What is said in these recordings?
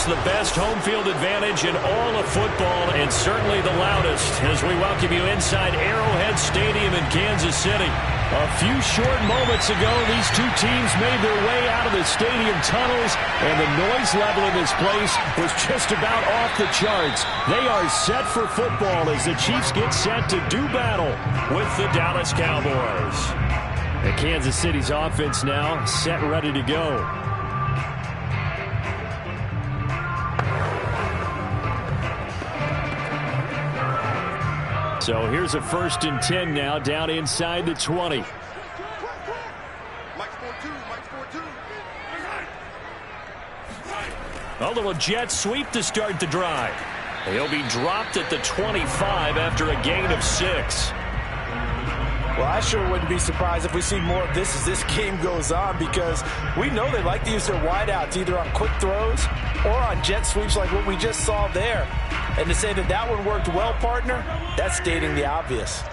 It's the best home field advantage in all of football, and certainly the loudest, as we welcome you inside Arrowhead Stadium in Kansas City. A few short moments ago, these two teams made their way out of the stadium tunnels, and the noise level in this place was just about off the charts. They are set for football as the Chiefs get set to do battle with the Dallas Cowboys. And Kansas City's offense now set ready to go. So here's a 1st and 10 now, down inside the 20. A little jet sweep to start the drive. He'll be dropped at the 25 after a gain of 6. Well, I sure wouldn't be surprised if we see more of this as this game goes on, because we know they like to use their wideouts either on quick throws or on jet sweeps like what we just saw there. And to say that that one worked well, partner, that's stating the obvious.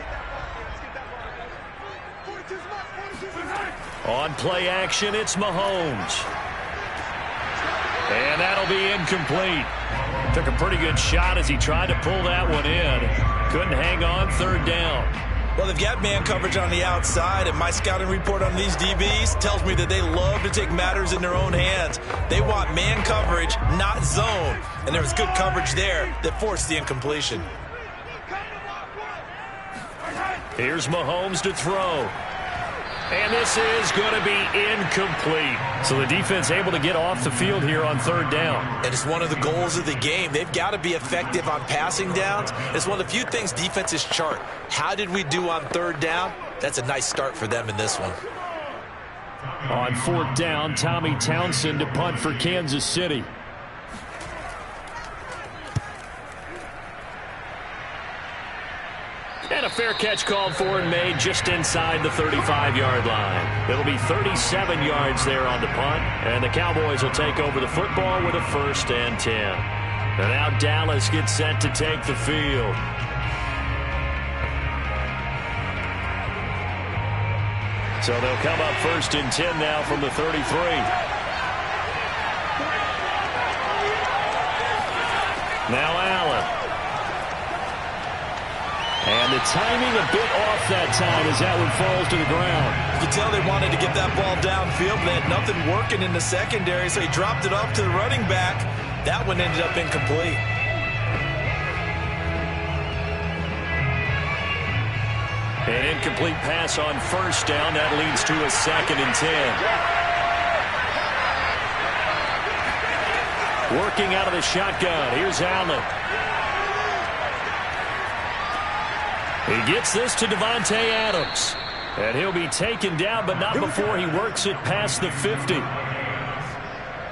On play action, it's Mahomes. And that'll be incomplete. Took a pretty good shot as he tried to pull that one in. Couldn't hang on, 3rd down. Well, they've got man coverage on the outside, and my scouting report on these DBs tells me that they love to take matters in their own hands. They want man coverage, not zone. And there was good coverage there that forced the incompletion. Here's Mahomes to throw. And this is going to be incomplete. So the defense able to get off the field here on 3rd down. And it's one of the goals of the game. They've got to be effective on passing downs. It's one of the few things defenses chart. How did we do on 3rd down? That's a nice start for them in this one. On 4th down, Tommy Townsend to punt for Kansas City. And a fair catch called for and made just inside the 35-yard line. It'll be 37 yards there on the punt, and the Cowboys will take over the football with a 1st and 10. And now Dallas gets set to take the field. So they'll come up 1st and 10 now from the 33. Now Allen. And the timing a bit off that time as that one falls to the ground. You can tell they wanted to get that ball downfield, but they had nothing working in the secondary, so he dropped it off to the running back. That one ended up incomplete. An incomplete pass on 1st down. That leads to a 2nd and 10. Working out of the shotgun. Here's Allen. He gets this to Devontae Adams. And he'll be taken down, but not before he works it past the 50.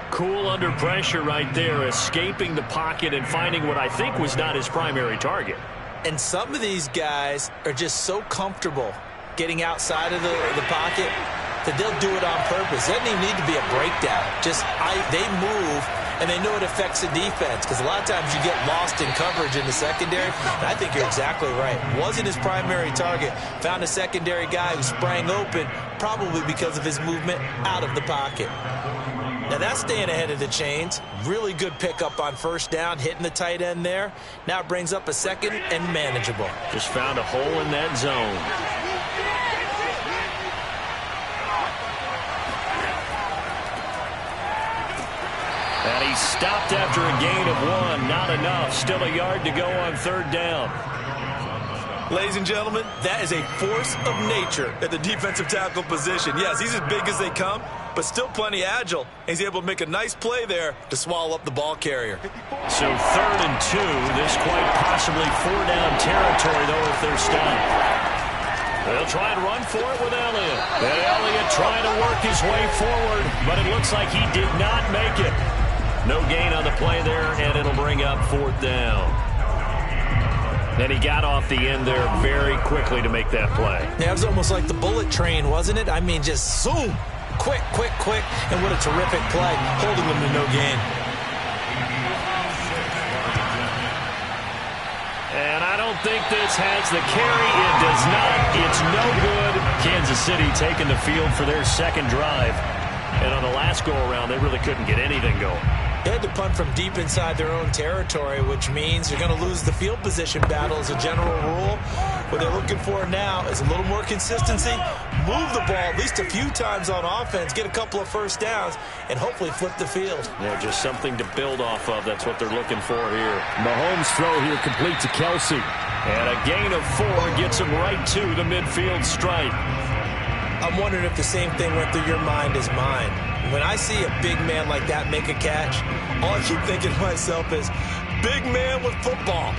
Cool under pressure right there, escaping the pocket and finding what I think was not his primary target. And some of these guys are just so comfortable getting outside of the pocket that they'll do it on purpose. It doesn't even need to be a breakdown. They move, and they know it affects the defense, because a lot of times you get lost in coverage in the secondary. And I think you're exactly right. Wasn't his primary target. Found a secondary guy who sprang open, probably because of his movement out of the pocket. Now that's staying ahead of the chains. Really good pickup on 1st down, hitting the tight end there. Now it brings up a 2nd and manageable. Just found a hole in that zone. And he's stopped after a gain of 1. Not enough. Still a yard to go on 3rd down. Ladies and gentlemen, that is a force of nature at the defensive tackle position. Yes, he's as big as they come, but still plenty agile. He's able to make a nice play there to swallow up the ball carrier. So 3rd and 2. This quite possibly 4-down territory, though, if they're stopped. They'll try and run for it with Elliott. And Elliott trying to work his way forward, but it looks like he did not make it. No gain on the play there, and it'll bring up 4th down. And he got off the end there very quickly to make that play. Yeah, it was almost like the bullet train, wasn't it? I mean, just zoom. Quick, quick, quick. And what a terrific play, holding them to no gain. And I don't think this has the carry. It does not. It's no good. Kansas City taking the field for their 2nd drive. And on the last go-around, they really couldn't get anything going. They had to punt from deep inside their own territory, which means you're going to lose the field position battle as a general rule. What they're looking for now is a little more consistency, move the ball at least a few times on offense, get a couple of first downs, and hopefully flip the field. Yeah, just something to build off of. That's what they're looking for here. Mahomes' throw here complete to Kelsey. And a gain of 4 gets him right to the midfield stripe. I'm wondering if the same thing went through your mind as mine. When I see a big man like that make a catch, all I keep thinking to myself is, big man with football.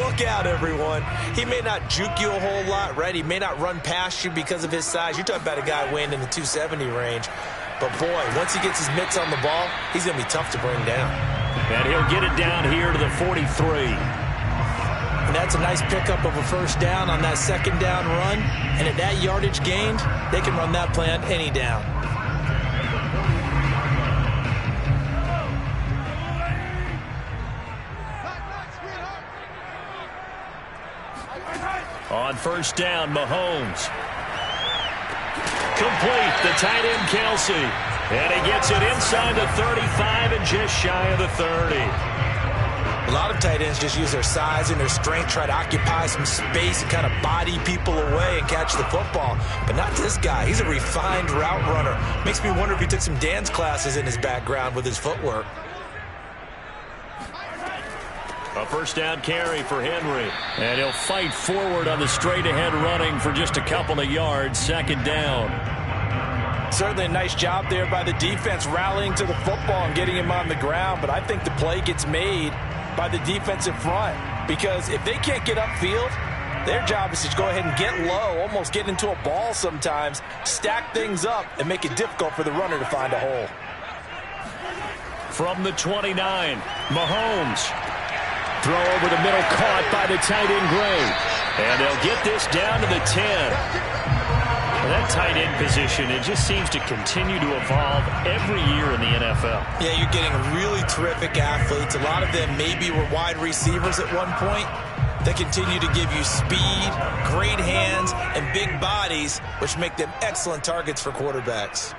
Look out, everyone. He may not juke you a whole lot, right? He may not run past you because of his size. You're talking about a guy weighing in the 270 range. But, boy, once he gets his mitts on the ball, he's going to be tough to bring down. And he'll get it down here to the 43. And that's a nice pickup of a first down on that second down run. And at that yardage gained, they can run that play on any down. On first down, Mahomes. Complete, the tight end Kelsey. And he gets it inside the 35 and just shy of the 30. A lot of tight ends just use their size and their strength, try to occupy some space and kind of body people away and catch the football. But not this guy. He's a refined route runner. Makes me wonder if he took some dance classes in his background with his footwork. A first down carry for Henry. And he'll fight forward on the straight-ahead running for just a couple of yards. Second down. Certainly a nice job there by the defense rallying to the football and getting him on the ground. But I think the play gets made by the defensive front, because if they can't get upfield, their job is to go ahead and get low, almost get into a ball sometimes, stack things up, and make it difficult for the runner to find a hole. From the 29, Mahomes. Throw over the middle, caught by the tight end Gray. And they'll get this down to the 10. Well, that tight end position, it just seems to continue to evolve every year in the NFL. Yeah, you're getting really terrific athletes. A lot of them maybe were wide receivers at one point. They continue to give you speed, great hands, and big bodies, which make them excellent targets for quarterbacks.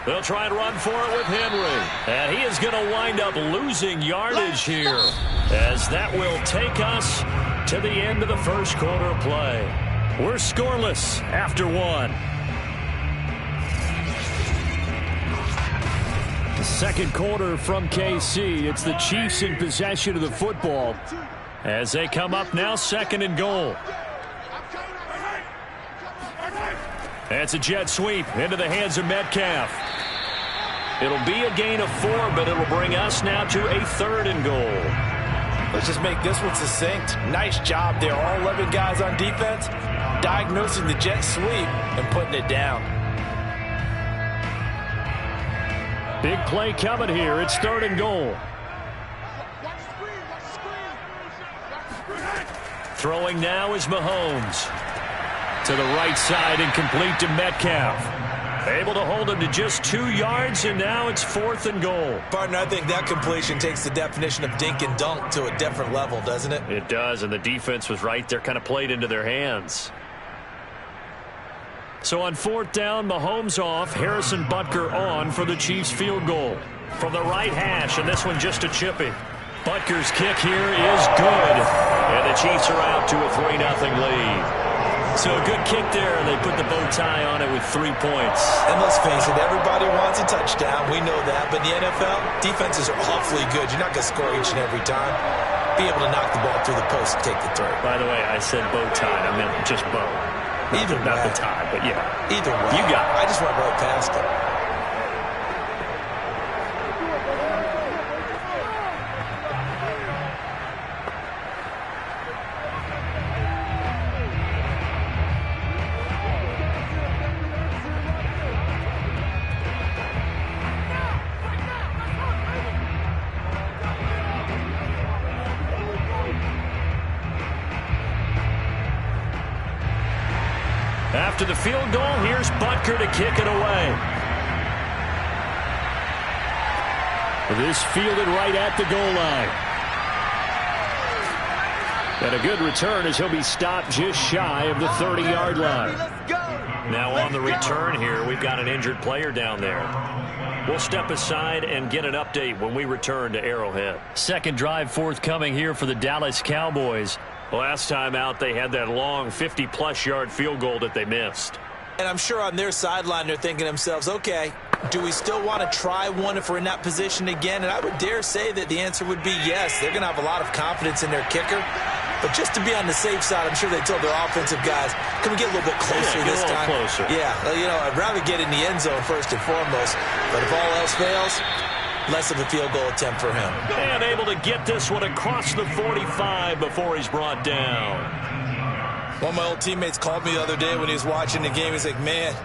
They'll try and run for it with Henry. And he is going to wind up losing yardage here, as that will take us to the end of the first quarter of play. We're scoreless after 1. The second quarter from KC. It's the Chiefs in possession of the football as they come up now, second and goal. That's a jet sweep into the hands of Metcalf. It'll be a gain of 4, but it'll bring us now to a third and goal. Let's just make this one succinct. Nice job there. All 11 guys on defense diagnosing the jet sweep and putting it down. Big play coming here. It's third and goal. Throwing now is Mahomes. To the right side and complete to Metcalf. Able to hold him to just 2 yards, and now it's fourth and goal. Partner, I think that completion takes the definition of dink and dunk to a different level, doesn't it? It does, and the defense was right there, kind of played into their hands. So on fourth down, Mahomes off, Harrison Butker on for the Chiefs field goal. From the right hash, and this one just a chippy. Butker's kick here is good, and the Chiefs are out to a 3-0 lead. So a good kick there, and they put the bow tie on it with 3 points. And let's face it, everybody wants a touchdown. We know that. But in the NFL, defenses are awfully good. You're not going to score each and every time. Be able to knock the ball through the post and take the throw. By the way, I said bow tie. I meant just bow. Either way. Not the tie, but yeah. Either way. You got it. I just went right past it. After the field goal, here's Butker to kick it away. This fielded right at the goal line. And a good return as he'll be stopped just shy of the 30-yard line. Now on the return here, we've got an injured player down there. We'll step aside and get an update when we return to Arrowhead. Second drive forthcoming here for the Dallas Cowboys. Last time out, they had that long 50-plus yard field goal that they missed. And I'm sure on their sideline they're thinking to themselves, okay, do we still want to try one if we're in that position again? And I would dare say that the answer would be yes. They're going to have a lot of confidence in their kicker. But just to be on the safe side, I'm sure they told their offensive guys, can we get a little bit closer this time? Closer. Yeah, you know, I'd rather get in the end zone first and foremost. But if all else fails, less of a field goal attempt for him. And able to get this one across the 45 before he's brought down. One of my old teammates called me the other day when he was watching the game. He's like, man,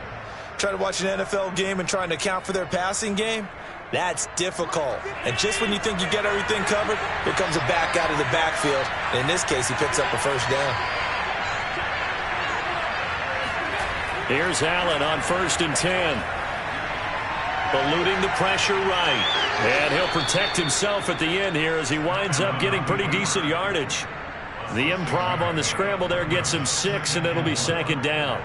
trying to watch an NFL game and trying to account for their passing game? That's difficult. And just when you think you get everything covered, here comes a back out of the backfield. And in this case, he picks up a first down. Here's Allen on 1st and 10. Eluding the pressure right. And he'll protect himself at the end here as he winds up getting pretty decent yardage. The improv on the scramble there gets him 6, and it'll be 2nd down.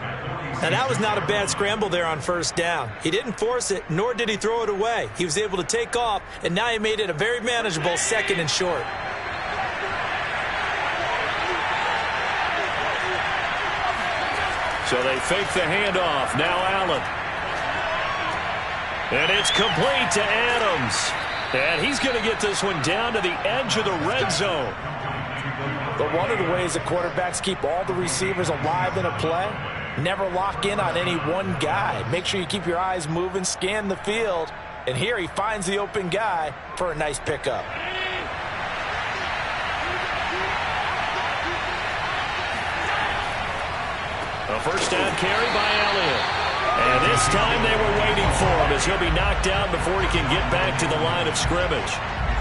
Now, that was not a bad scramble there on 1st down. He didn't force it, nor did he throw it away. He was able to take off, and now he made it a very manageable 2nd and short. So they fake the handoff. Now Allen. And it's complete to Adams. And he's going to get this one down to the edge of the red zone. But one of the ways that quarterbacks keep all the receivers alive in a play, never lock in on any one guy. Make sure you keep your eyes moving, scan the field. And here he finds the open guy for a nice pickup. A first down carry by Elliott. And this time they were waiting for him as he'll be knocked out before he can get back to the line of scrimmage.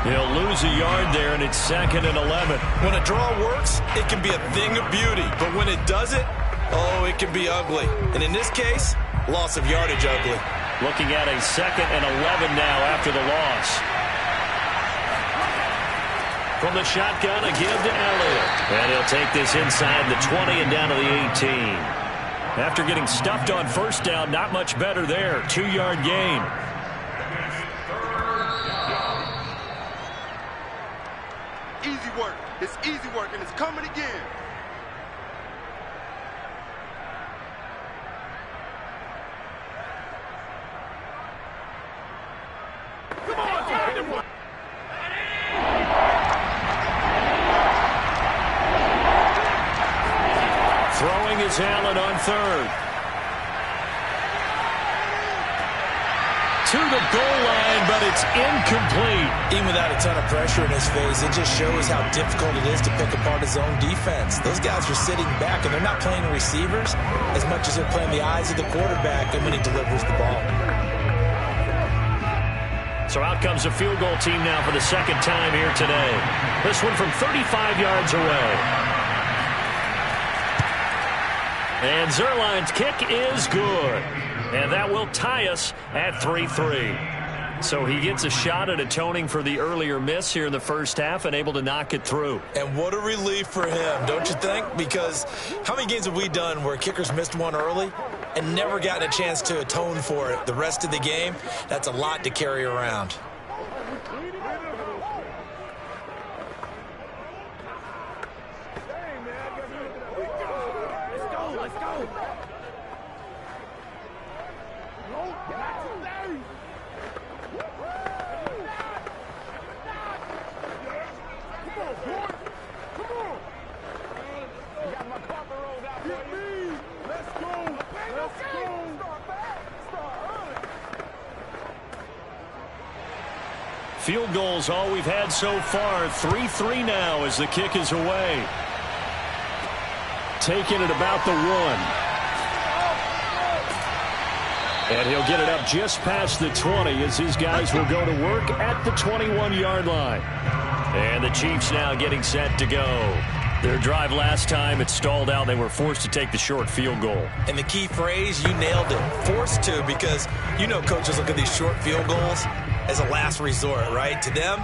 He'll lose a yard there, and it's 2nd and 11. When a draw works, it can be a thing of beauty. But when it doesn't, oh, it can be ugly. And in this case, loss of yardage ugly. Looking at a 2nd and 11 now after the loss. From the shotgun, a give to Elliott. And he'll take this inside the 20 and down to the 18. After getting stuffed on 1st down, not much better there. 2-yard gain. Easy work. It's easy work, and it's coming again. Come on, Throwing is Allen on 3rd. To the goal line, but it's incomplete. Even without a ton of pressure in his face, it just shows how difficult it is to pick apart his own defense. Those guys are sitting back, and they're not playing receivers as much as they're playing the eyes of the quarterback and when he delivers the ball. So out comes a field goal team now for the 2nd time here today. This one from 35 yards away. And Zerline's kick is good. And that will tie us at 3-3. So he gets a shot at atoning for the earlier miss here in the first half and able to knock it through. And what a relief for him, don't you think? Because how many games have we done where kickers missed one early and never gotten a chance to atone for it the rest of the game? That's a lot to carry around. Field goals all we've had so far. 3-3 now as the kick is away. Taking it about the 1. And he'll get it up just past the 20 as his guys will go to work at the 21-yard line. And the Chiefs now getting set to go. Their drive last time, it stalled out. They were forced to take the short field goal. And the key phrase, you nailed it. Forced to, because you know coaches look at these short field goals as a last resort, right? To them,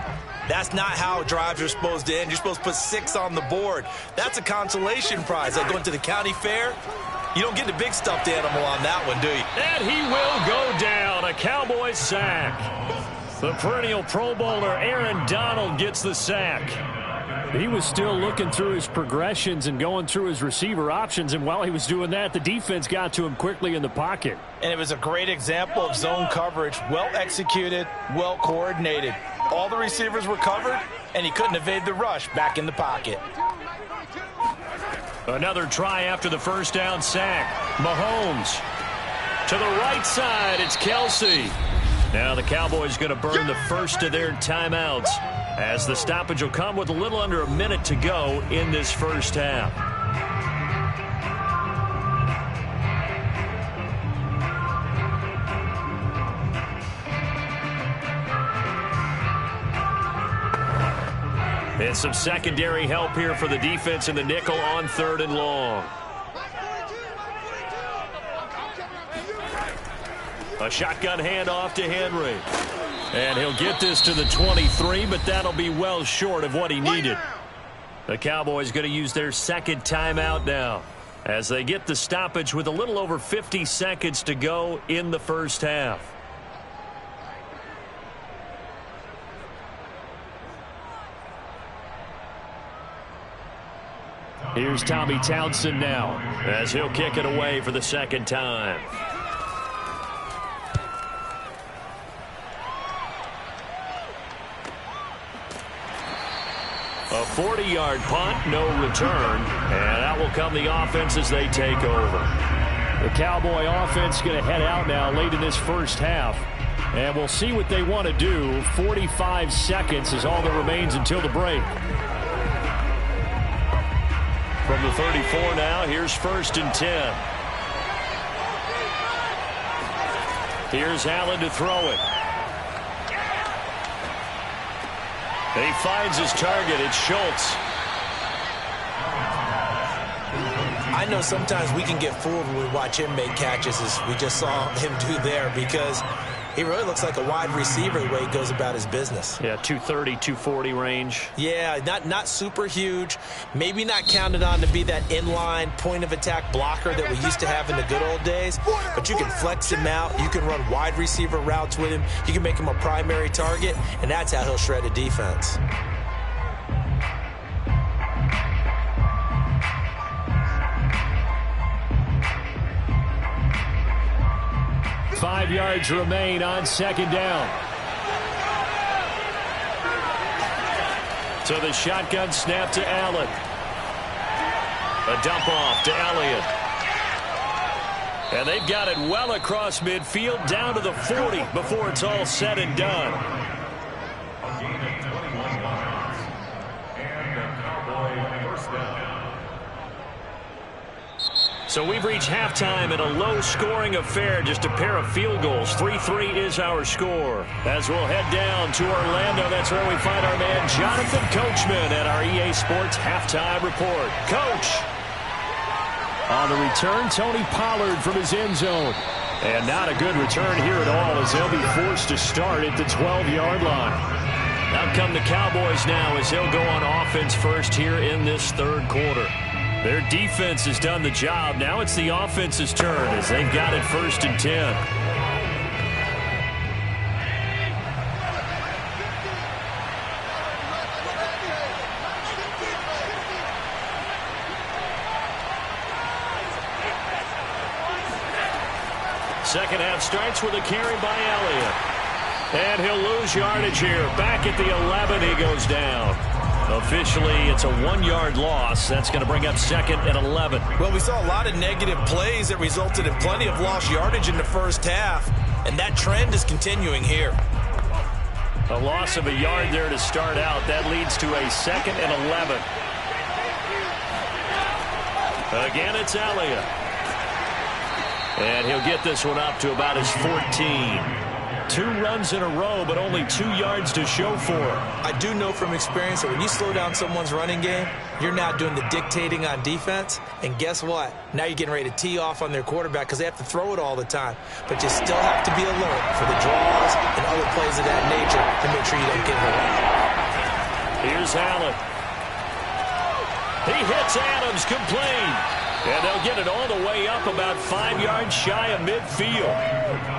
that's not how drives are supposed to end. You're supposed to put 6 on the board. That's a consolation prize. Like going to the county fair, You don't get the big stuffed animal on that one, do you? And he will go down. A Cowboys sack. The perennial Pro Bowler Aaron Donald gets the sack. He was still looking through his progressions and going through his receiver options, and while he was doing that, the defense got to him quickly in the pocket. And it was a great example of zone coverage. Well executed, well coordinated. All the receivers were covered, and he couldn't evade the rush back in the pocket. Another try after the first down sack. Mahomes. To the right side, it's Kelsey. Now the Cowboys going to burn the first of their timeouts, as the stoppage will come with a little under a minute to go in this first half. And some secondary help here for the defense in the nickel on 3rd and long. A shotgun handoff to Henry. And he'll get this to the 23, but that'll be well short of what he needed. The Cowboys going to use their second timeout now, as they get the stoppage with a little over 50 seconds to go in the first half. Here's Tommy Townsend now, as he'll kick it away for the second time. A 40-yard punt, no return, and out will come the offense as they take over. The Cowboy offense going to head out now late in this first half, and we'll see what they want to do. 45 seconds is all that remains until the break. From the 34 now, here's 1st and 10. Here's Allen to throw it. He finds his target. It's Schultz. I know sometimes we can get fooled when we watch him make catches, as we just saw him do there, because he really looks like a wide receiver the way he goes about his business. Yeah, 230, 240 range. Yeah, not super huge. Maybe not counted on to be that inline point-of-attack blocker that we used to have in the good old days. But you can flex him out. You can run wide receiver routes with him. You can make him a primary target, and that's how he'll shred a defense. Five yards remain on second down. So the shotgun snap to Allen. A dump off to Elliott. And they've got it well across midfield, down to the 40 before it's all said and done. So we've reached halftime in a low-scoring affair, just a pair of field goals. 3-3 is our score. As we'll head down to Orlando, that's where we find our man Jonathan Coachman at our EA Sports Halftime Report. Coach. On the return, Tony Pollard from his end zone. And not a good return here at all, as they'll be forced to start at the 12-yard line. Out come the Cowboys now, as they'll go on offense first here in this third quarter. Their defense has done the job. Now it's the offense's turn, as they've got it 1st and 10. Second half starts with a carry by Elliott. And he'll lose yardage here. Back at the 11, he goes down. Officially, it's a 1-yard loss. That's going to bring up 2nd and 11. Well, we saw a lot of negative plays that resulted in plenty of lost yardage in the first half, and that trend is continuing here. A loss of a yard there to start out. That leads to a 2nd and 11. Again, it's Elliott. And he'll get this one up to about his 14. 2 runs in a row, but only 2 yards to show for it. I do know from experience that when you slow down someone's running game, you're now doing the dictating on defense. And guess what? Now you're getting ready to tee off on their quarterback because they have to throw it all the time. But you still have to be alert for the draws and other plays of that nature to make sure you don't get hurt. Here's Allen. He hits Adams, complete. And they'll get it all the way up about 5 yards shy of midfield.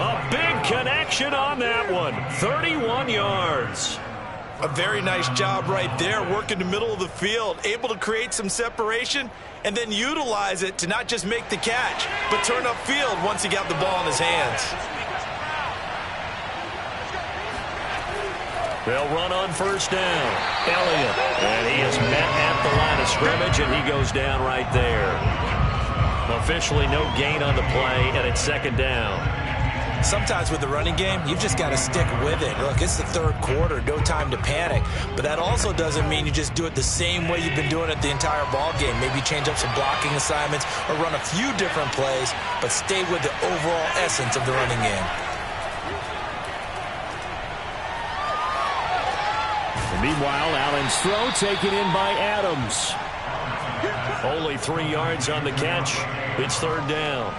A big connection on that one. 31 yards. A very nice job right there, working the middle of the field, able to create some separation and then utilize it to not just make the catch, but turn upfield once he got the ball in his hands. They'll run on first down. Elliott. And he is met at the line of scrimmage, and he goes down right there. Officially no gain on the play, and it's second down. Sometimes with the running game, you've just got to stick with it. Look, it's the third quarter, no time to panic. But that also doesn't mean you just do it the same way you've been doing it the entire ball game. Maybe change up some blocking assignments or run a few different plays, but stay with the overall essence of the running game. And meanwhile, Allen's throw taken in by Adams. Only 3 yards on the catch. It's third down.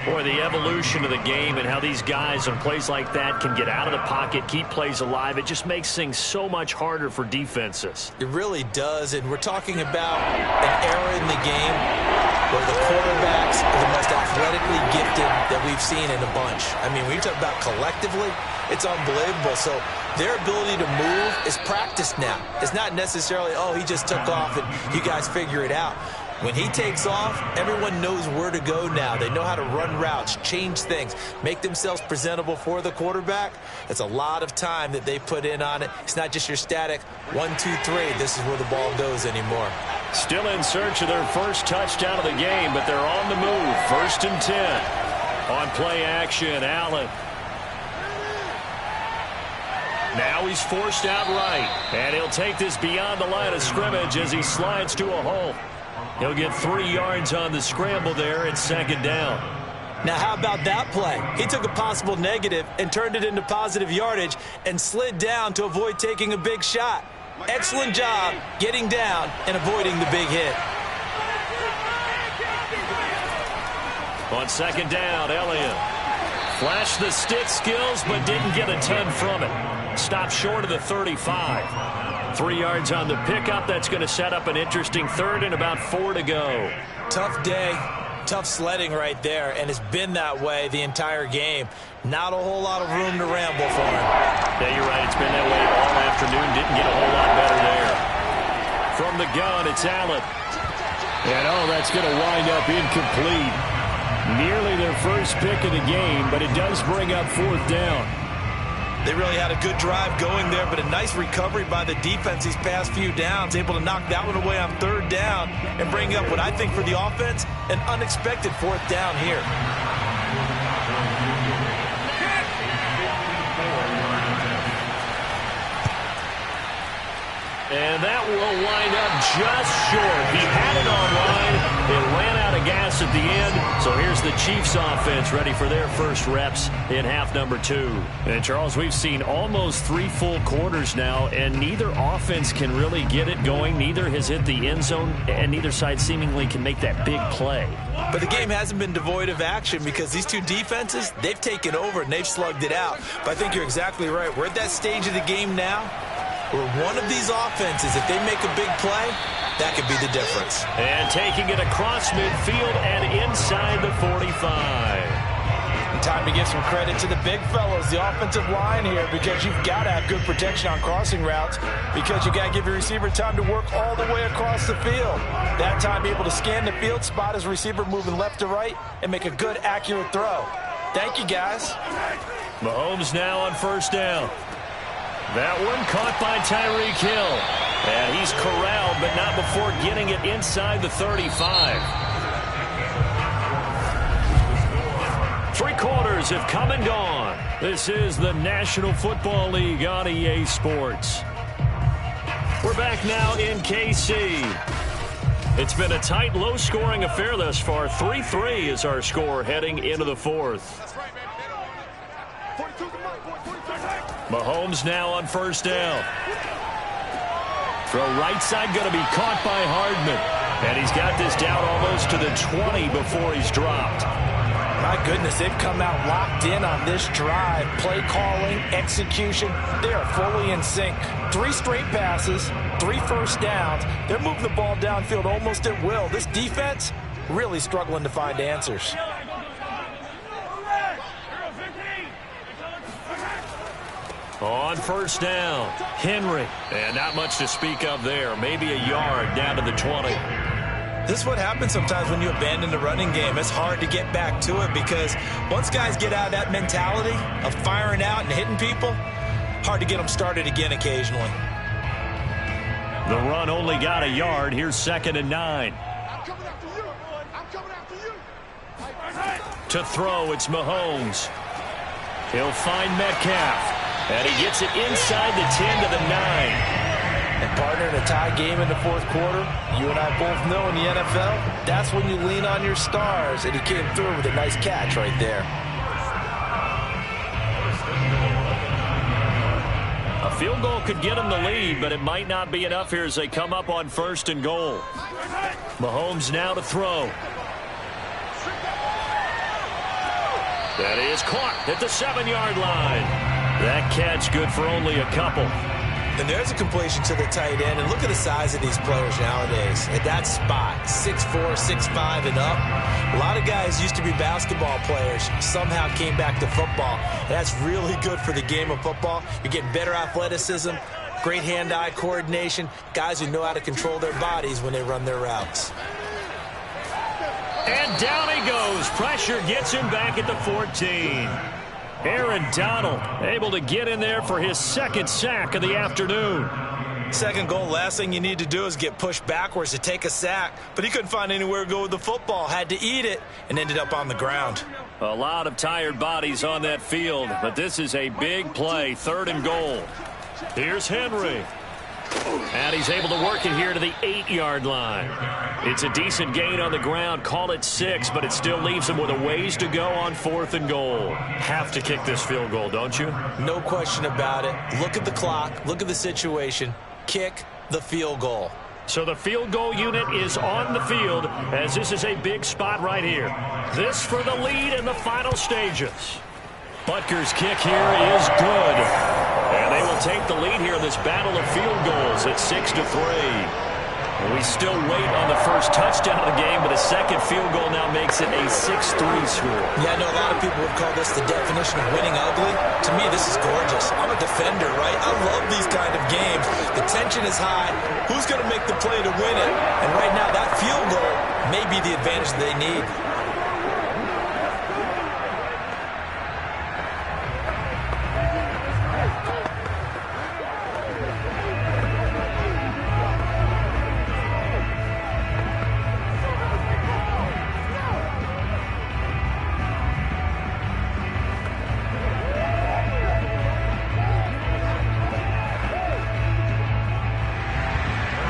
Boy, the evolution of the game and how these guys on plays like that can get out of the pocket, keep plays alive, it just makes things so much harder for defenses. It really does, and we're talking about an era in the game where the quarterbacks are the most athletically gifted that we've seen in a bunch. I mean, when you talk about collectively, it's unbelievable. So their ability to move is practiced now. It's not necessarily, oh, he just took off and you guys figure it out. When he takes off, everyone knows where to go now. They know how to run routes, change things, make themselves presentable for the quarterback. It's a lot of time that they put in on it. It's not just your static 1, 2, 3. This is where the ball goes anymore. Still in search of their first touchdown of the game, but they're on the move. 1st and 10. On play action, Allen. Now he's forced out right. And he'll take this beyond the line of scrimmage as he slides to a hole. He'll get 3 yards on the scramble there. It's second down. Now, how about that play? He took a possible negative and turned it into positive yardage and slid down to avoid taking a big shot. Excellent job getting down and avoiding the big hit. On second down, Elliott flashed the stick skills but didn't get a ton from it. Stopped short of the 35. 3 yards on the pickup. That's going to set up an interesting third and about 4 to go. Tough day, tough sledding right there, and it's been that way the entire game. Not a whole lot of room to ramble for him. Yeah, you're right. It's been that way all afternoon. Didn't get a whole lot better there. From the gun, it's Allen. And, that's going to wind up incomplete. Nearly their first pick of the game, but it does bring up 4th down. They really had a good drive going there, but a nice recovery by the defense these past few downs, able to knock that one away on 3rd down and bring up what I think for the offense, an unexpected 4th down here. And that will wind up just short. He had it on line. It ran out of gas at the end. So here's the Chiefs offense ready for their first reps in half number 2. And, Charles, we've seen almost 3 full quarters now, and neither offense can really get it going. Neither has hit the end zone, and neither side seemingly can make that big play. But the game hasn't been devoid of action because these two defenses, they've taken over and they've slugged it out. But I think you're exactly right. We're at that stage of the game now where one of these offenses, if they make a big play, that could be the difference. And taking it across midfield and inside the 45. And time to give some credit to the big fellows, the offensive line here, because you've got to have good protection on crossing routes because you got to give your receiver time to work all the way across the field. That time able to scan the field, spot his receiver moving left to right, and make a good, accurate throw. Thank you, guys. Mahomes now on first down. That one caught by Tyreek Hill. And he's corralled, but not before getting it inside the 35. 3 quarters have come and gone. This is the National Football League on EA Sports. We're back now in KC. It's been a tight, low-scoring affair thus far. 3-3 is our score heading into the 4th. Mahomes now on first down. Throw right side going to be caught by Hardman. And he's got this down almost to the 20 before he's dropped. My goodness, they've come out locked in on this drive. Play calling, execution, they are fully in sync. 3 straight passes, 3 first downs. They're moving the ball downfield almost at will. This defense, really struggling to find answers. On first down, Henry. And not much to speak of there. Maybe a yard down to the 20. This is what happens sometimes when you abandon the running game. It's hard to get back to it because once guys get out of that mentality of firing out and hitting people, hard to get them started again occasionally. The run only got a yard. Here's 2nd and 9. I'm coming after you. I'm coming after you. To throw, it's Mahomes. He'll find Metcalf. And he gets it inside the 10 to the 9. And partner, in a tie game in the fourth quarter, you and I both know in the NFL, that's when you lean on your stars. And he came through with a nice catch right there. A field goal could get him the lead, but it might not be enough here as they come up on 1st and goal. Mahomes now to throw. That is caught at the 7-yard line. That catch good for only a couple. And there's a completion to the tight end. And look at the size of these players nowadays. At that spot, 6'4", 6'5", and up. A lot of guys used to be basketball players. Somehow came back to football. And that's really good for the game of football. You're getting better athleticism, great hand-eye coordination, guys who know how to control their bodies when they run their routes. And down he goes. Pressure gets him back at the 14. Aaron Donald able to get in there for his 2nd sack of the afternoon. 2nd goal, last thing you need to do is get pushed backwards to take a sack. But he couldn't find anywhere to go with the football, had to eat it, and ended up on the ground. A lot of tired bodies on that field, but this is a big play, 3rd and goal. Here's Henry. And he's able to work it here to the 8-yard line. It's a decent gain on the ground. Call it 6, but it still leaves him with a ways to go on 4th and goal. Have to kick this field goal, don't you? No question about it. Look at the clock. Look at the situation. Kick the field goal. So the field goal unit is on the field as this is a big spot right here. This for the lead in the final stages. Butker's kick here is good. And they will take the lead here in this battle of field goals at 6-3. We still wait on the first touchdown of the game, but a 2nd field goal now makes it a 6-3 score. Yeah, I know a lot of people would call this the definition of winning ugly. To me, this is gorgeous. I'm a defender, right? I love these kind of games. The tension is high. Who's going to make the play to win it? And right now, that field goal may be the advantage they need.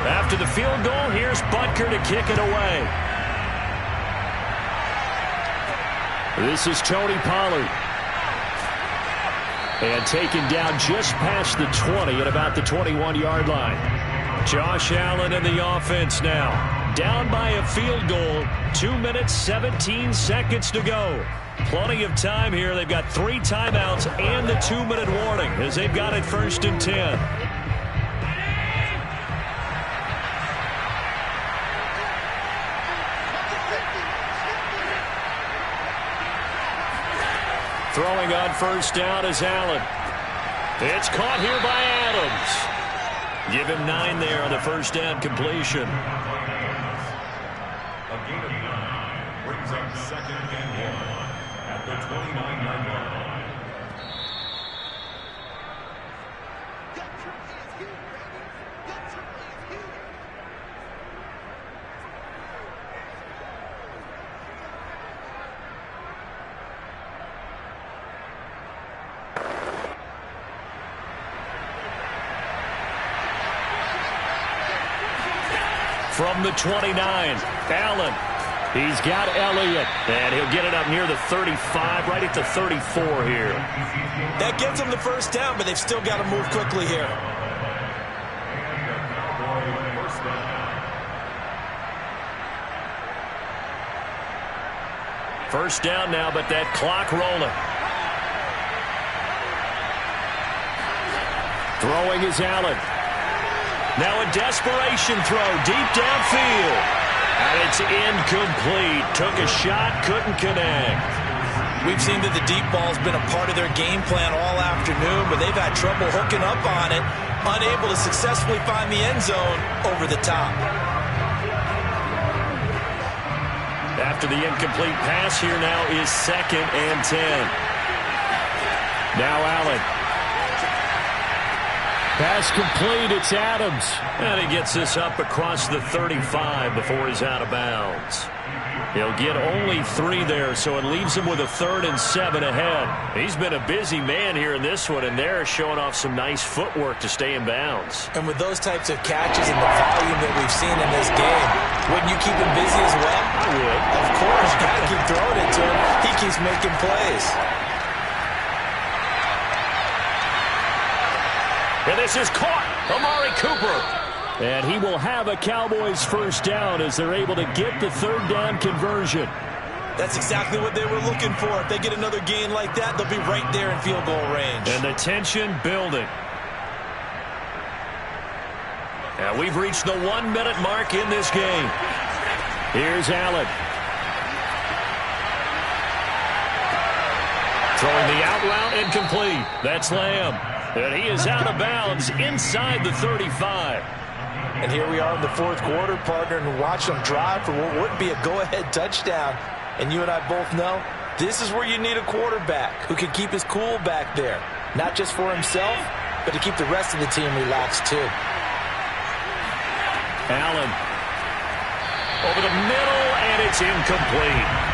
After the field goal, here's Butker to kick it away. This is Tony Pollard. And taken down just past the 20 at about the 21-yard line. Josh Allen in the offense now. Down by a field goal. 2 minutes, 17 seconds to go. Plenty of time here. They've got 3 timeouts and the 2-minute warning as they've got it 1st and 10. Throwing on first down is Allen. It's caught here by Adams. Give him 9 there on the first down completion. A gain of 9 brings up 2nd and 1 at the 29-yard line. From the 29, Allen. He's got Elliott, and he'll get it up near the 35, right at the 34 here. That gets them the first down, but they've still got to move quickly here. First down now, but that clock rolling. Throwing is Allen. Now a desperation throw deep downfield. And it's incomplete. Took a shot, couldn't connect. We've seen that the deep ball's been a part of their game plan all afternoon, but they've had trouble hooking up on it, unable to successfully find the end zone over the top. After the incomplete pass, here now is 2nd and 10. Now Allen. Pass complete, it's Adams. And he gets this up across the 35 before he's out of bounds. He'll get only 3 there, so it leaves him with a 3rd and 7 ahead. He's been a busy man here in this one, and they're showing off some nice footwork to stay in bounds. And with those types of catches and the volume that we've seen in this game, wouldn't you keep him busy as well? I would. Of course, you got to keep throwing it to him. He keeps making plays. And this is caught. Amari Cooper. And he will have a Cowboys first down as they're able to get the 3rd down conversion. That's exactly what they were looking for. If they get another gain like that, they'll be right there in field goal range. And the tension building. And we've reached the 1-minute mark in this game. Here's Allen. Throwing the out route incomplete. That's Lamb. And he is out of bounds inside the 35. And here we are in the 4th quarter, partner, and watch them drive for what would be a go-ahead touchdown. And you and I both know this is where you need a quarterback who can keep his cool back there. Not just for himself, but to keep the rest of the team relaxed too. Allen. Over the middle, and it's incomplete.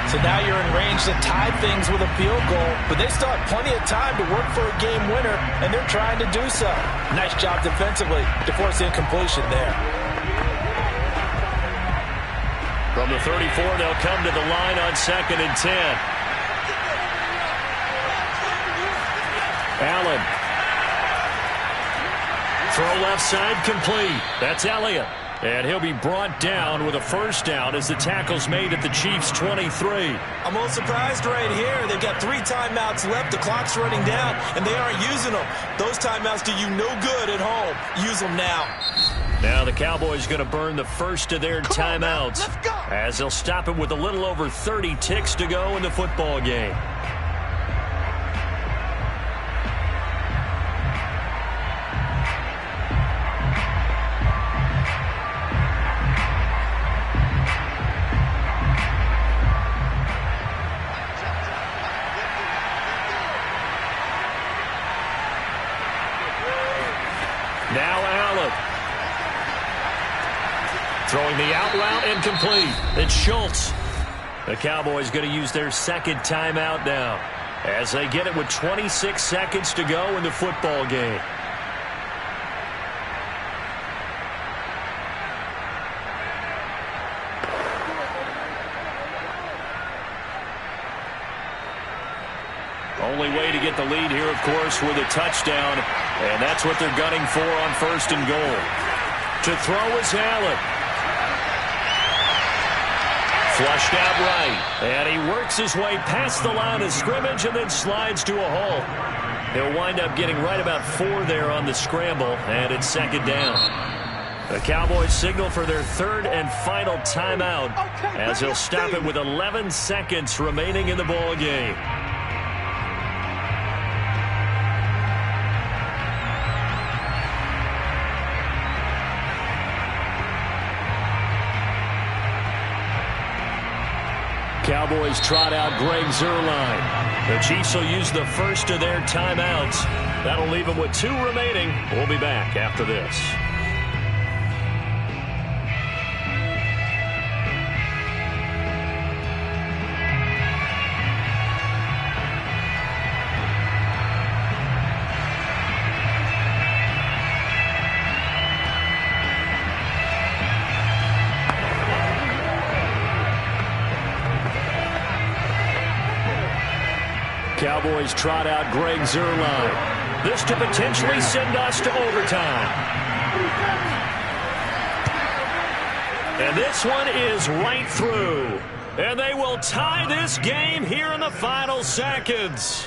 So now you're in range to tie things with a field goal, but they still have plenty of time to work for a game winner, and they're trying to do so. Nice job defensively to force incompletion there. From the 34, they'll come to the line on 2nd and 10. Allen. Throw left side complete. That's Elliott. And he'll be brought down with a first down as the tackle's made at the Chiefs' 23. I'm a little surprised right here. They've got 3 timeouts left. The clock's running down, and they aren't using them. Those timeouts do you no good at home. Use them now. Now the Cowboys going to burn the first of their timeouts as they'll stop it with a little over 30 ticks to go in the football game. Now Allen. Throwing the out route incomplete. It's Schultz. The Cowboys going to use their 2nd timeout now as they get it with 26 seconds to go in the football game. Only way to get the lead here, of course, with a touchdown, and that's what they're gunning for on 1st and goal. To throw is Allen. Flushed out right, and he works his way past the line of scrimmage and then slides to a halt. He'll wind up getting right about 4 there on the scramble, and it's 2nd down. The Cowboys signal for their 3rd and final timeout as they'll stop it with 11 seconds remaining in the ball game. Cowboys trot out Greg Zuerlein. The Chiefs will use the first of their timeouts. That'll leave them with 2 remaining. We'll be back after this. Cowboys trot out Greg Zuerlein. This to potentially send us to overtime. And this one is right through. And they will tie this game here in the final seconds.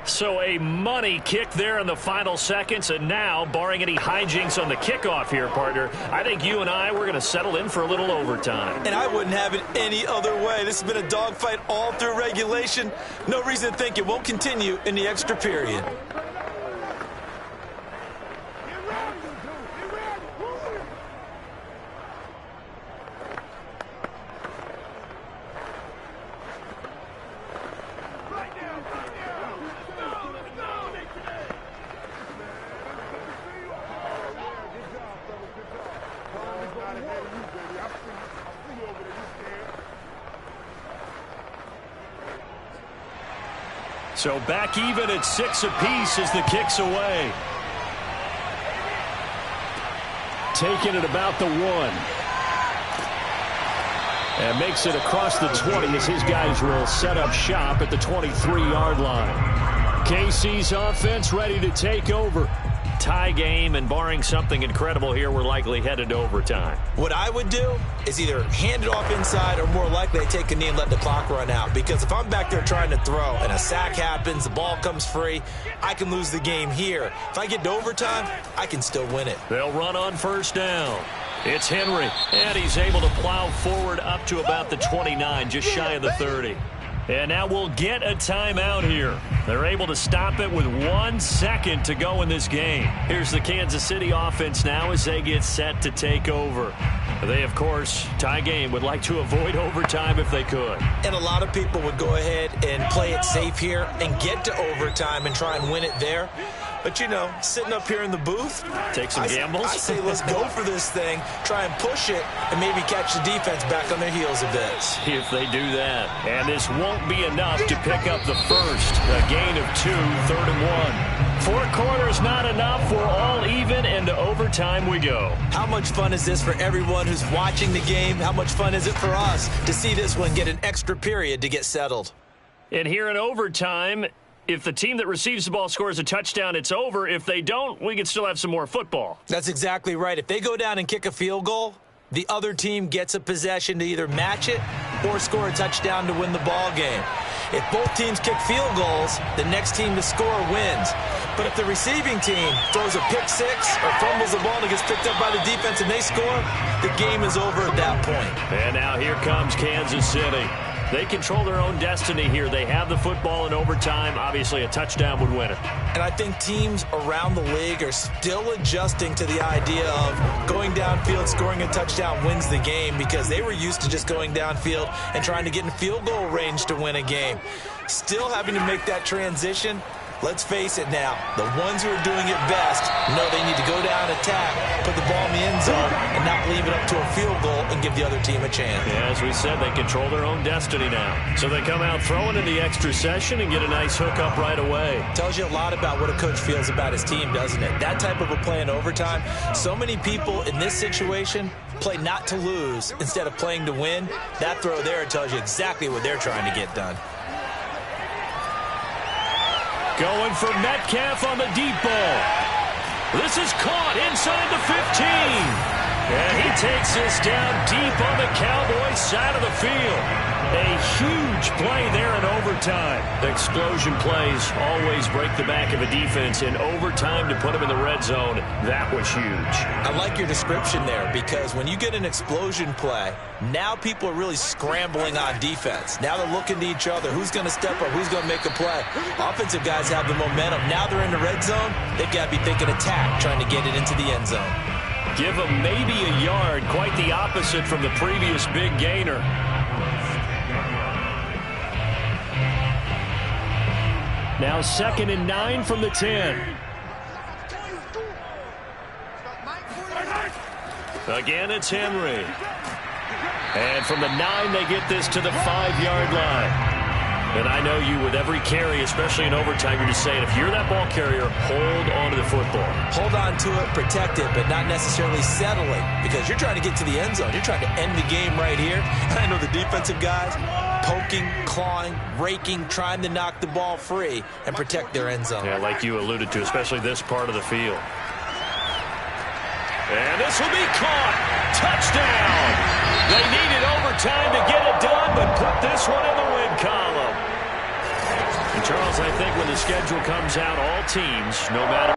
So a money kick there in the final seconds, and now, barring any hijinks on the kickoff here, partner, I think you and I, we're going to settle in for a little overtime. And I wouldn't have it any other way. This has been a dogfight all through regulation. No reason to think it won't continue in the extra period. So back even at 6 apiece as the kick's away. Taking it about the 1. And makes it across the 20 as his guys will set up shop at the 23-yard line. KC's offense ready to take over. Tie game, and barring something incredible here, we're likely headed to overtime. What I would do is either hand it off inside or more likely I take a knee and let the clock run out. Because if I'm back there trying to throw and a sack happens, the ball comes free, I can lose the game here. If I get to overtime, I can still win it. They'll run on first down. It's Henry, and he's able to plow forward up to about the 29, just shy of the 30. And now we'll get a timeout here. They're able to stop it with 1 second to go in this game. Here's the Kansas City offense now as they get set to take over. They, of course, tie game, would like to avoid overtime if they could. And a lot of people would go ahead and play it safe here and get to overtime and try and win it there. But, you know, sitting up here in the booth, take some gambles. I say let's go for this thing, try and push it, and maybe catch the defense back on their heels a bit. See if they do that. And this won't be enough to pick up the first. A gain of 2, 3rd and 1. 4 quarters not enough. We're all even, and to overtime we go. How much fun is this for everyone who's watching the game? How much fun is it for us to see this one get an extra period to get settled? And here in overtime, if the team that receives the ball scores a touchdown, it's over. If they don't, we can still have some more football. That's exactly right. If they go down and kick a field goal, the other team gets a possession to either match it or score a touchdown to win the ball game. If both teams kick field goals, the next team to score wins. But if the receiving team throws a pick six or fumbles the ball and it gets picked up by the defense and they score, the game is over at that point. And now here comes Kansas City. They control their own destiny here. They have the football in overtime. Obviously, a touchdown would win it. And I think teams around the league are still adjusting to the idea of going downfield, scoring a touchdown wins the game, because they were used to just going downfield and trying to get in field goal range to win a game. Still having to make that transition. Let's face it now, the ones who are doing it best know they need to go down, attack, put the ball in the end zone, and not leave it up to a field goal and give the other team a chance. Yeah, as we said, they control their own destiny now. So they come out throwing in the extra session and get a nice hook up right away. Tells you a lot about what a coach feels about his team, doesn't it? That type of a play in overtime. So many people in this situation play not to lose instead of playing to win. That throw there tells you exactly what they're trying to get done. Going for Metcalf on the deep ball. This is caught inside the 15. And he takes this down deep on the Cowboys side of the field. A huge play there in overtime. Explosion plays always break the back of a defense. In overtime to put them in the red zone, that was huge. I like your description there, because when you get an explosion play, now people are really scrambling on defense. Now they're looking to each other. Who's going to step up? Who's going to make a play? Offensive guys have the momentum. Now they're in the red zone. They've got to be thinking attack, trying to get it into the end zone. Give them maybe a yard. Quite the opposite from the previous big gainer. Now 2nd and 9 from the 10. Again, it's Henry. And from the 9, they get this to the 5-yard line. And I know you, with every carry, especially in overtime, you're just saying, if you're that ball carrier, hold on to the football. Hold on to it, protect it, but not necessarily settling, because you're trying to get to the end zone. You're trying to end the game right here. I know the defensive guys poking, clawing, raking, trying to knock the ball free and protect their end zone. Yeah, like you alluded to, especially this part of the field. And this will be caught. Touchdown. They needed overtime to get it done, but put this one in the win column. And Charles, I think when the schedule comes out, all teams, no matter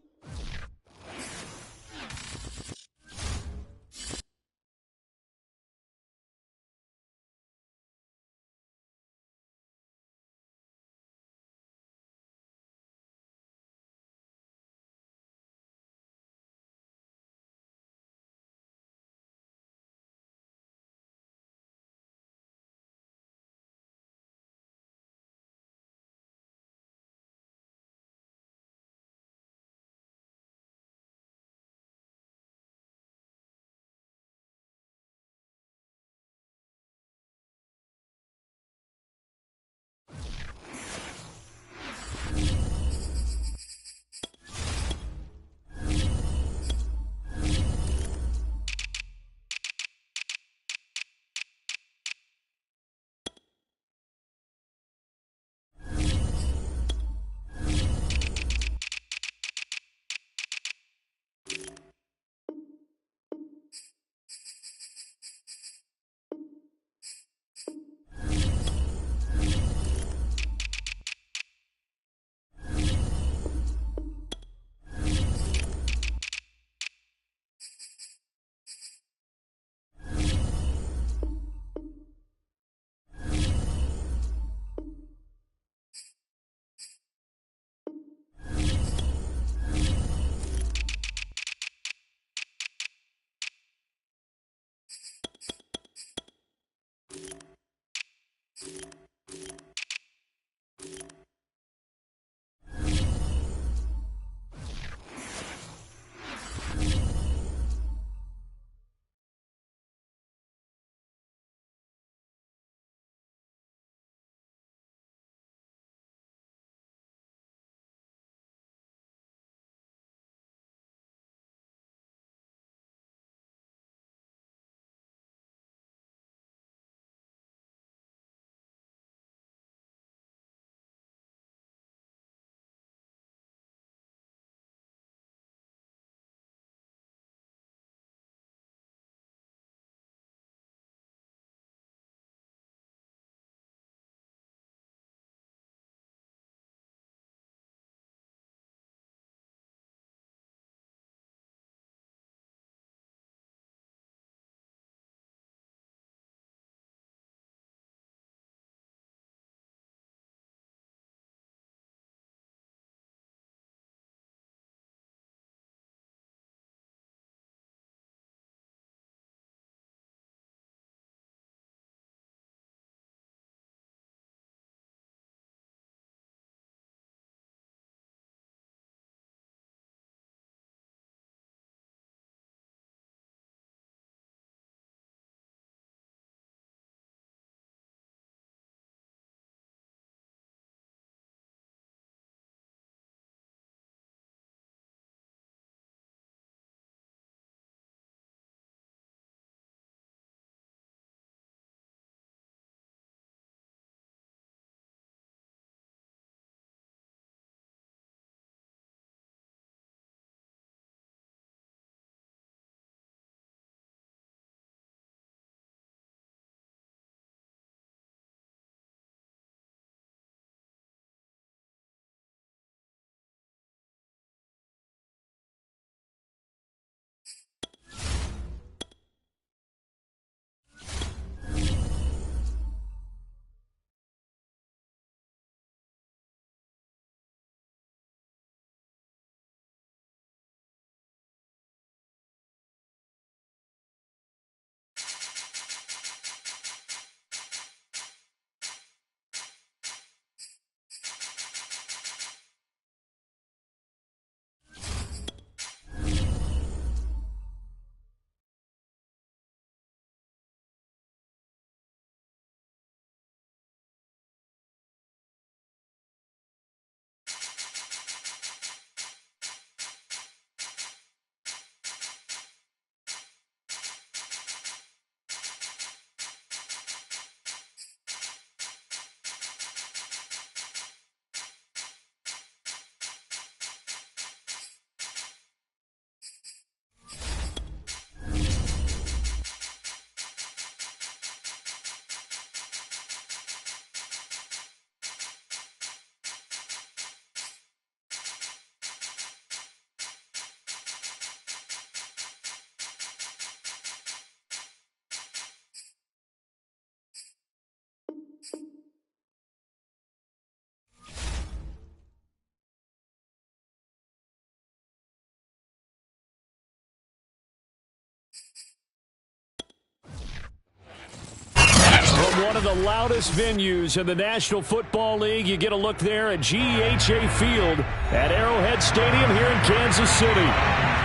one of the loudest venues in the National Football League. You get a look there at GEHA Field at Arrowhead Stadium here in Kansas City.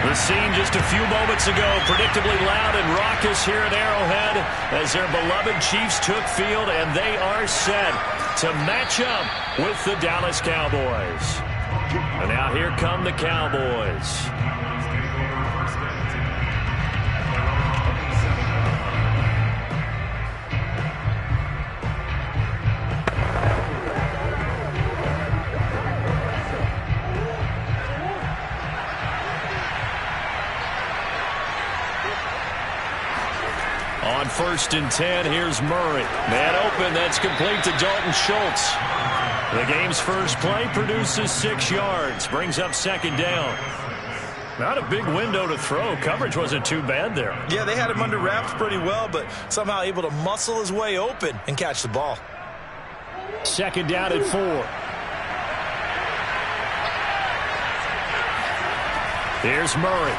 The scene just a few moments ago, predictably loud and raucous here at Arrowhead as their beloved Chiefs took field, and they are set to match up with the Dallas Cowboys. And now here come the Cowboys. On 1st and 10, here's Murray. Man open, that's complete to Dalton Schultz. The game's first play produces 6 yards, brings up 2nd down. Not a big window to throw. Coverage wasn't too bad there. Yeah, they had him under wraps pretty well, but somehow able to muscle his way open and catch the ball. 2nd down at 4. Here's Murray.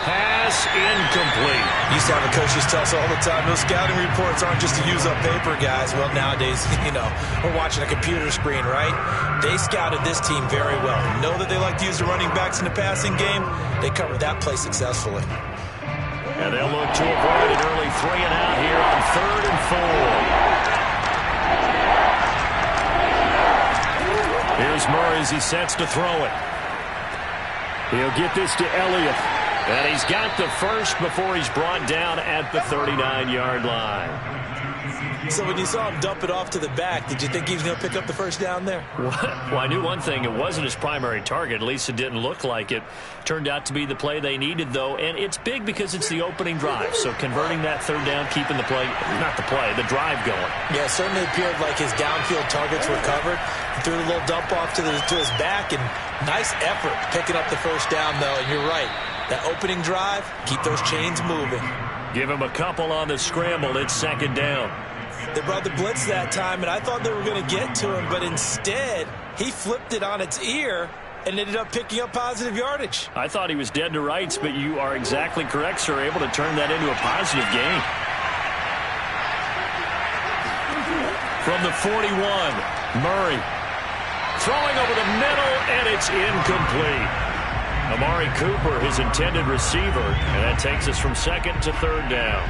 Pass incomplete. Used to have a coach used to tell us all the time, those scouting reports aren't just to use up paper, guys. Well, nowadays, we're watching a computer screen, right? They scouted this team very well. Know that they like to use the running backs in the passing game. They covered that play successfully. And they'll look to avoid an early 3 and out here on 3rd and 4. Here's Murray as he sets to throw it. He'll get this to Elliott. And he's got the first before he's brought down at the 39-yard line. So when you saw him dump it off to the back, did you think he was going to pick up the first down there? Well, I knew one thing. It wasn't his primary target. At least it didn't look like it. Turned out to be the play they needed, though. And it's big because it's the opening drive. So converting that 3rd down, keeping the play, not the play, the drive going. Yeah, it certainly appeared like his downfield targets were covered. He threw a little dump off to his back, and nice effort picking up the first down, though. And you're right. That opening drive, keep those chains moving. Give him a couple on the scramble. It's 2nd down. They brought the blitz that time, and I thought they were going to get to him, but instead, he flipped it on its ear and ended up picking up positive yardage. I thought he was dead to rights, but you are exactly correct, sir. Able to turn that into a positive gain. From the 41, Murray. Throwing over the middle, and it's incomplete. Amari Cooper, his intended receiver, and that takes us from 2nd to 3rd down.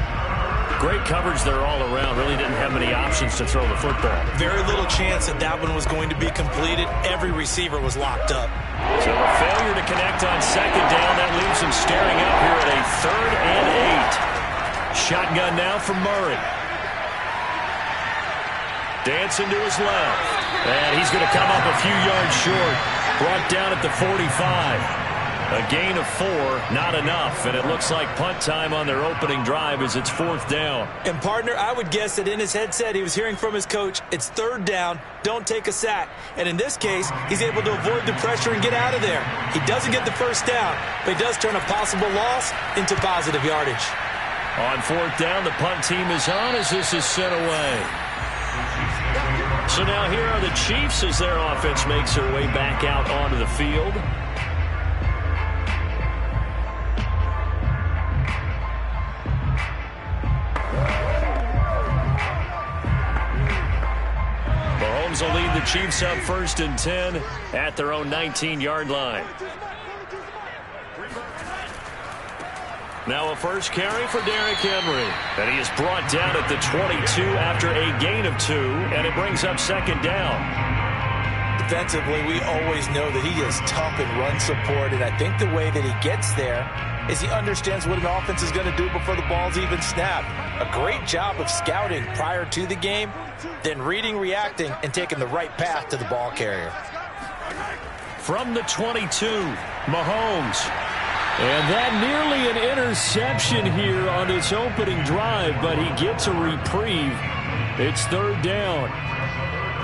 Great coverage there all around. Really didn't have many options to throw the football. Very little chance that one was going to be completed. Every receiver was locked up. So a failure to connect on 2nd down. That leaves him staring up here at a 3rd and 8. Shotgun now from Murray. Dancing to his left. And he's going to come up a few yards short. Brought down at the 45. A gain of 4, not enough, and it looks like punt time on their opening drive as it's 4th down. And, partner, I would guess that in his headset he was hearing from his coach, it's 3rd down, don't take a sack. And in this case, he's able to avoid the pressure and get out of there. He doesn't get the first down, but he does turn a possible loss into positive yardage. On 4th down, the punt team is on as this is sent away. So now here are the Chiefs as their offense makes their way back out onto the field. Mahomes will lead the Chiefs up 1st and 10 at their own 19-yard line. Now a first carry for Derrick Henry. And he is brought down at the 22 after a gain of 2, and it brings up 2nd down. Defensively, we always know that he is tough in run support, and I think the way that he gets there is he understands what an offense is going to do before the ball's even snapped. A great job of scouting prior to the game, then reading, reacting, and taking the right path to the ball carrier. From the 22, Mahomes. And that nearly an interception here on its opening drive, but he gets a reprieve. It's 3rd down.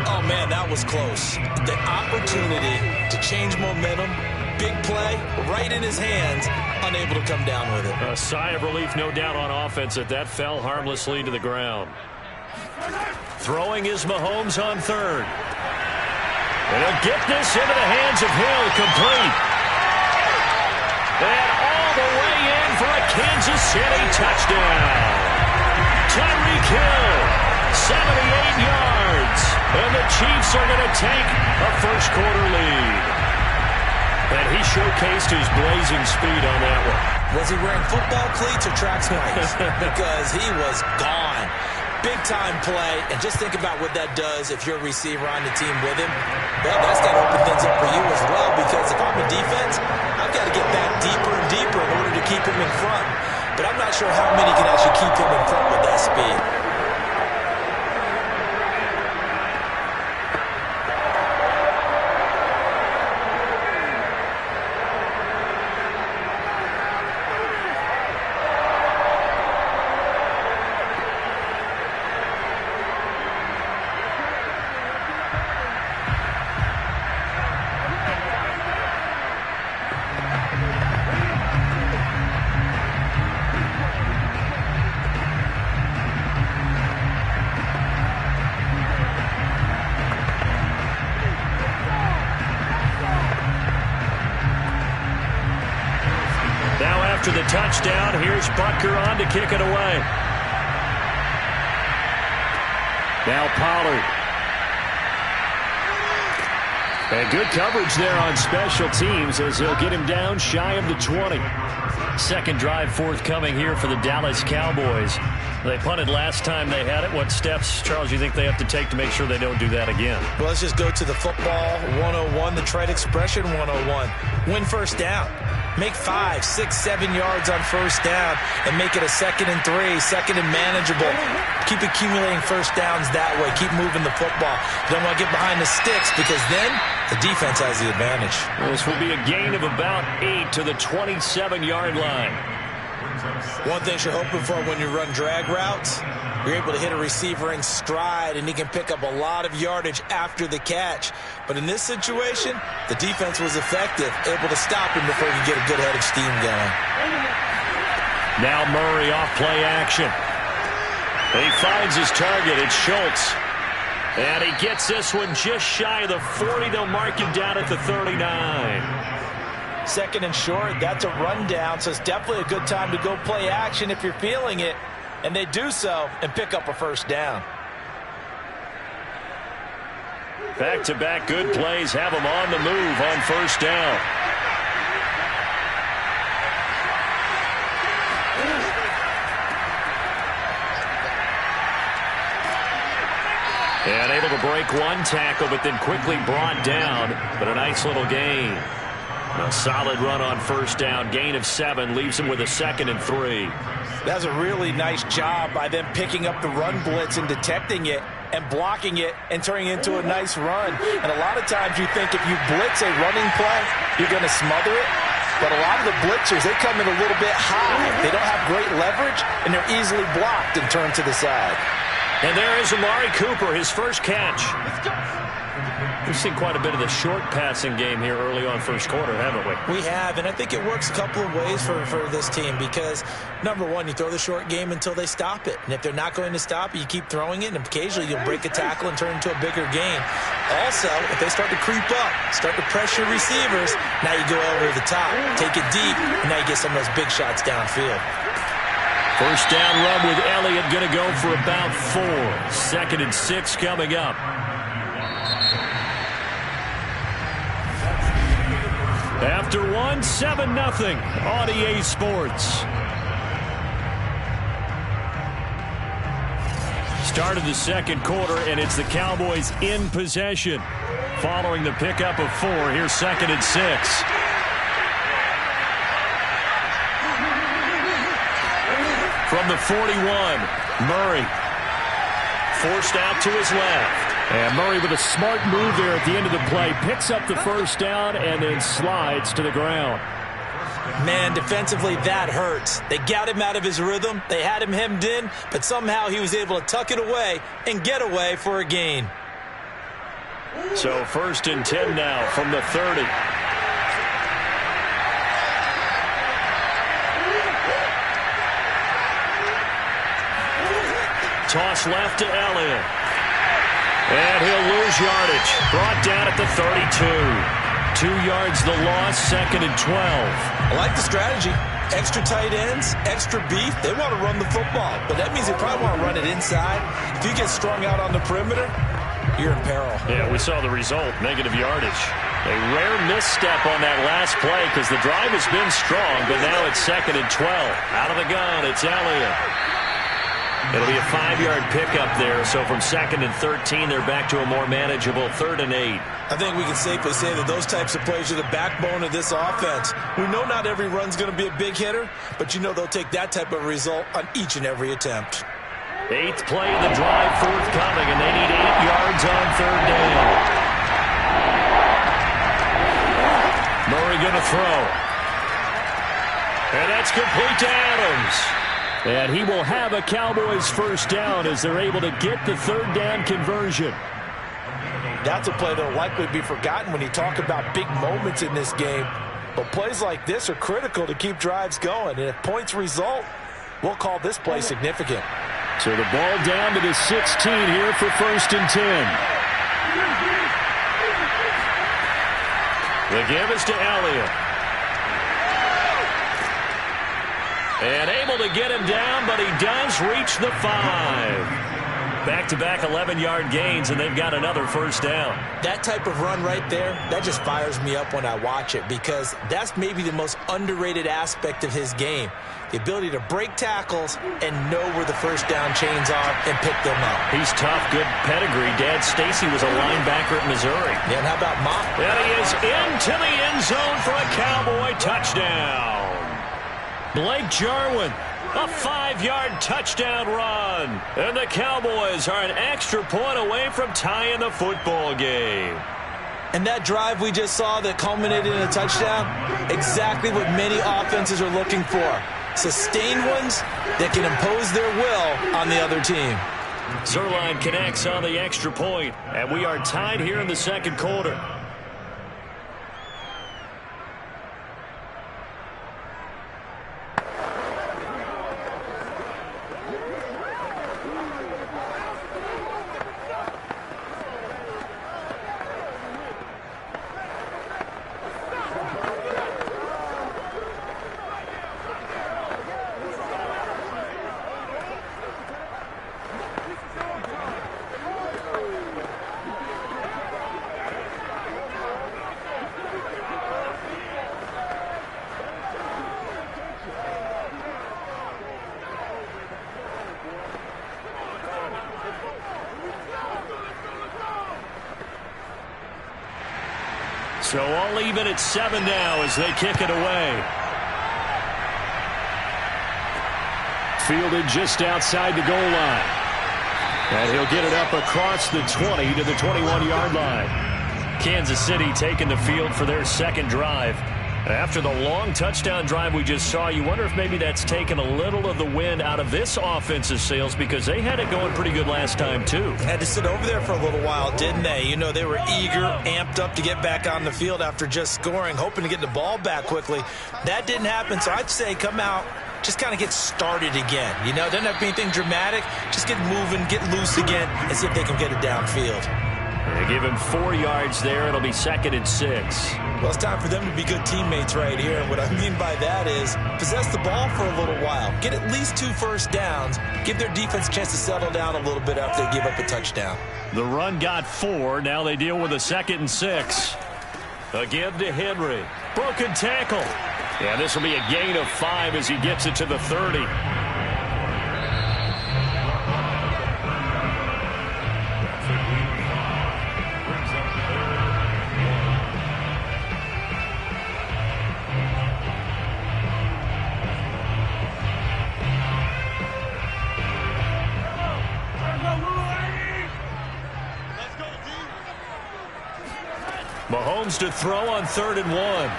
Oh, man, that was close. The opportunity to change momentum, big play, right in his hands, unable to come down with it. A sigh of relief, no doubt, on offense that fell harmlessly to the ground. Throwing is Mahomes on 3rd. And he'll get this into the hands of Hill, complete. And all the way in for a Kansas City touchdown. Tyreek Hill 78 yards. And the Chiefs are going to take a first quarter lead. And he showcased his blazing speed on that one. Was he wearing football cleats or track spikes? Because he was gone. Big-time play. And just think about what that does if you're a receiver on the team with him. Well, that's got to open things up for you as well, because if I'm a defense, I've got to get back deeper and deeper in order to keep him in front. But I'm not sure how many can actually keep him in front with that speed. After the touchdown, here's Butker on to kick it away. Now Pollard. And good coverage there on special teams as he'll get him down shy of the 20. Second drive forthcoming here for the Dallas Cowboys. They punted last time they had it. What steps, Charles, you think they have to take to make sure they don't do that again? Well, let's just go to the football 101, the trade expression 101. Win first down. Make 5, 6, 7 yards on first down and make it a 2nd and 3, second and manageable. Keep accumulating first downs that way. Keep moving the football. You don't want to get behind the sticks because then the defense has the advantage. Well, this will be a gain of about 8 to the 27-yard line. One thing you're hoping for when you run drag routes, you're able to hit a receiver in stride, and he can pick up a lot of yardage after the catch. But in this situation, the defense was effective, able to stop him before he could get a good head of steam going. Now Murray off play action. He finds his target. It's Schultz. And he gets this one just shy of the 40. They'll mark him down at the 39. 2nd and short, that's a rundown, so it's definitely a good time to go play action if you're feeling it. And they do so and pick up a first down. Back-to-back good plays have them on the move on first down. And able to break one tackle, but then quickly brought down. But a nice little gain. A solid run on first down. Gain of 7 leaves him with a 2nd and 3. That's a really nice job by them picking up the run blitz and detecting it and blocking it and turning it into a nice run. And a lot of times you think if you blitz a running play, you're going to smother it. But a lot of the blitzers, they come in a little bit high. They don't have great leverage, and they're easily blocked and turned to the side. And there is Amari Cooper, his first catch. We've seen quite a bit of the short passing game here early on first quarter, haven't we? We have, and I think it works a couple of ways for this team because, number one, you throw the short game until they stop it. And if they're not going to stop it, you keep throwing it, and occasionally you'll break a tackle and turn it into a bigger gain. Also, if they start to creep up, start to pressure receivers, now you go over the top, take it deep, and now you get some of those big shots downfield. First down run with Elliott going to go for about 4. 2nd and 6 coming up. After 1, 7-0 on EA Sports. Started the second quarter, and it's the Cowboys in possession. Following the pickup of 4, here's 2nd and 6. From the 41, Murray forced out to his left. And Murray with a smart move there at the end of the play. Picks up the first down and then slides to the ground. Man, defensively, that hurts. They got him out of his rhythm. They had him hemmed in, but somehow he was able to tuck it away and get away for a gain. So 1st and 10 now from the 30. Toss left to Elliott. And he'll lose yardage. Brought down at the 32. 2 yards the loss, 2nd and 12. I like the strategy. Extra tight ends, extra beef. They want to run the football, but that means they probably want to run it inside. If you get strung out on the perimeter, you're in peril. Yeah, we saw the result, negative yardage. A rare misstep on that last play because the drive has been strong, but now it's 2nd and 12. Out of the gun, it's Elliott. It'll be a 5-yard pickup there, so from 2nd and 13, they're back to a more manageable 3rd and 8. I think we can safely say that those types of plays are the backbone of this offense. We know not every run's going to be a big hitter, but you know they'll take that type of result on each and every attempt. 8th play of the drive forthcoming, and they need 8 yards on 3rd down. Murray going to throw. And that's complete to Adams. And he will have a Cowboys first down as they're able to get the 3rd down conversion. That's a play that will likely be forgotten when you talk about big moments in this game. But plays like this are critical to keep drives going. And if points result, we'll call this play significant. So the ball down to the 16 here for 1st and 10. The give is to Elliott. And able to get him down, but he does reach the 5. Back-to-back 11-yard gains, and they've got another first down. That type of run right there, that just fires me up when I watch it because that's maybe the most underrated aspect of his game. The ability to break tackles and know where the first down chains are and pick them up. He's tough, good pedigree. Dad Stacy was a linebacker at Missouri. Yeah, and how about Mott? And he is into the end zone for a Cowboy touchdown. Blake Jarwin, a 5-yard touchdown run. And the Cowboys are an extra point away from tying the football game. And that drive we just saw that culminated in a touchdown, exactly what many offenses are looking for. Sustained ones that can impose their will on the other team. Zerline connects on the extra point, and we are tied here in the 2nd quarter. So all even at 7 now as they kick it away. Fielded just outside the goal line. And he'll get it up across the 20 to the 21-yard line. Kansas City taking the field for their 2nd drive. After the long touchdown drive we just saw, you wonder if maybe that's taken a little of the wind out of this offensive sails because they had it going pretty good last time too. Had to sit over there for a little while, didn't they? You know, they were eager, amped up to get back on the field after just scoring, hoping to get the ball back quickly. That didn't happen, so I'd say come out, just kind of get started again. You know, doesn't have to be anything dramatic. Just get moving, get loose again, and see if they can get it downfield. They give him 4 yards there. It'll be 2nd and 6. Well, it's time for them to be good teammates right here. And what I mean by that is possess the ball for a little while. Get at least 2 first downs. Give their defense a chance to settle down a little bit after they give up a touchdown. The run got 4. Now they deal with a 2nd and 6. A give to Henry. Broken tackle. Yeah, this will be a gain of 5 as he gets it to the 30. Mahomes to throw on 3rd and 1.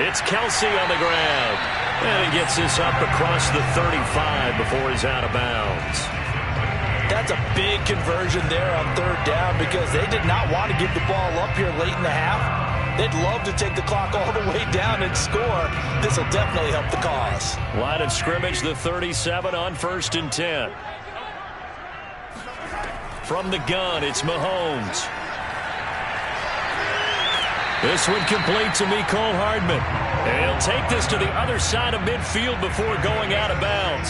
It's Kelsey on the ground. And he gets this up across the 35 before he's out of bounds. That's a big conversion there on 3rd down because they did not want to give the ball up here late in the half. They'd love to take the clock all the way down and score. This will definitely help the cause. Line of scrimmage, the 37 on 1st and 10. From the gun, it's Mahomes. This one complete to Mecole Hardman. And he'll take this to the other side of midfield before going out of bounds.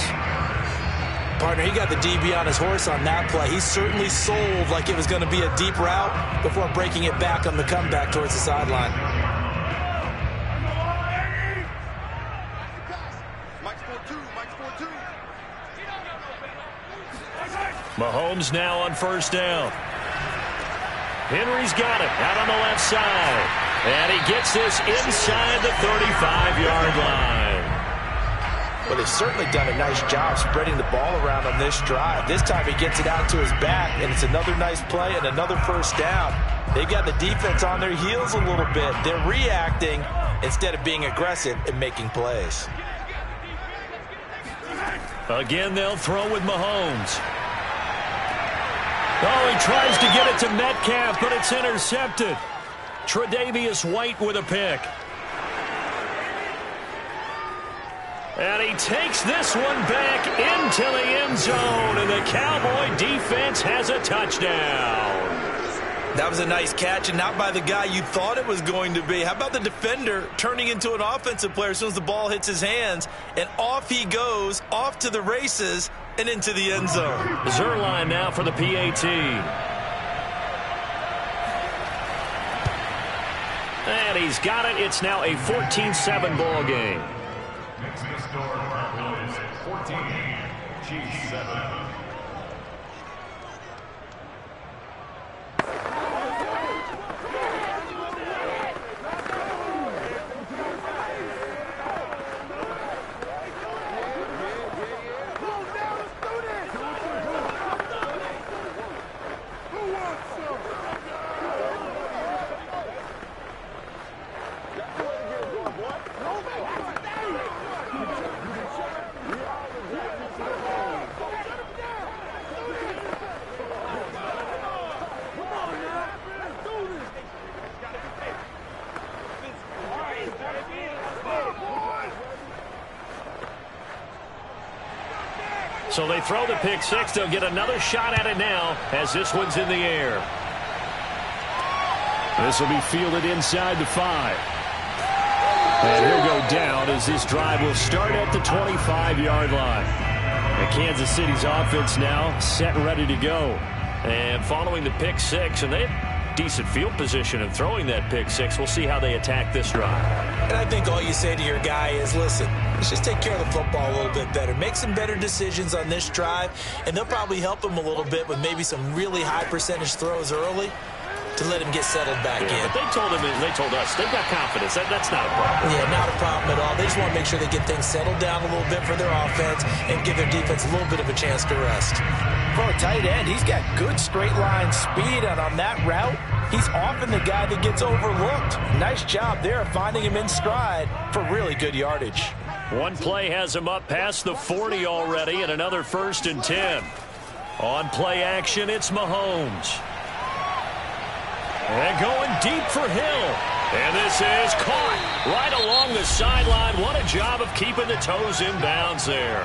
Partner, he got the DB on his horse on that play. He certainly sold like it was going to be a deep route before breaking it back on the comeback towards the sideline. Mahomes now on first down. Henry's got it out on the left side. And he gets this inside the 35-yard line. Well, they've certainly done a nice job spreading the ball around on this drive. This time he gets it out to his back, and it's another nice play and another first down. They've got the defense on their heels a little bit. They're reacting instead of being aggressive and making plays. Again, they'll throw with Mahomes. Oh, he tries to get it to Metcalf, but it's intercepted. Tre'Davious White with a pick. And he takes this one back into the end zone, and the Cowboy defense has a touchdown. That was a nice catch, and not by the guy you thought it was going to be. How about the defender turning into an offensive player as soon as the ball hits his hands, and off he goes, off to the races, and into the end zone. Zerline now for the PAT. And he's got it. It's now a 14-7 ball game. Next to score, Cowboys 14, Chiefs 7. So they throw the pick six. They'll get another shot at it now as this one's in the air. This will be fielded inside the 5. And he'll go down as this drive will start at the 25-yard line. And Kansas City's offense now set and ready to go. And following the pick six, and they have decent field position in throwing that pick six. We'll see how they attack this drive. And I think all you say to your guy is, listen, let's just take care of the football a little bit better. Make some better decisions on this drive, and they'll probably help him a little bit with maybe some really high percentage throws early to let him get settled back in. But they told us, they've got confidence. That's not a problem. Yeah, not a problem at all. They just want to make sure they get things settled down a little bit for their offense and give their defense a little bit of a chance to rest. For a tight end, he's got good straight line speed, and on that route, he's often the guy that gets overlooked. Nice job there of finding him in stride for really good yardage. One play has him up past the 40 already, and another 1st and 10. On play action, it's Mahomes. And going deep for Hill. And this is caught right along the sideline. What a job of keeping the toes in bounds there.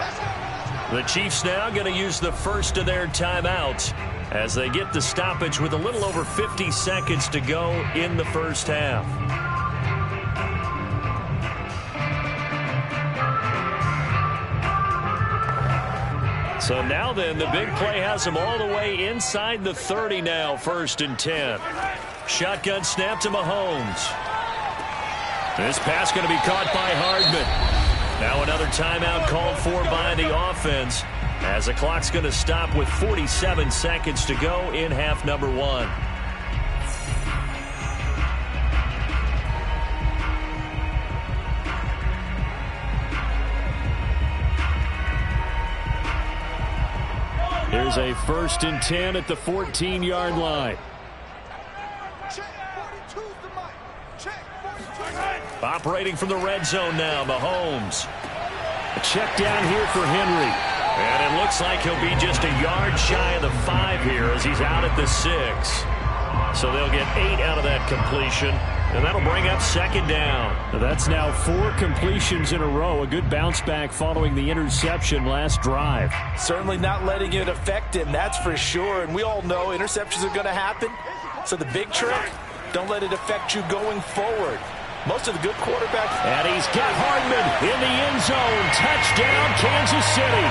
The Chiefs now going to use the first of their timeouts as they get the stoppage with a little over 50 seconds to go in the first half. So now then, the big play has them all the way inside the 30 now, 1st and 10. Shotgun snap to Mahomes. This pass going to be caught by Hardman. Now another timeout called for by the offense as the clock's going to stop with 47 seconds to go in half number 1. Here's a 1st and 10 at the 14-yard line. Operating from the red zone now, Mahomes. A check down here for Henry. And it looks like he'll be just a yard shy of the 5 here as he's out at the 6. So they'll get 8 out of that completion. And that'll bring up 2nd down. That's now 4 completions in a row. A good bounce back following the interception last drive. Certainly not letting it affect him, that's for sure. And we all know interceptions are going to happen. So the big trick, Don't let it affect you going forward. Most of the good quarterbacks. And he's got Hardman in the end zone. Touchdown, Kansas City.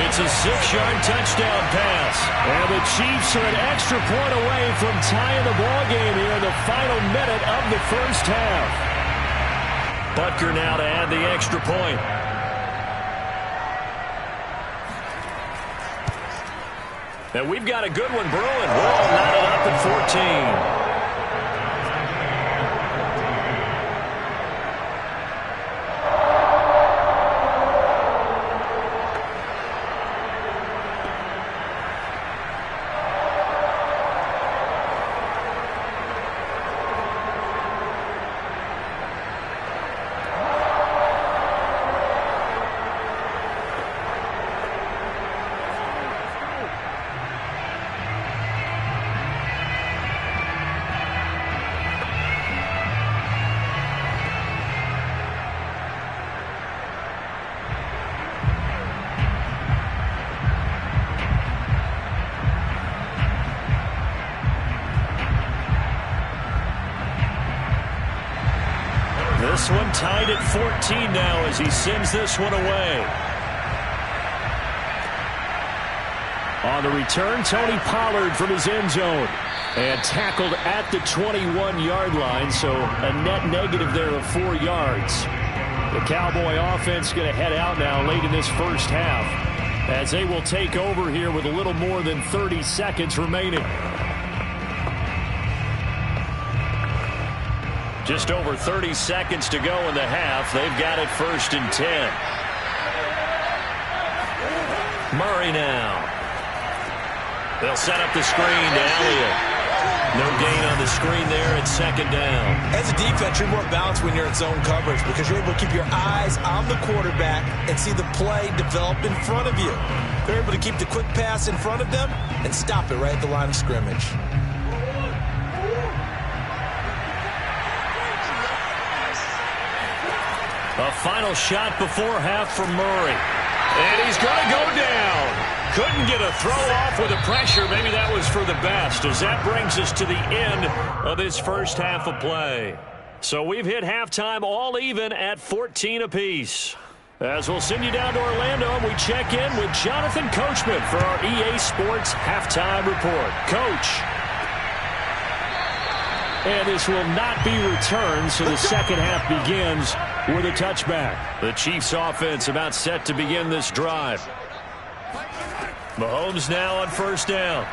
It's a 6-yard touchdown pass. And the Chiefs are an extra point away from tying the ball game here in the final minute of the first half. Butker now to add the extra point. And we've got a good one brewing. We're all knotted up at 14. This one tied at 14 now as he sends this one away. On the return, Tony Pollard from his end zone. And tackled at the 21-yard line, so a net negative there of 4 yards. The Cowboy offense going to head out now late in this first half as they will take over here with a little more than 30 seconds remaining. Just over 30 seconds to go in the half. They've got it 1st and 10. Murray now. They'll set up the screen to Elliott. No gain on the screen there at 2nd down. As a defense, you're more balanced when you're in zone coverage because you're able to keep your eyes on the quarterback and see the play develop in front of you. They're able to keep the quick pass in front of them and stop it right at the line of scrimmage. A final shot before half from Murray. And he's going to go down. Couldn't get a throw off with the pressure. Maybe that was for the best, as that brings us to the end of this first half of play. So we've hit halftime all even at 14 apiece. As we'll send you down to Orlando, and we check in with Jonathan Coachman for our EA Sports Halftime Report. Coach. And this will not be returned, so the second half begins with a touchback. The Chiefs offense about set to begin this drive. Mahomes now on 1st down.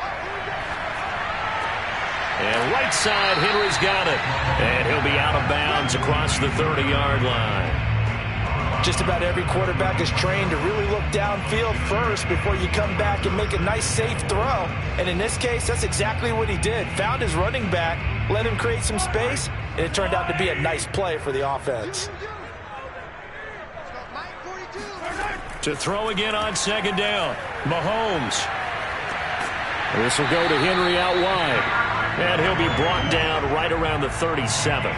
And right side, Henry's got it. And he'll be out of bounds across the 30-yard line. Just about every quarterback is trained to really look downfield first before you come back and make a nice, safe throw. And in this case, that's exactly what he did. Found his running back, let him create some space, and it turned out to be a nice play for the offense. To throw again on 2nd down. Mahomes. This will go to Henry out wide. And he'll be brought down right around the 37.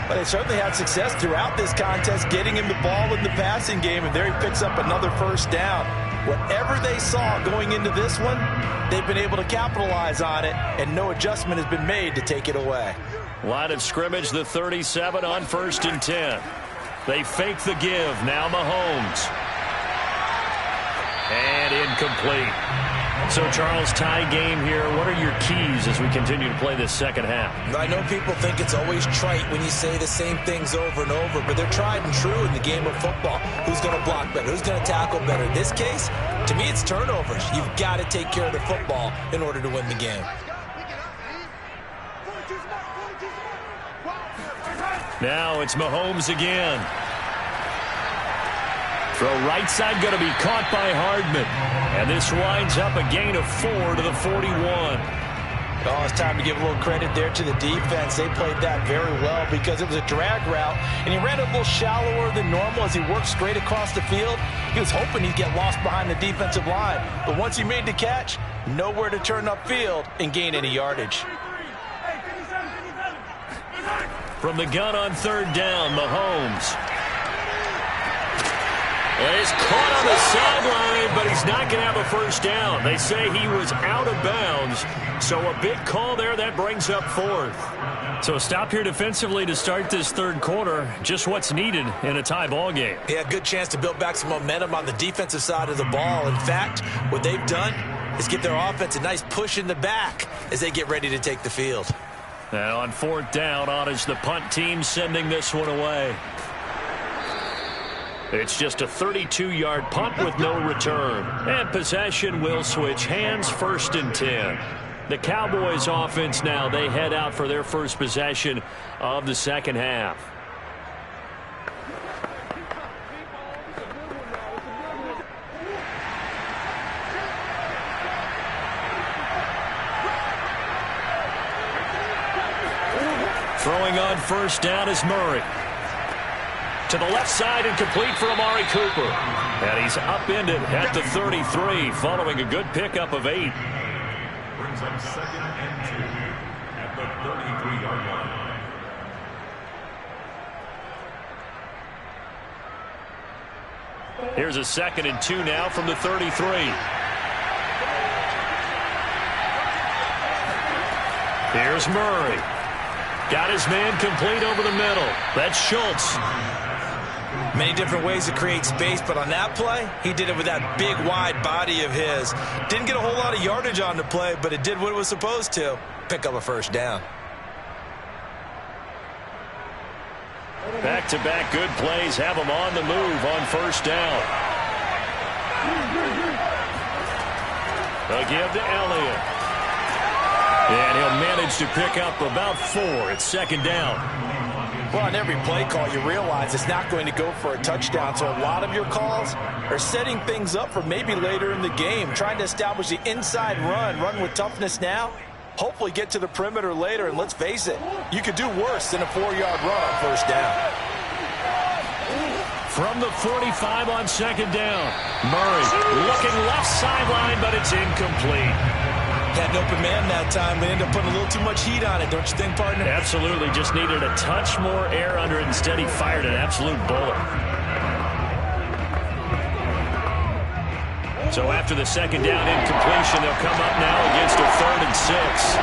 But they certainly had success throughout this contest getting him the ball in the passing game, and there he picks up another 1st down. Whatever they saw going into this one, they've been able to capitalize on it, and no adjustment has been made to take it away. Line of scrimmage, the 37 on 1st and 10. They fake the give. Now Mahomes. And incomplete. So, Charles, tie game here. What are your keys as we continue to play this second half? I know people think it's always trite when you say the same things over and over, but they're tried and true in the game of football. Who's going to block better? Who's going to tackle better? In this case, to me, it's turnovers. You've got to take care of the football in order to win the game. Now it's Mahomes again. Throw right side going to be caught by Hardman. And this winds up a gain of 4 to the 41. Oh, it's time to give a little credit there to the defense. They played that very well because it was a drag route, and he ran a little shallower than normal as he worked straight across the field. He was hoping he'd get lost behind the defensive line. But once he made the catch, nowhere to turn upfield and gain any yardage. From the gun on 3rd down, Mahomes. Well, he's caught on the sideline, but he's not going to have a first down. They say he was out of bounds, so a big call there. That brings up fourth. So a stop here defensively to start this third quarter. Just what's needed in a tie ball game. Yeah, good chance to build back some momentum on the defensive side of the ball. In fact, what they've done is give their offense a nice push in the back as they get ready to take the field. And on fourth down, on is the punt team sending this one away. It's just a 32-yard punt with no return. And possession will switch hands, 1st and 10. The Cowboys offense now, they head out for their first possession of the second half. Throwing on first down is Murray. To the left side and complete for Amari Cooper. And he's upended at the 33 following a good pickup of 8. Brings up 2nd and 2 at the 33-yard line. Here's a 2nd and 2 now from the 33. Here's Murray. Got his man complete over the middle. That's Schultz. Many different ways to create space, but on that play, he did it with that big, wide body of his. Didn't get a whole lot of yardage on the play, but it did what it was supposed to. Pick up a first down. Back-to-back good plays have him on the move on first down. They'll give to Elliott. And he'll manage to pick up about 4 at 2nd down. Well, on every play call, you realize it's not going to go for a touchdown. So a lot of your calls are setting things up for maybe later in the game, trying to establish the inside run with toughness now, hopefully get to the perimeter later. And let's face it, you could do worse than a 4-yard run on first down. From the 45 on 2nd down, Murray looking left sideline, but it's incomplete. Had an open man that time, but ended up putting a little too much heat on it, don't you think, partner? Absolutely. Just needed a touch more air under it. Instead, he fired an absolute bullet. So after the 2nd down incompletion, they'll come up now against a 3rd and 6.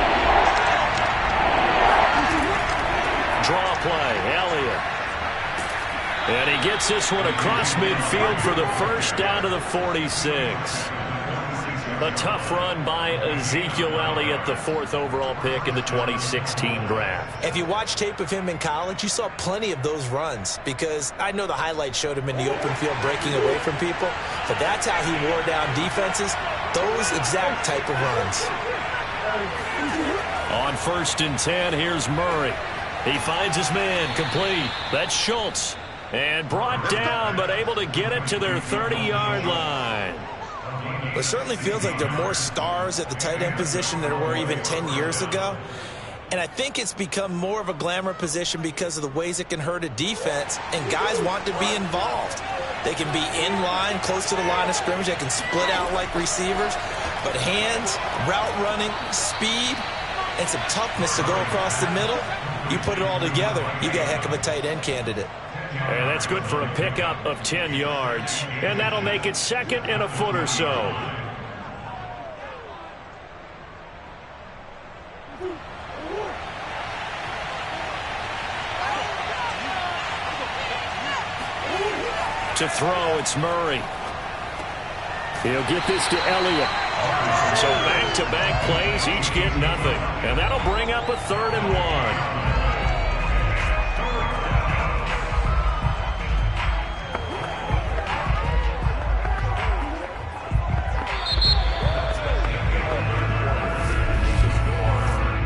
Draw play, Elliott. And he gets this one across midfield for the first down to the 46. A tough run by Ezekiel Elliott, the 4th overall pick in the 2016 draft. If you watch tape of him in college, you saw plenty of those runs, because I know the highlights showed him in the open field breaking away from people, but that's how he wore down defenses, those exact type of runs. On 1st and 10, here's Murray. He finds his man complete. That's Schultz. And brought down, but able to get it to their 30-yard line. It certainly feels like there are more stars at the tight end position than there were even 10 years ago. And I think it's become more of a glamour position because of the ways it can hurt a defense, and guys want to be involved. They can be in line, close to the line of scrimmage. They can split out like receivers. But hands, route running, speed, and some toughness to go across the middle, you put it all together, you get a heck of a tight end candidate. And that's good for a pickup of 10 yards. And that'll make it 2nd and a foot or so. To throw, it's Murray. He'll get this to Elliott. So back-to-back plays, each get nothing. And that'll bring up a 3rd and 1.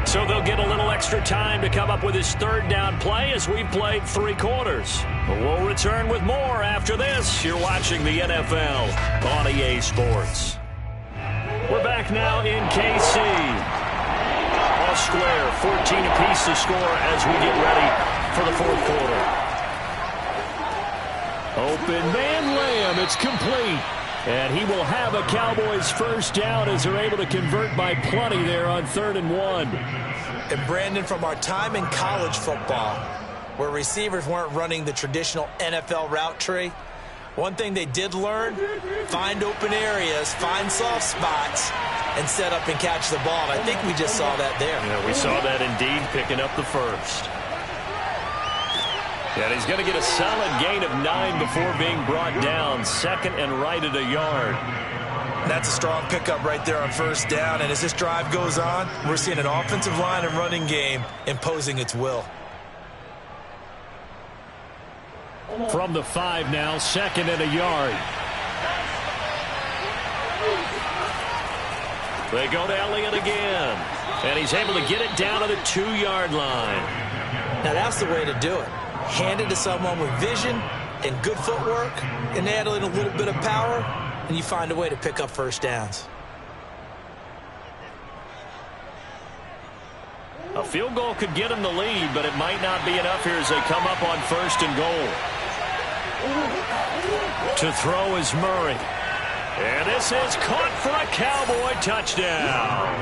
So they'll get a little extra time to come up with his 3rd down play as we've played 3 quarters. We'll return with more after this. You're watching the NFL on EA Sports. We're back now in KC. All square, 14 apiece to score as we get ready for the 4th quarter. Open man Lamb, it's complete. And he will have a Cowboys first down as they're able to convert by plenty there on 3rd and 1. And Brandon, from our time in college football, where receivers weren't running the traditional NFL route tree, One thing they did learn, find open areas, find soft spots, and set up and catch the ball. And I think we just saw that there. Yeah, we saw that indeed, picking up the first. And he's going to get a solid gain of 9 before being brought down. Second and right at a yard. That's a strong pickup right there on first down. And as this drive goes on, we're seeing an offensive line and running game imposing its will. From the 5 now, second and a yard. They go to Elliott again. And he's able to get it down to the 2-yard line. Now that's the way to do it. Hand it to someone with vision and good footwork, and add in a little bit of power, and you find a way to pick up first downs. A field goal could get him the lead, but it might not be enough here as they come up on first and goal. To throw is Murray. And this is caught for a Cowboy touchdown.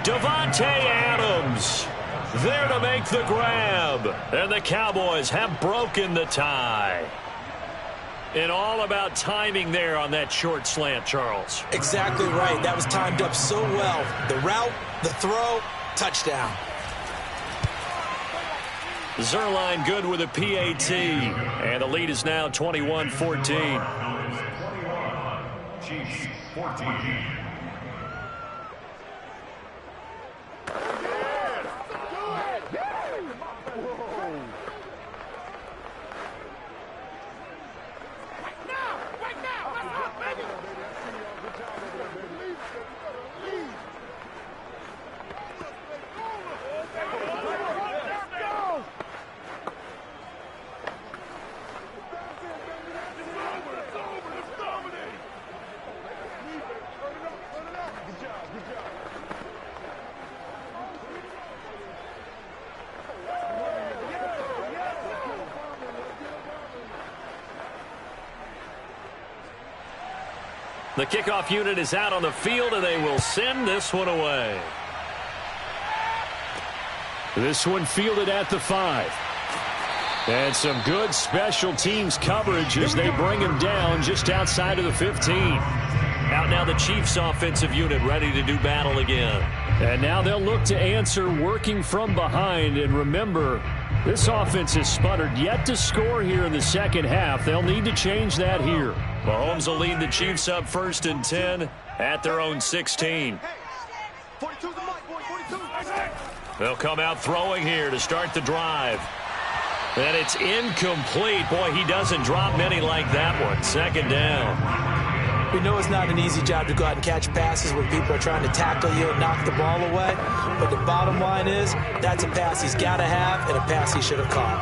Davante Adams there to make the grab. And the Cowboys have broken the tie. And all about timing there on that short slant, Charles. Exactly right. That was timed up so well. The route, the throw, touchdown. Zerline good with a PAT. And the lead is now 21-14. Chiefs 14. The kickoff unit is out on the field, and they will send this one away. This one fielded at the 5. And some good special teams coverage as they bring him down just outside of the 15. Out now the Chiefs offensive unit ready to do battle again. And now they'll look to answer working from behind. And remember, this offense has sputtered yet to score here in the second half. They'll need to change that here. Mahomes will lead the Chiefs up first and 10 at their own 16. They'll come out throwing here to start the drive. And it's incomplete. Boy, he doesn't drop many like that one. Second down. We know it's not an easy job to go out and catch passes when people are trying to tackle you and knock the ball away. But the bottom line is that's a pass he's got to have and a pass he should have caught.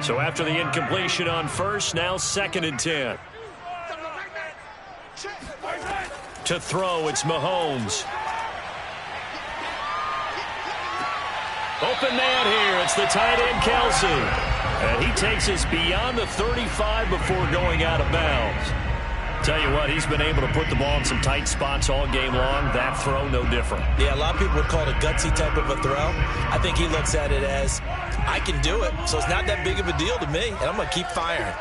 So after the incompletion on first, now second and 10. To throw, it's Mahomes. Open man here. It's the tight end, Kelsey. And he takes us beyond the 35 before going out of bounds. Tell you what, he's been able to put the ball in some tight spots all game long. That throw, no different. Yeah, a lot of people would call it a gutsy type of a throw. I think he looks at it as, I can do it, so it's not that big of a deal to me, and I'm going to keep firing.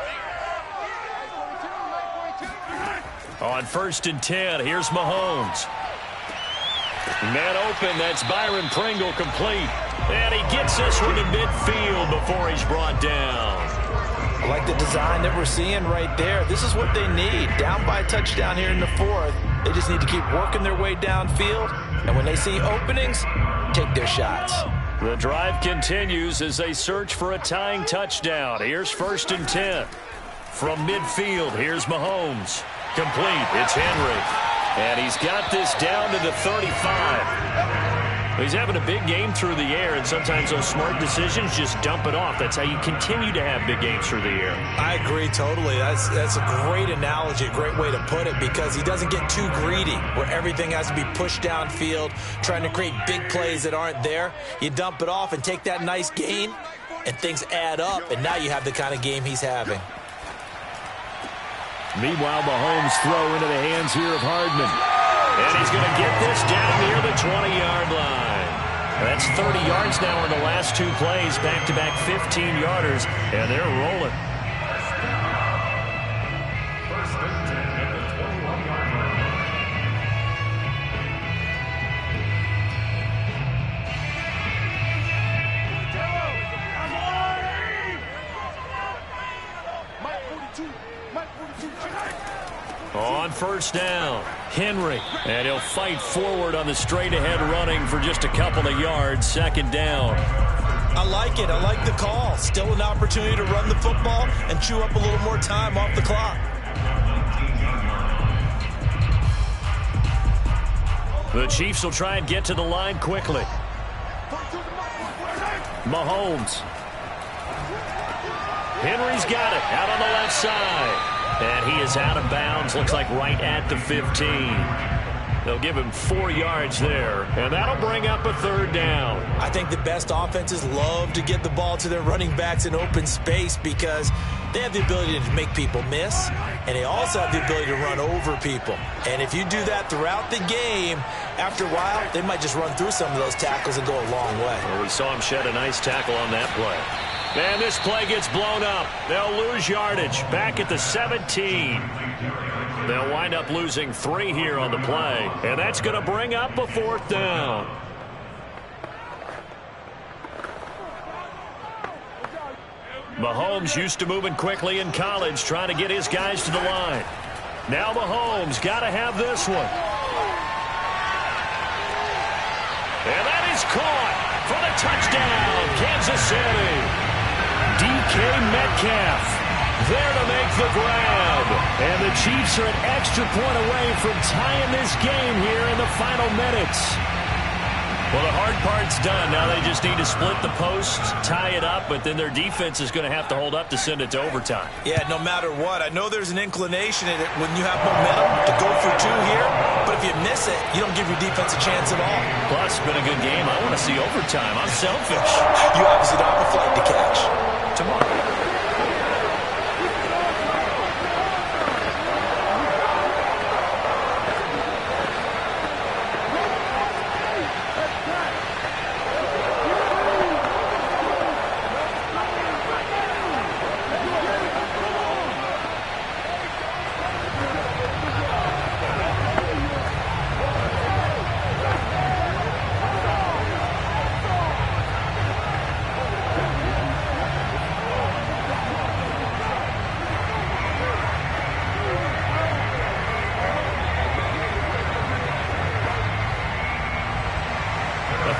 On first and 10, here's Mahomes. Man open, that's Byron Pringle complete. And he gets this one to midfield before he's brought down. I like the design that we're seeing right there. This is what they need. Down by a touchdown here in the 4th. They just need to keep working their way downfield. And when they see openings, take their shots. The drive continues as they search for a tying touchdown. Here's first and 10. From midfield, here's Mahomes. Complete, it's Henry. And he's got this down to the 35. He's having a big game through the air, and sometimes those smart decisions just dump it off. That's how you continue to have big games through the air. I agree totally. That's a great analogy, a great way to put it, because he doesn't get too greedy where everything has to be pushed downfield, trying to create big plays that aren't there. You dump it off and take that nice gain, and things add up, and now you have the kind of game he's having. Meanwhile, Mahomes throw into the hands here of Hardman. And he's going to get this down near the 20-yard line. That's 30 yards now in the last two plays, back-to-back 15-yarders, and they're rolling. On first down, Henry. And he'll fight forward on the straight-ahead running for just a couple of yards. Second down. I like it. I like the call. Still an opportunity to run the football and chew up a little more time off the clock. The Chiefs will try and get to the line quickly. Mahomes. Henry's got it out on the left side. And he is out of bounds, looks like right at the 15. They'll give him 4 yards there, and that'll bring up a third down. I think the best offenses love to get the ball to their running backs in open space because they have the ability to make people miss, and they also have the ability to run over people. And if you do that throughout the game, after a while, they might just run through some of those tackles and go a long way. Well, we saw him shed a nice tackle on that play. And this play gets blown up. They'll lose yardage back at the 17. They'll wind up losing 3 here on the play. And that's going to bring up a 4th down. Mahomes used to moving quickly in college, trying to get his guys to the line. Now Mahomes got to have this one. And that is caught for the touchdown, Kansas City. DK Metcalf there to make the grab. And the Chiefs are an extra point away from tying this game here in the final minutes. Well, the hard part's done. Now they just need to split the posts, tie it up, but then their defense is going to have to hold up to send it to overtime. Yeah, no matter what. I know there's an inclination in it when you have momentum to go for 2 here, but if you miss it, you don't give your defense a chance at all. Plus, it's been a good game. I want to see overtime. I'm selfish. You obviously don't have a flight to catch. Tomorrow.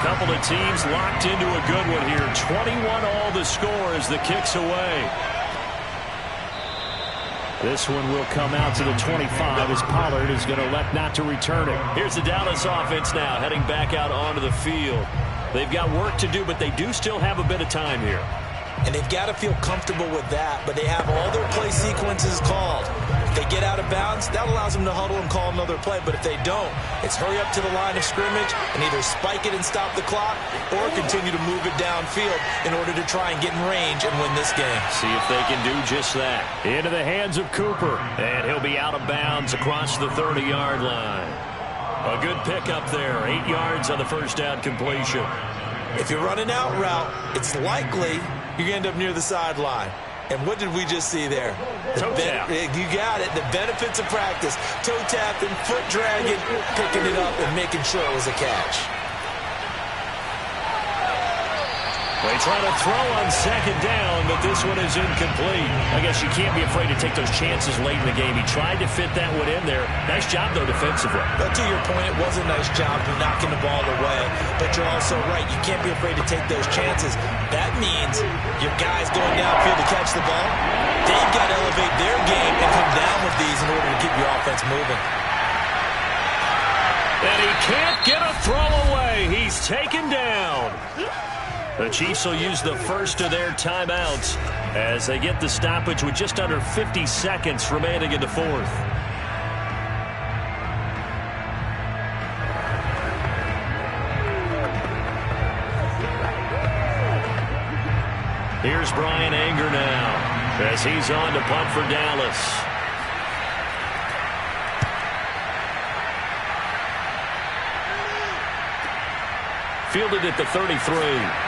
Couple of teams locked into a good one here. 21 all the score as the kick's away. This one will come out to the 25 as Pollard is going to elect not to return it. Here's the Dallas offense now heading back out onto the field. They've got work to do, but they do still have a bit of time here. And they've got to feel comfortable with that, but they have all their play sequences called. If they get out of bounds, that allows them to huddle and call another play. But if they don't, it's hurry up to the line of scrimmage and either spike it and stop the clock or continue to move it downfield in order to try and get in range and win this game. See if they can do just that. Into the hands of Cooper, and he'll be out of bounds across the 30-yard line. A good pickup there, 8 yards on the first down completion. If you're running out route, it's likely you're going to end up near the sideline. And what did we just see there? Toe tap. You got it. The benefits of practice. Toe tapping, foot dragging, picking it up, and making sure it was a catch. They try to throw on second down, but this one is incomplete. I guess you can't be afraid to take those chances late in the game. He tried to fit that one in there. Nice job, though, defensively. But to your point, it was a nice job of knocking the ball away. But you're also right. You can't be afraid to take those chances. That means your guys going downfield to catch the ball, they've got to elevate their game and come down with these in order to keep your offense moving. And he can't get a throw away. He's taken down. The Chiefs will use the first of their timeouts as they get the stoppage with just under 50 seconds remaining in the fourth. Here's Brian Anger now as he's on to punt for Dallas. Fielded at the 33.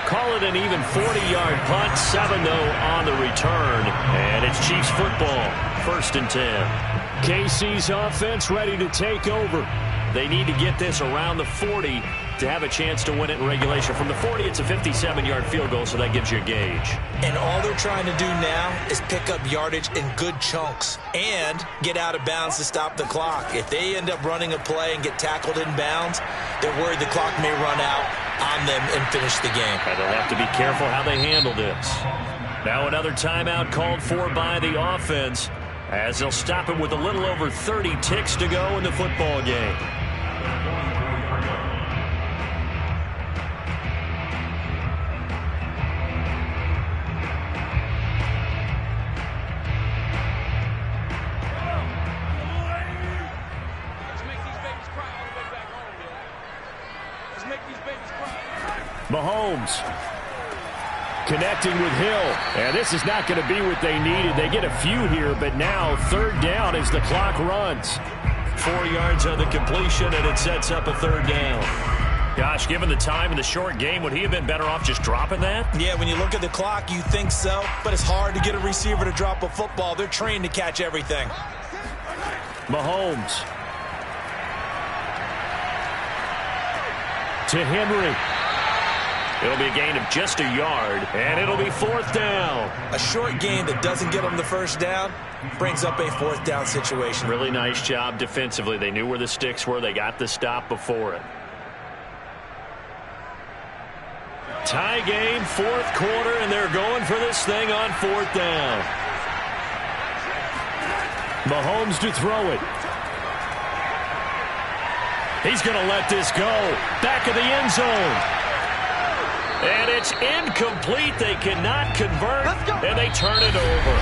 Call it an even 40-yard punt. 7, though, on the return. And it's Chiefs football. 1st and 10. KC's offense ready to take over. They need to get this around the 40 to have a chance to win it in regulation. From the 40, it's a 57-yard field goal, so that gives you a gauge. And all they're trying to do now is pick up yardage in good chunks and get out of bounds to stop the clock. If they end up running a play and get tackled in bounds, they're worried the clock may run out on them and finish the game. And they'll have to be careful how they handle this. Now another timeout called for by the offense, as they'll stop it with a little over 30 ticks to go in the football game. Mahomes connecting with Hill. And this is not going to be what they needed. They get a few here, but now third down as the clock runs. 4 yards on the completion, and it sets up a third down. Gosh, given the time in the short game, would he have been better off just dropping that? Yeah, when you look at the clock, you think so, but it's hard to get a receiver to drop a football. They're trained to catch everything. Mahomes to Henry. It'll be a gain of just a yard, and it'll be fourth down. A short gain that doesn't get them the first down brings up a fourth down situation. Really nice job defensively. They knew where the sticks were. They got the stop before it. Tie game, fourth quarter, and they're going for this thing on fourth down. Mahomes to throw it. He's going to let this go. Back of the end zone. And it's incomplete. They cannot convert, and they turn it over.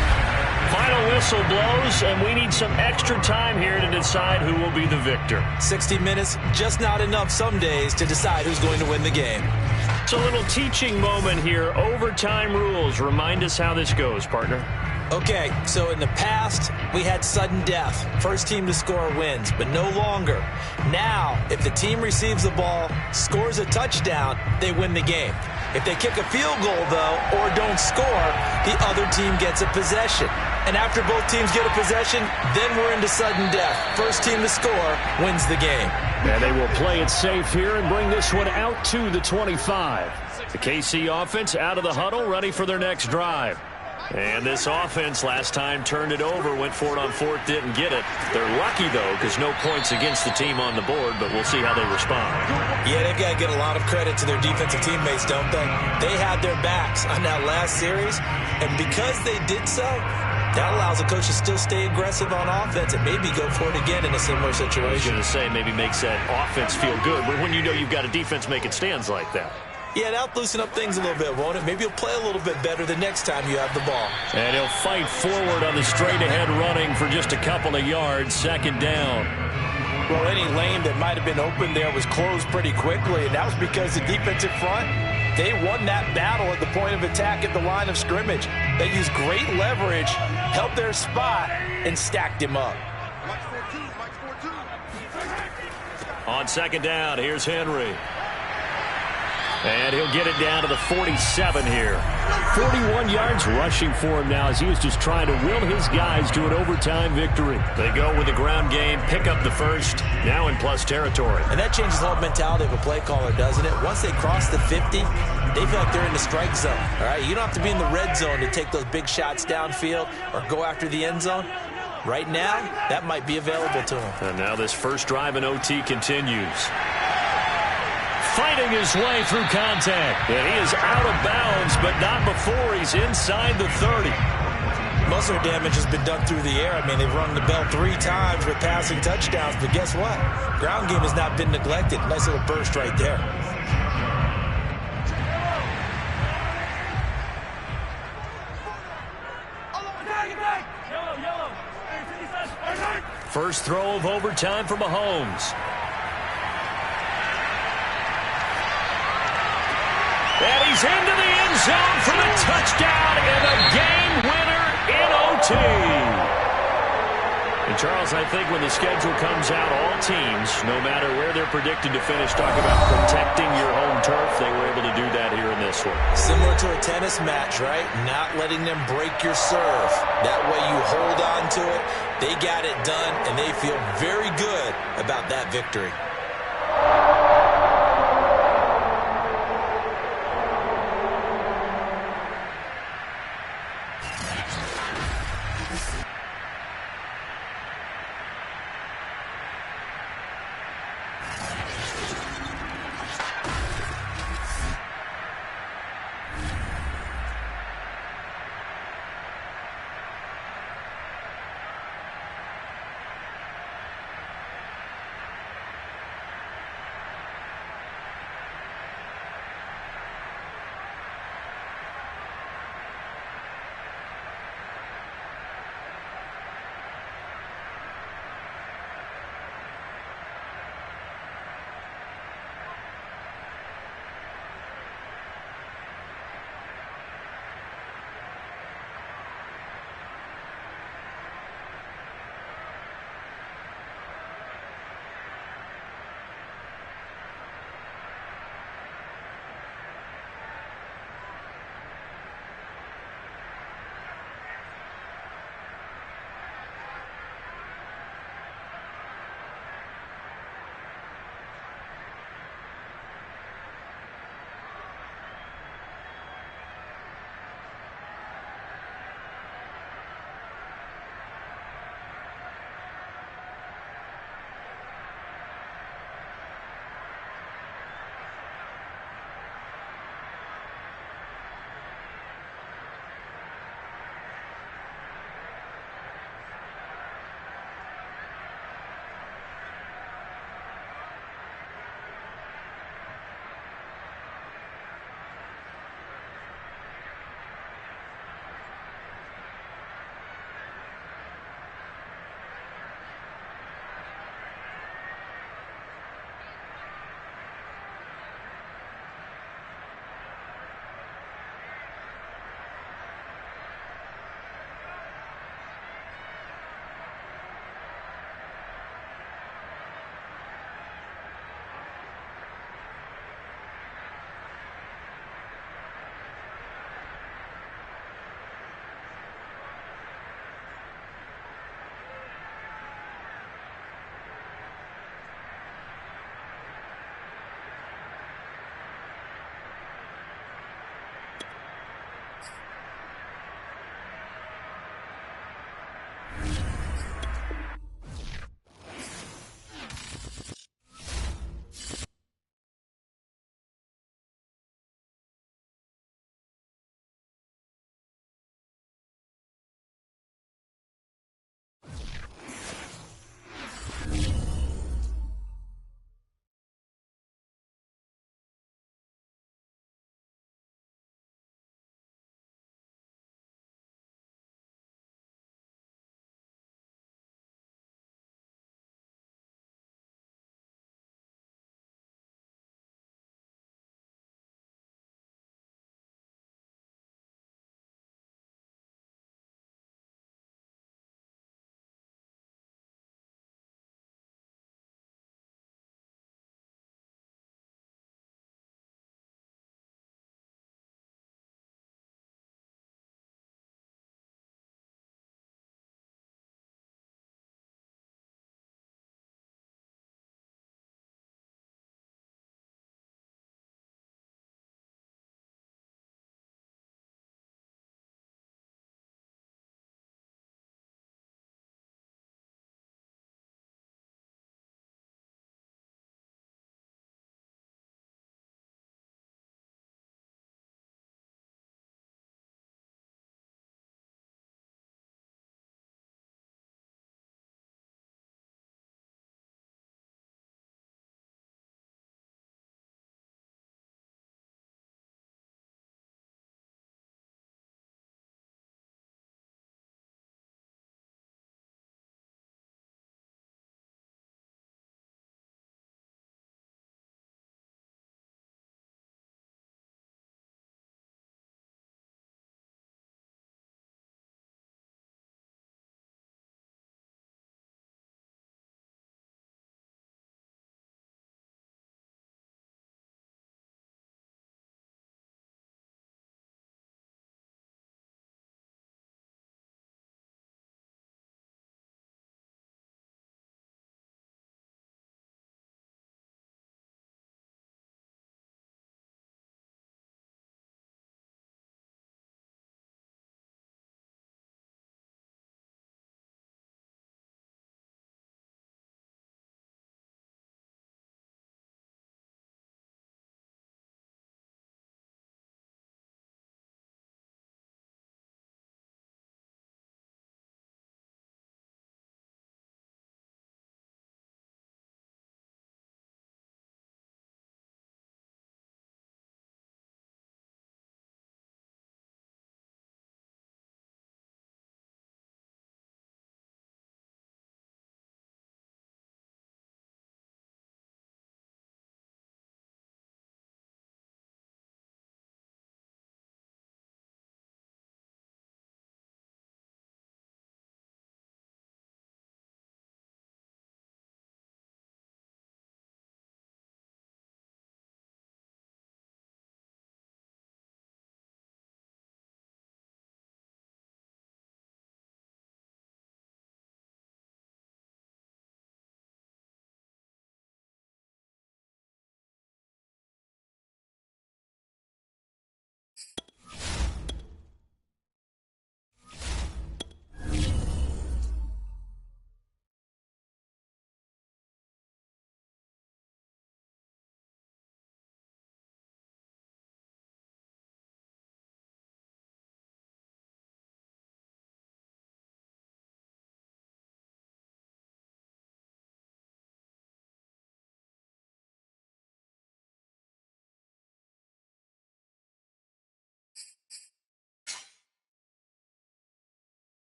Final whistle blows, and we need some extra time here to decide who will be the victor. 60 minutes, just not enough some days to decide who's going to win the game. It's a little teaching moment here. Overtime rules. Remind us how this goes, partner. Okay, so in the past, we had sudden death. First team to score wins, but no longer. Now, if the team receives the ball, scores a touchdown, they win the game. If they kick a field goal, though, or don't score, the other team gets a possession. And after both teams get a possession, then we're into sudden death. First team to score wins the game. And they will play it safe here and bring this one out to the 25. The KC offense out of the huddle, ready for their next drive. And this offense last time turned it over, went for it on fourth, didn't get it. They're lucky, though, because no points against the team on the board, but we'll see how they respond. Yeah, they've got to get a lot of credit to their defensive teammates, don't they? They had their backs on that last series, and because they did so, that allows the coach to still stay aggressive on offense and maybe go for it again in a similar situation. I was going to say, maybe makes that offense feel good, but when you know you've got a defense making stands like that. Yeah, that'll loosen up things a little bit, won't it? Maybe he'll play a little bit better the next time you have the ball. And he'll fight forward on the straight-ahead running for just a couple of yards, second down. Well, any lane that might have been open there was closed pretty quickly, and that was because the defensive front, they won that battle at the point of attack at the line of scrimmage. They used great leverage, held their spot, and stacked him up. On second down, here's Henry. And he'll get it down to the 47 here. 41 yards rushing for him now as he was just trying to will his guys to an overtime victory. They go with the ground game, pick up the first, now in plus territory. And that changes the whole mentality of a play caller, doesn't it? Once they cross the 50, they feel like they're in the strike zone. All right, you don't have to be in the red zone to take those big shots downfield or go after the end zone. Right now, that might be available to him. And now this first drive in OT continues. Fighting his way through contact. And he is out of bounds, but not before he's inside the 30. Most of the damage has been done through the air. I mean, they've rung the bell 3 times with passing touchdowns, but guess what? Ground game has not been neglected. Nice little burst right there. First throw of overtime for Mahomes. And he's into the end zone for the touchdown and a game winner in OT. And Charles, I think when the schedule comes out, all teams, no matter where they're predicted to finish, talk about protecting your home turf. They were able to do that here in this one. Similar to a tennis match, right? Not letting them break your serve. That way you hold on to it. They got it done, and they feel very good about that victory.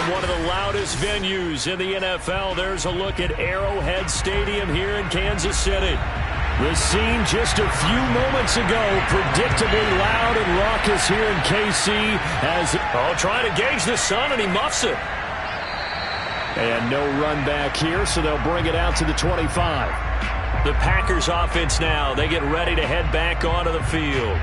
From one of the loudest venues in the NFL, there's a look at Arrowhead Stadium here in Kansas City. The scene just a few moments ago, predictably loud and raucous here in KC as trying to gauge the sun, and he muffs it. And no run back here, so they'll bring it out to the 25. The Packers offense now. They get ready to head back onto the field.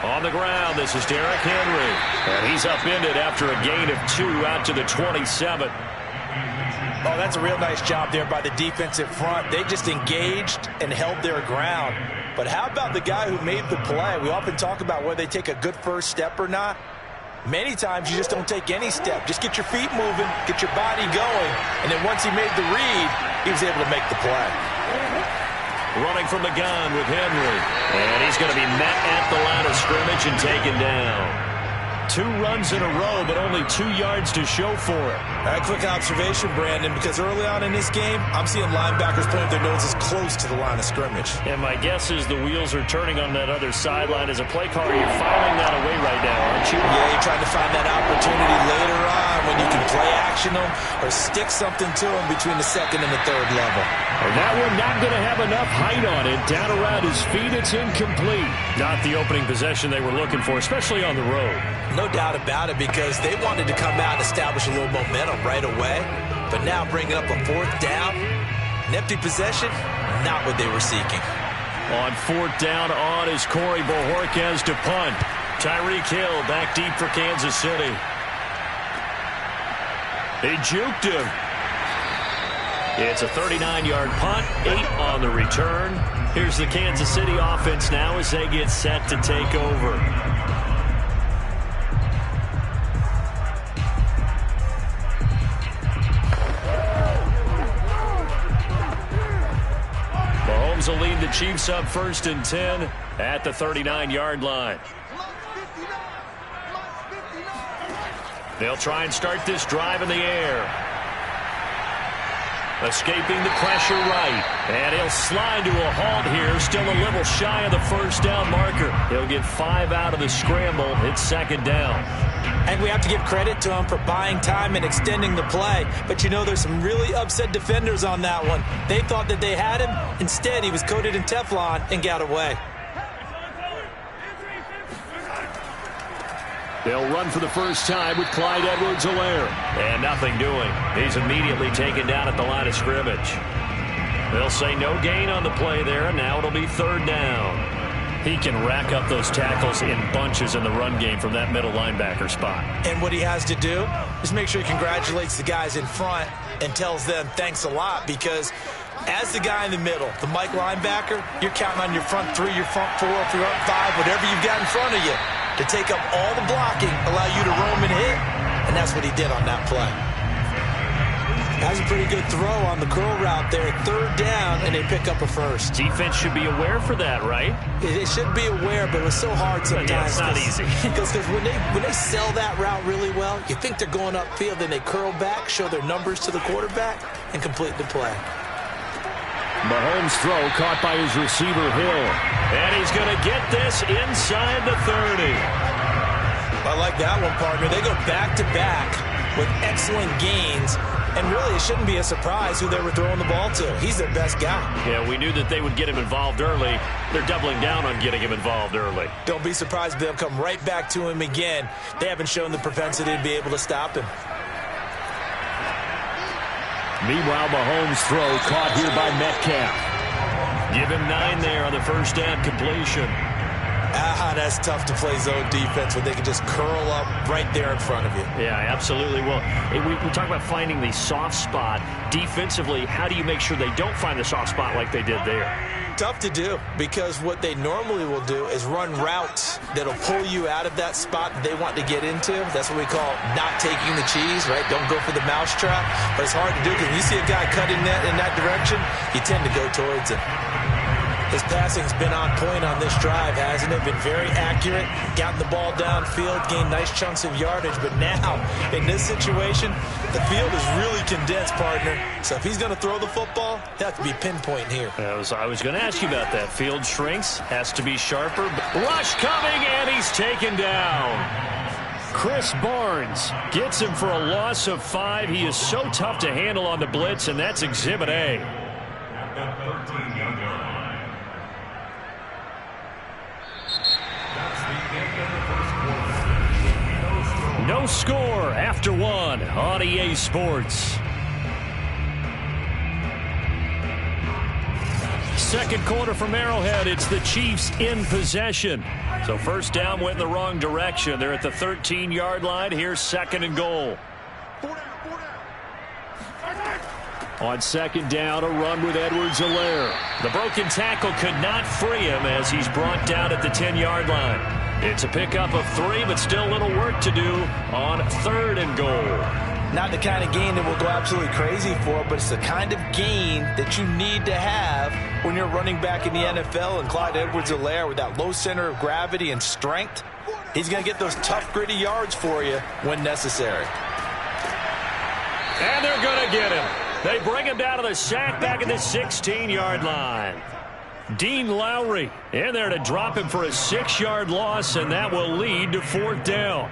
On the ground, this is Derrick Henry. And he's upended after a gain of 2 out to the 27. Oh, that's a real nice job there by the defensive front. They just engaged and held their ground. But how about the guy who made the play? We often talk about whether they take a good first step or not. Many times you just don't take any step. Just get your feet moving, get your body going, and then once he made the read, he was able to make the play. Running from the gun with Henry. And he's going to be met at the line of scrimmage and taken down. 2 runs in a row, but only 2 yards to show for it. A quick observation, Brandon, because early on in this game, I'm seeing linebackers pointing their noses close to the line of scrimmage. And my guess is the wheels are turning on that other sideline. As a play caller, you're filing that away right now, aren't you? Yeah, you're trying to find that opportunity later on when you can play action them or stick something to them between the second and the third level. And that one not going to have enough height on it. Down around his feet, it's incomplete. Not the opening possession they were looking for, especially on the road. No doubt about it, because they wanted to come out and establish a little momentum right away. But now bringing up a 4th down, an empty possession, not what they were seeking. On 4th down on is Corey Bojorquez to punt. Tyreek Hill back deep for Kansas City. They juked him. It's a 39-yard punt, 8 on the return. Here's the Kansas City offense now as they get set to take over. Mahomes will lead the Chiefs up 1st and 10 at the 39-yard line. They'll try and start this drive in the air. Escaping the pressure right. And he'll slide to a halt here. Still a little shy of the 1st down marker. He'll get 5 out of the scramble. It's 2nd down. And we have to give credit to him for buying time and extending the play. But you know, there's some really upset defenders on that one. They thought that they had him. Instead, he was coated in Teflon and got away. They'll run for the first time with Clyde Edwards-Helaire. And nothing doing. He's immediately taken down at the line of scrimmage. They'll say no gain on the play there, and now it'll be 3rd down. He can rack up those tackles in bunches in the run game from that middle linebacker spot. And what he has to do is make sure he congratulates the guys in front and tells them thanks a lot, because as the guy in the middle, the Mike linebacker, you're counting on your front 3, your front 4, your front 5, whatever you've got in front of you, to take up all the blocking, allow you to roam and hit, and that's what he did on that play. Has a pretty good throw on the curl route there. 3rd down, and they pick up a 1st. Defense should be aware for that, right? They should be aware, but it was so hard sometimes. Yeah, it's not easy. Because when they sell that route really well, you think they're going upfield, then they curl back, show their numbers to the quarterback, and complete the play. Mahomes' throw caught by his receiver, Hill. And he's going to get this inside the 30. I like that one, partner. They go back-to-back with excellent gains. And really, it shouldn't be a surprise who they were throwing the ball to. He's their best guy. Yeah, we knew that they would get him involved early. They're doubling down on getting him involved early. Don't be surprised if they'll come right back to him again. They haven't shown the propensity to be able to stop him. Meanwhile, Mahomes' throw caught here by Metcalf. Give him 9 there on the 1st down completion. That's tough to play zone defense when they can just curl up right there in front of you. Yeah, absolutely. Well, we talk about finding the soft spot. Defensively, how do you make sure they don't find the soft spot like they did there? Tough to do, because what they normally will do is run routes that'll pull you out of that spot that they want to get into. That's what we call not taking the cheese, right? Don't go for the mousetrap. But it's hard to do, because when you see a guy cutting that in that direction, you tend to go towards him. His passing's been on point on this drive, hasn't it? Been very accurate, gotten the ball downfield, gained nice chunks of yardage. But now, in this situation, the field is really condensed, partner. So if he's going to throw the football, he'll have to be pinpoint here. I was going to ask you about that. Field shrinks, has to be sharper. Rush coming, and he's taken down. Chris Barnes gets him for a loss of 5. He is so tough to handle on the blitz, and that's Exhibit A. At that 13-yard line. That's the end of the first quarter. No score after 1 on EA Sports. Second quarter from Arrowhead. It's the Chiefs in possession. So first down went in the wrong direction. They're at the 13-yard line. Here's second and goal. On second down, a run with Edwards-Helaire. The broken tackle could not free him as he's brought down at the 10-yard line. It's a pickup of 3, but still a little work to do on third and goal. Not the kind of gain that we'll go absolutely crazy for, but it's the kind of gain that you need to have when you're running back in the NFL. And Clyde Edwards-Helaire, with that low center of gravity and strength, he's going to get those tough, gritty yards for you when necessary. And they're going to get him. They bring him down to the sack back at the 16-yard line. Dean Lowry in there to drop him for a 6-yard loss, and that will lead to fourth down.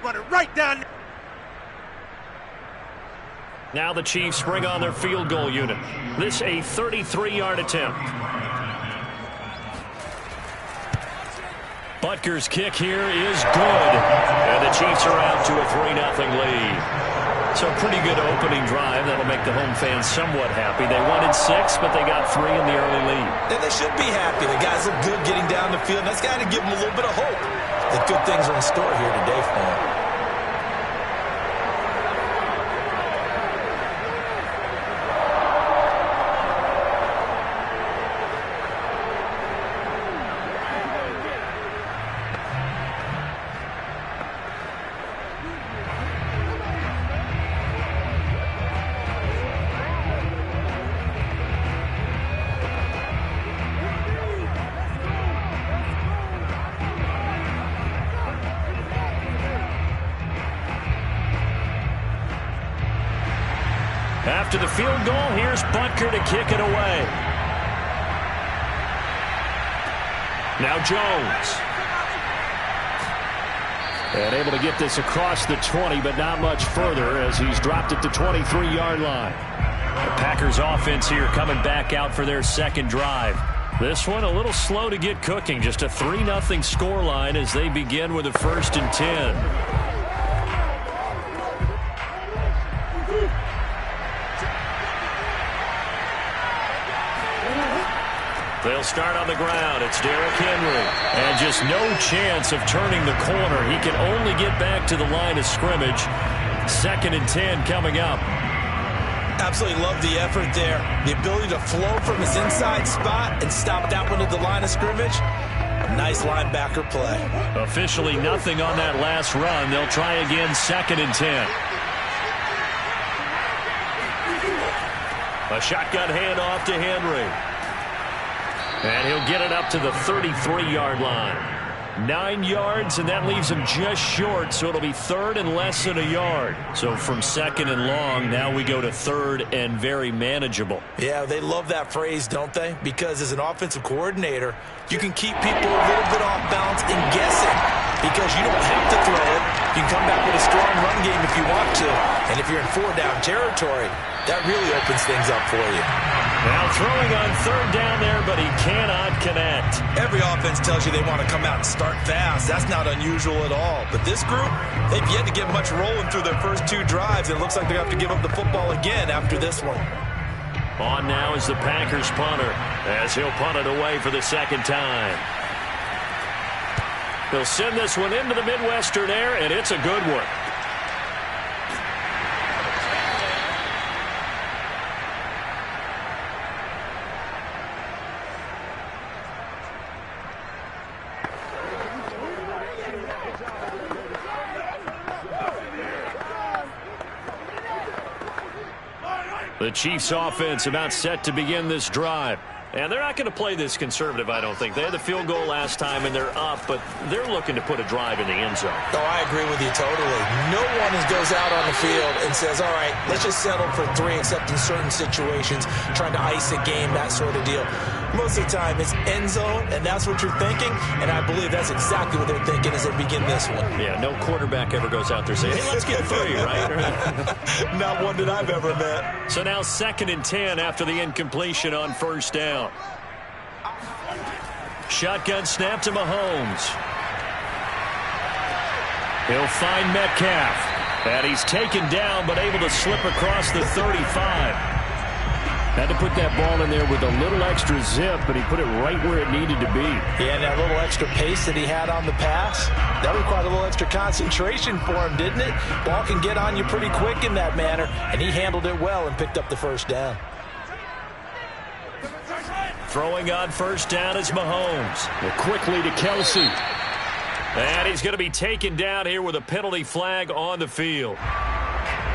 Run it right down. Now the Chiefs bring on their field goal unit. This a 33-yard attempt. Butker's kick here is good. And the Chiefs are out to a 3-0 lead. So pretty good opening drive. That'll make the home fans somewhat happy. They wanted 6, but they got 3 in the early lead. And they should be happy. The guys look good getting down the field. That's got to give them a little bit of hope that good things are in store here today for them. After the field goal, here's Butker to kick it away. Now Jones. And able to get this across the 20, but not much further as he's dropped at the 23-yard line. The Packers offense here coming back out for their second drive. This one a little slow to get cooking. Just a 3-0 scoreline as they begin with a 1st and 10. They'll start on the ground. It's Derrick Henry. And just no chance of turning the corner. He can only get back to the line of scrimmage. 2nd and 10 coming up. Absolutely love the effort there. The ability to flow from his inside spot and stop that one at the line of scrimmage. A nice linebacker play. Officially nothing on that last run. They'll try again 2nd and 10. A shotgun handoff to Henry. And he'll get it up to the 33-yard line. 9 yards, and that leaves him just short, so it'll be 3rd and less than a yard. So from 2nd and long, now we go to 3rd and very manageable. Yeah, they love that phrase, don't they? Because as an offensive coordinator, you can keep people a little bit off balance and guessing because you don't have to throw it. You can come back with a strong run game if you want to. And if you're in 4-down territory, that really opens things up for you. Now throwing on 3rd down there, but he cannot connect. Every offense tells you they want to come out and start fast. That's not unusual at all. But this group, they've yet to get much rolling through their first 2 drives. It looks like they're going to have to give up the football again after this one. On now is the Packers punter as he'll punt it away for the 2nd time. He'll send this one into the Midwestern air, and it's a good one. The Chiefs offense about set to begin this drive. And they're not going to play this conservative, I don't think. They had the field goal last time, and they're up, but they're looking to put a drive in the end zone. Oh, I agree with you totally. No one goes out on the field and says, all right, let's just settle for 3, except in certain situations, trying to ice a game, that sort of deal. Most of the time, it's end zone, and that's what you're thinking, and I believe that's exactly what they're thinking as they begin this one. Yeah, no quarterback ever goes out there saying, hey, let's get 3, right? Not one that I've ever met. So now 2nd and 10 after the incompletion on 1st down. Shotgun snap to Mahomes. He'll find Metcalf. And he's taken down, but able to slip across the 35. Had to put that ball in there with a little extra zip, but he put it right where it needed to be. Yeah, and that little extra pace that he had on the pass, that required a little extra concentration for him, didn't it? Ball can get on you pretty quick in that manner, and he handled it well and picked up the 1st down. Throwing on 1st down is Mahomes. Well, quickly to Kelsey. And he's going to be taken down here with a penalty flag on the field.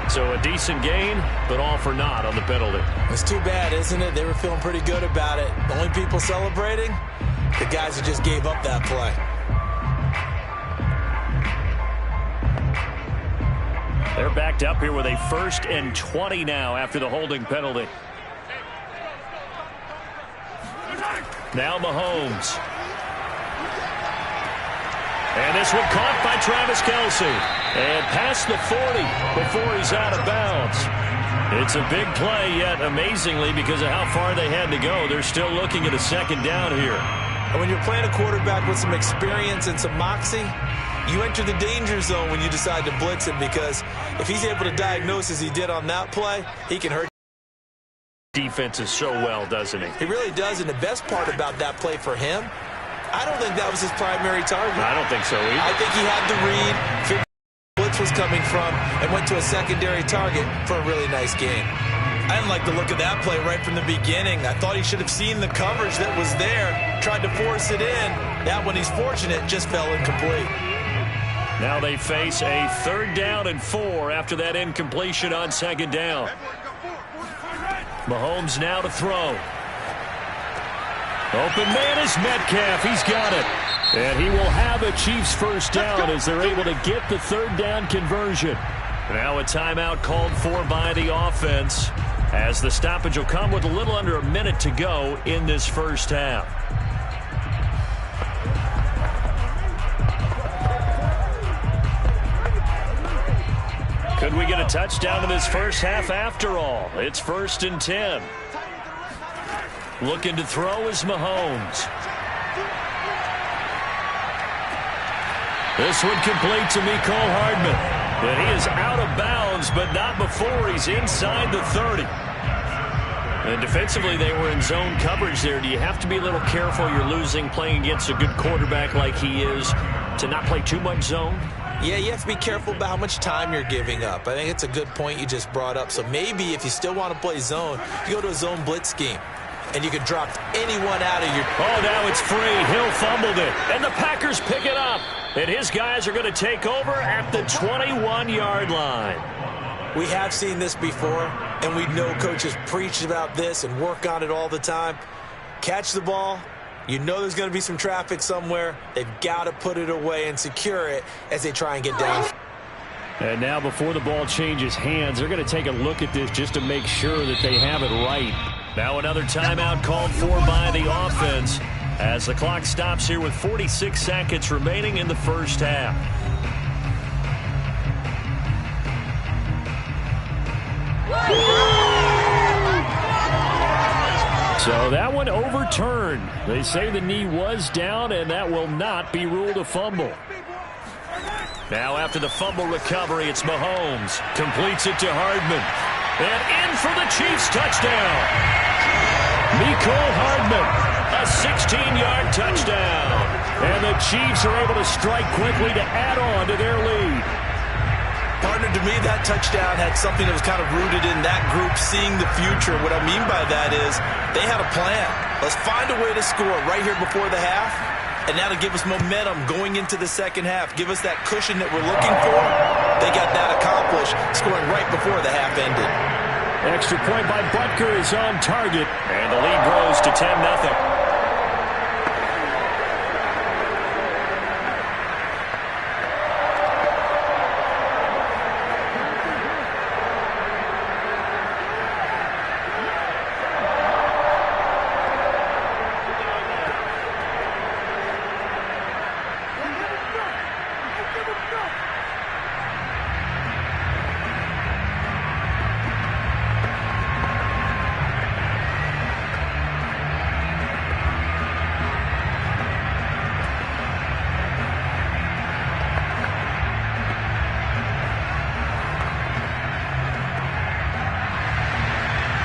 So a decent gain, but all for naught on the penalty. It's too bad, isn't it? They were feeling pretty good about it. The only people celebrating, the guys who just gave up that play. They're backed up here with a 1st and 20 now after the holding penalty. Now Mahomes. And this one caught by Travis Kelce. And past the 40 before he's out of bounds. It's a big play, yet amazingly, because of how far they had to go, they're still looking at a 2nd down here. And when you're playing a quarterback with some experience and some moxie, you enter the danger zone when you decide to blitz him, because if he's able to diagnose as he did on that play, he can hurt. Defenses so well, doesn't he? He really does, and the best part about that play for him, I don't think that was his primary target. I don't think so either. I think he had the read, figured where blitz was coming from, and went to a secondary target for a really nice game. I didn't like the look of that play right from the beginning. I thought he should have seen the coverage that was there, tried to force it in. That one, he's fortunate, just fell incomplete. Now they face a 3rd down and 4 after that incompletion on 2nd down. Mahomes now to throw. Open man is Metcalf. He's got it. And he will have a Chiefs 1st down as they're able to get the 3rd down conversion. Now a timeout called for by the offense, as the stoppage will come with a little under a minute to go in this 1st half. Could we get a touchdown in this 1st half after all? It's 1st and 10. Looking to throw is Mahomes. This one complete to Mecole Hardman. And he is out of bounds, but not before he's inside the 30. And defensively, they were in zone coverage there. Do you have to be a little careful? You're losing playing against a good quarterback like he is to not play too much zone? Yeah, you have to be careful about how much time you're giving up. I think it's a good point you just brought up. So maybe if you still want to play zone, you go to a zone blitz scheme. And you can drop anyone out of your... Oh, now it's free. Hill fumbled it. And the Packers pick it up. And his guys are going to take over at the 21-yard line. We have seen this before, and we know coaches preach about this and work on it all the time. Catch the ball. You know there's going to be some traffic somewhere. They've got to put it away and secure it as they try and get down. And now before the ball changes hands, they're going to take a look at this just to make sure that they have it right. Now another timeout called for by the offense as the clock stops here with 46 seconds remaining in the 1st half. So that one overturned. They say the knee was down, and that will not be ruled a fumble. Now after the fumble recovery, it's Mahomes. Completes it to Hardman. And in for the Chiefs touchdown. Mecole Hardman, a 16-yard touchdown. And the Chiefs are able to strike quickly to add on to their lead. Partner, to me, that touchdown had something that was kind of rooted in that group seeing the future. What I mean by that is they had a plan. Let's find a way to score right here before the half, and that'll give us momentum going into the 2nd half. Give us that cushion that we're looking for. They got that accomplished, scoring right before the half ended. Extra point by Butker is on target, and the lead grows to 10-0.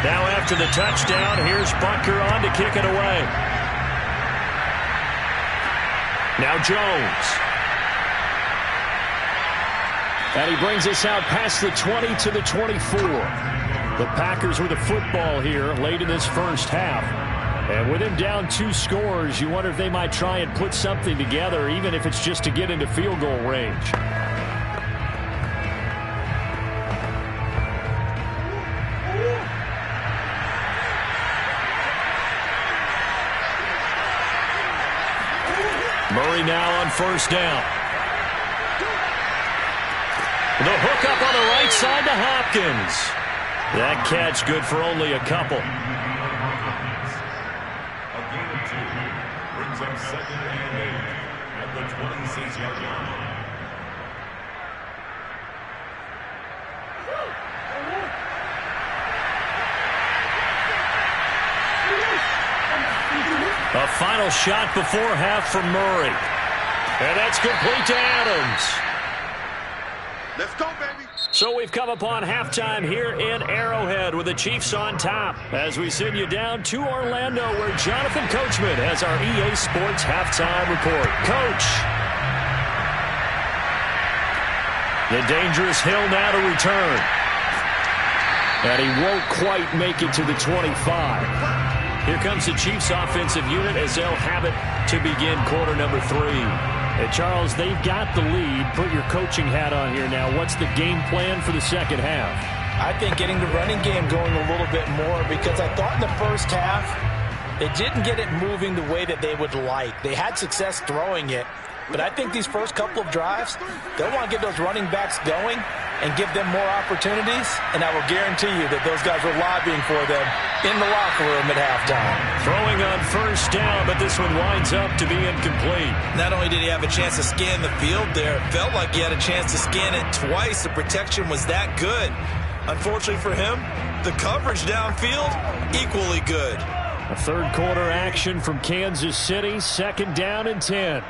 Now after the touchdown, here's Butker on to kick it away. Now Jones. And he brings us out past the 20 to the 24. The Packers with the football here late in this first half. And with him down 2 scores, you wonder if they might try and put something together, even if it's just to get into field goal range. Murray now on first down. The hook up on the right side to Hopkins. That catch good for only a couple. A gain of 2 brings up 2nd and 8 at the 26-yard line. A final shot before half from Murray. And that's complete to Adams. Let's go, baby. So we've come upon halftime here in Arrowhead with the Chiefs on top as we send you down to Orlando where Jonathan Coachman has our EA Sports halftime report. Coach. The dangerous Hill now to return. And he won't quite make it to the 25. Here comes the Chiefs offensive unit as they'll have it to begin quarter number 3. And Charles, they've got the lead. Put your coaching hat on here now. What's the game plan for the second half? I think getting the running game going a little bit more because I thought in the first half they didn't get it moving the way that they would like. They had success throwing it, but I think these first couple of drives, they'll want to get those running backs going and give them more opportunities, and I will guarantee you that those guys were lobbying for them in the locker room at halftime. Throwing on first down, but this one winds up to be incomplete. Not only did he have a chance to scan the field there, it felt like he had a chance to scan it twice. The protection was that good. Unfortunately for him, the coverage downfield, equally good. A third quarter action from Kansas City, 2nd down and 10.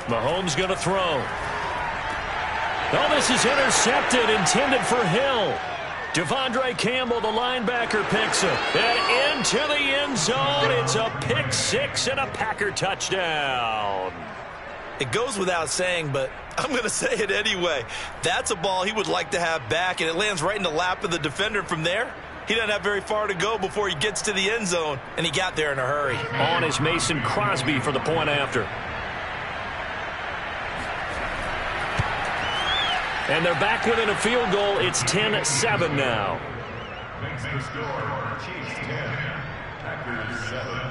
Mahomes going to throw. Oh, this is intercepted, intended for Hill. Devondre Campbell, the linebacker, picks it. And into the end zone. It's a pick 6 and a Packer touchdown. It goes without saying, but I'm going to say it anyway. That's a ball he would like to have back, and it lands right in the lap of the defender from there. He doesn't have very far to go before he gets to the end zone, and he got there in a hurry. On is Mason Crosby for the point after. And they're back within a field goal. It's 10-7 now. Makes the score Chiefs 10, Packers 7.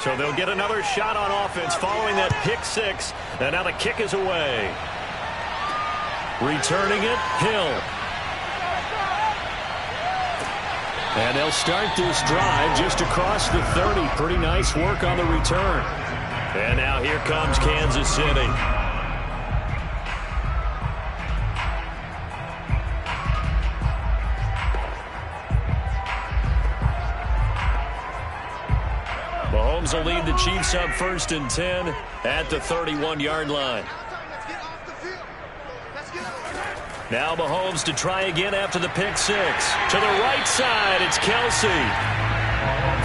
So they'll get another shot on offense following that pick 6. And now the kick is away. Returning it, Hill. And they'll start this drive just across the 30. Pretty nice work on the return. And now here comes Kansas City. Mahomes will lead the Chiefs up 1st and 10 at the 31-yard line. Now Mahomes to try again after the pick six. To the right side, it's Kelsey.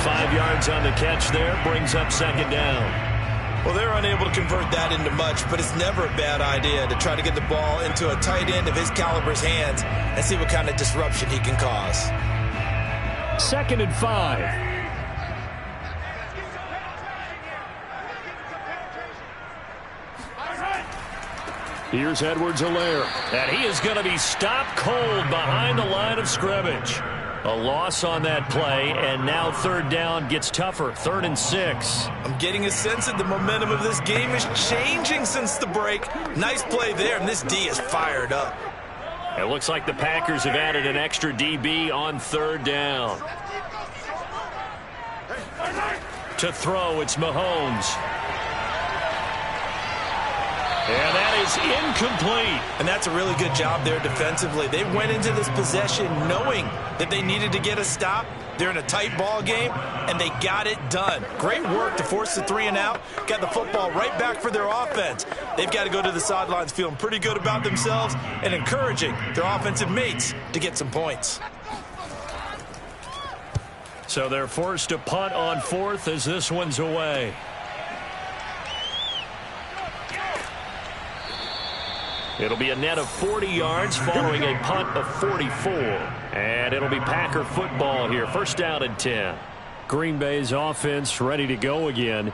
5 yards on the catch there, brings up 2nd down. Well, they're unable to convert that into much, but it's never a bad idea to try to get the ball into a tight end of his caliber's hands and see what kind of disruption he can cause. 2nd and 5. Here's Edwards-Helaire. And he is going to be stopped cold behind the line of scrimmage. A loss on that play, and now 3rd down gets tougher. 3rd and 6. I'm getting a sense that the momentum of this game is changing since the break. Nice play there, and this D is fired up. It looks like the Packers have added an extra DB on 3rd down. To throw, it's Mahomes. And that is incomplete. And that's a really good job there defensively. They went into this possession knowing that they needed to get a stop. They're in a tight ball game, and they got it done. Great work to force the 3 and out. Got the football right back for their offense. They've got to go to the sidelines feeling pretty good about themselves and encouraging their offensive mates to get some points. So they're forced to punt on 4th as this one's away. It'll be a net of 40 yards following a punt of 44. And it'll be Packer football here. 1st down and 10. Green Bay's offense ready to go again.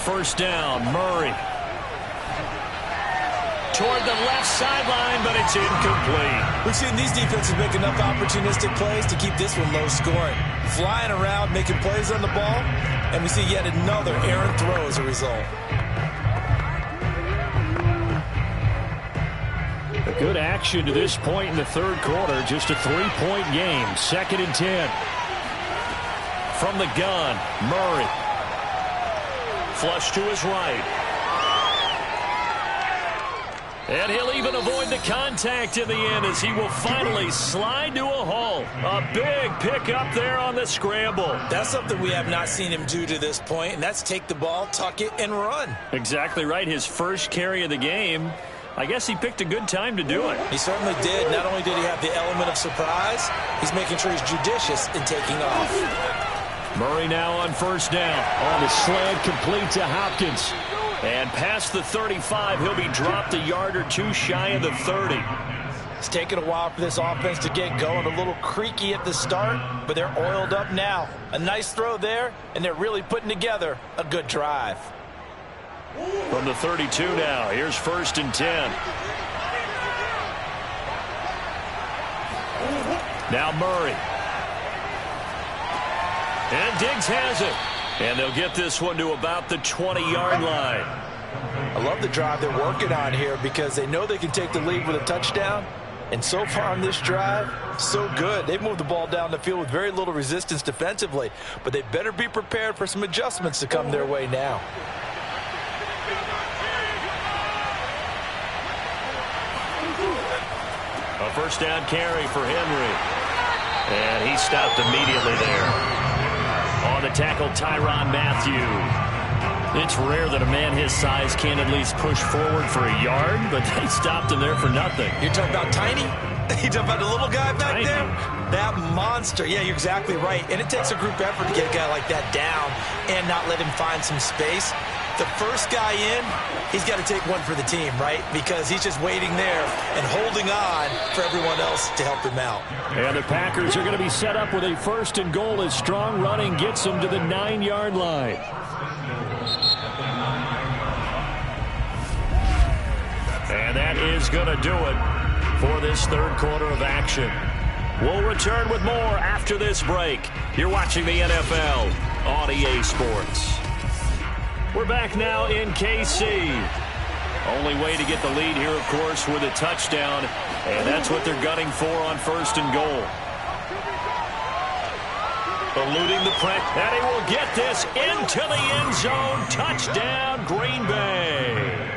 First down, Murray. Toward the left sideline, but it's incomplete. We've seen these defenses make enough opportunistic plays to keep this one low scoring. Flying around, making plays on the ball, and we see yet another errant throw as a result. A good action to this point in the 3rd quarter. Just a 3-point game. 2nd and 10. From the gun, Murray. Flush to his right. And he'll even avoid the contact in the end as he will finally slide to a halt. A big pickup there on the scramble. That's something we have not seen him do to this point, and that's take the ball, tuck it, and run. Exactly right. His first carry of the game. I guess he picked a good time to do it. He certainly did. Not only did he have the element of surprise, he's making sure he's judicious in taking off. Murray now on 1st down. On the slant, complete to Hopkins. And past the 35, he'll be dropped a yard or 2 shy of the 30. It's taken a while for this offense to get going. A little creaky at the start, but they're oiled up now. A nice throw there, and they're really putting together a good drive. From the 32 now, here's 1st and 10. Now Murray. And Diggs has it. And they'll get this one to about the 20-yard line. I love the drive they're working on here because they know they can take the lead with a touchdown. And so far on this drive, so good. They've moved the ball down the field with very little resistance defensively. But they better be prepared for some adjustments to come their way now. A 1st down carry for Henry. And he stopped immediately there. On the tackle, Tyrann Mathieu. It's rare that a man his size can't at least push forward for a yard, but they stopped him there for nothing. You're talking about tiny? You're talking about the little guy back Tiny. there? That monster. Yeah, you're exactly right. And it takes a group effort to get a guy like that down and not let him find some space. The first guy in, he's got to take one for the team, right? Because he's just waiting there and holding on for everyone else to help him out. And the Packers are going to be set up with a 1st and goal as strong running gets them to the 9-yard line. And that is going to do it for this 3rd quarter of action. We'll return with more after this break. You're watching the NFL on EA Sports. We're back now in KC. Only way to get the lead here, of course, with a touchdown. And that's what they're gunning for on 1st and goal. Eluding the press, and he will get this into the end zone. Touchdown, Green Bay.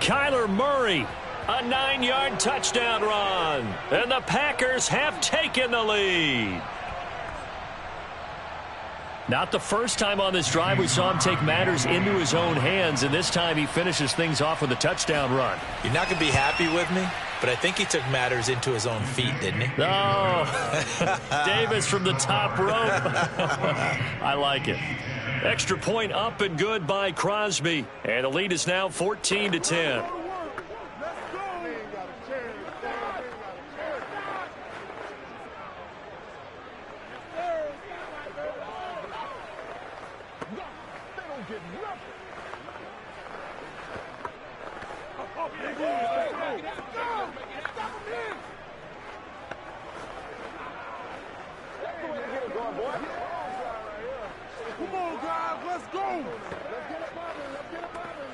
Kyler Murray, a 9-yard touchdown run. And the Packers have taken the lead. Not the first time on this drive we saw him take matters into his own hands, and this time he finishes things off with a touchdown run. You're not going to be happy with me, but I think he took matters into his own feet, didn't he? Oh, Davis from the top rope. I like it. Extra point up and good by Crosby, and the lead is now 14-10. Come on, guys, let's go. Let's get it poppin'. Let's get it poppin'.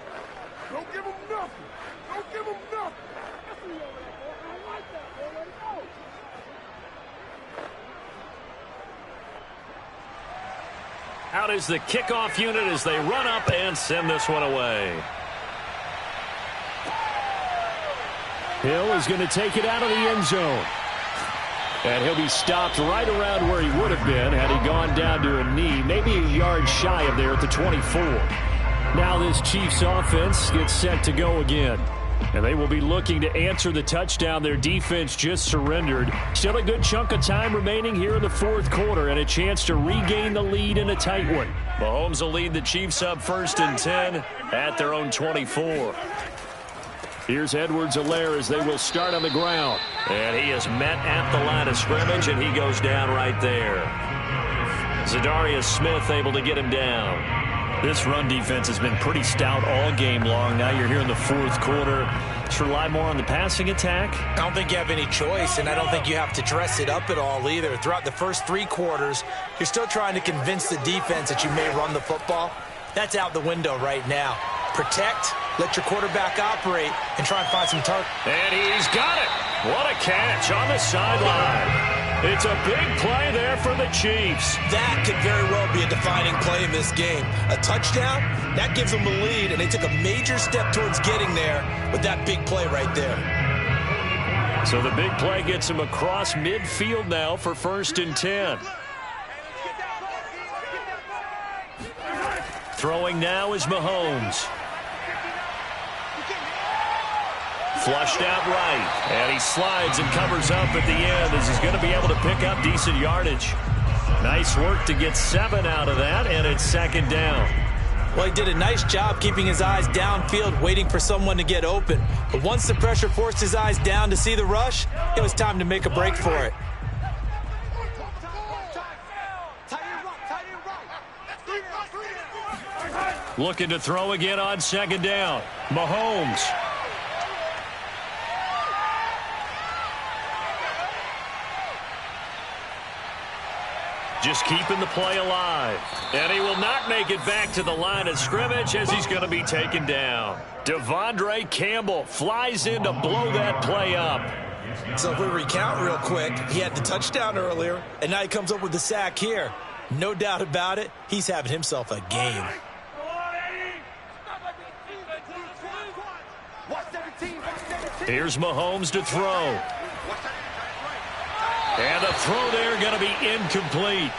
Don't give them nothing. Don't give them nothing. I see you over there, boy. I like that, boy. Let it go. Out is the kickoff unit as they run up and send this one away. Hill is going to take it out of the end zone. And he'll be stopped right around where he would have been had he gone down to a knee, maybe a yard shy of there at the 24. Now this Chiefs offense gets set to go again. And they will be looking to answer the touchdown their defense just surrendered. Still a good chunk of time remaining here in the fourth quarter and a chance to regain the lead in a tight one. Mahomes will lead the Chiefs up 1st and 10 at their own 24. Here's Edwards-Helaire as they will start on the ground. And he is met at the line of scrimmage, and he goes down right there. Zadarius Smith able to get him down. This run defense has been pretty stout all game long. Now you're here in the fourth quarter. Let's rely more on the passing attack. I don't think you have any choice, and I don't think you have to dress it up at all either. Throughout the first 3 quarters, you're still trying to convince the defense that you may run the football. That's out the window right now. Protect, let your quarterback operate, and try and find some targets. And he's got it. What a catch on the sideline. It's a big play there for the Chiefs. That could very well be a defining play in this game. A touchdown, that gives them the lead, and they took a major step towards getting there with that big play right there. So the big play gets him across midfield now for 1st and 10. Throwing now is Mahomes. Flushed out right, and he slides and covers up at the end as he's going to be able to pick up decent yardage. Nice work to get 7 out of that, and it's 2nd down. Well, he did a nice job keeping his eyes downfield, waiting for someone to get open. But once the pressure forced his eyes down to see the rush, it was time to make a break for it. Looking to throw again on 2nd down. Mahomes. Just keeping the play alive. And he will not make it back to the line of scrimmage as he's going to be taken down. Devondre Campbell flies in to blow that play up. So if we recount real quick, he had the touchdown earlier, and now he comes up with the sack here. No doubt about it, he's having himself a game. Here's Mahomes to throw. And the throw there going to be incomplete.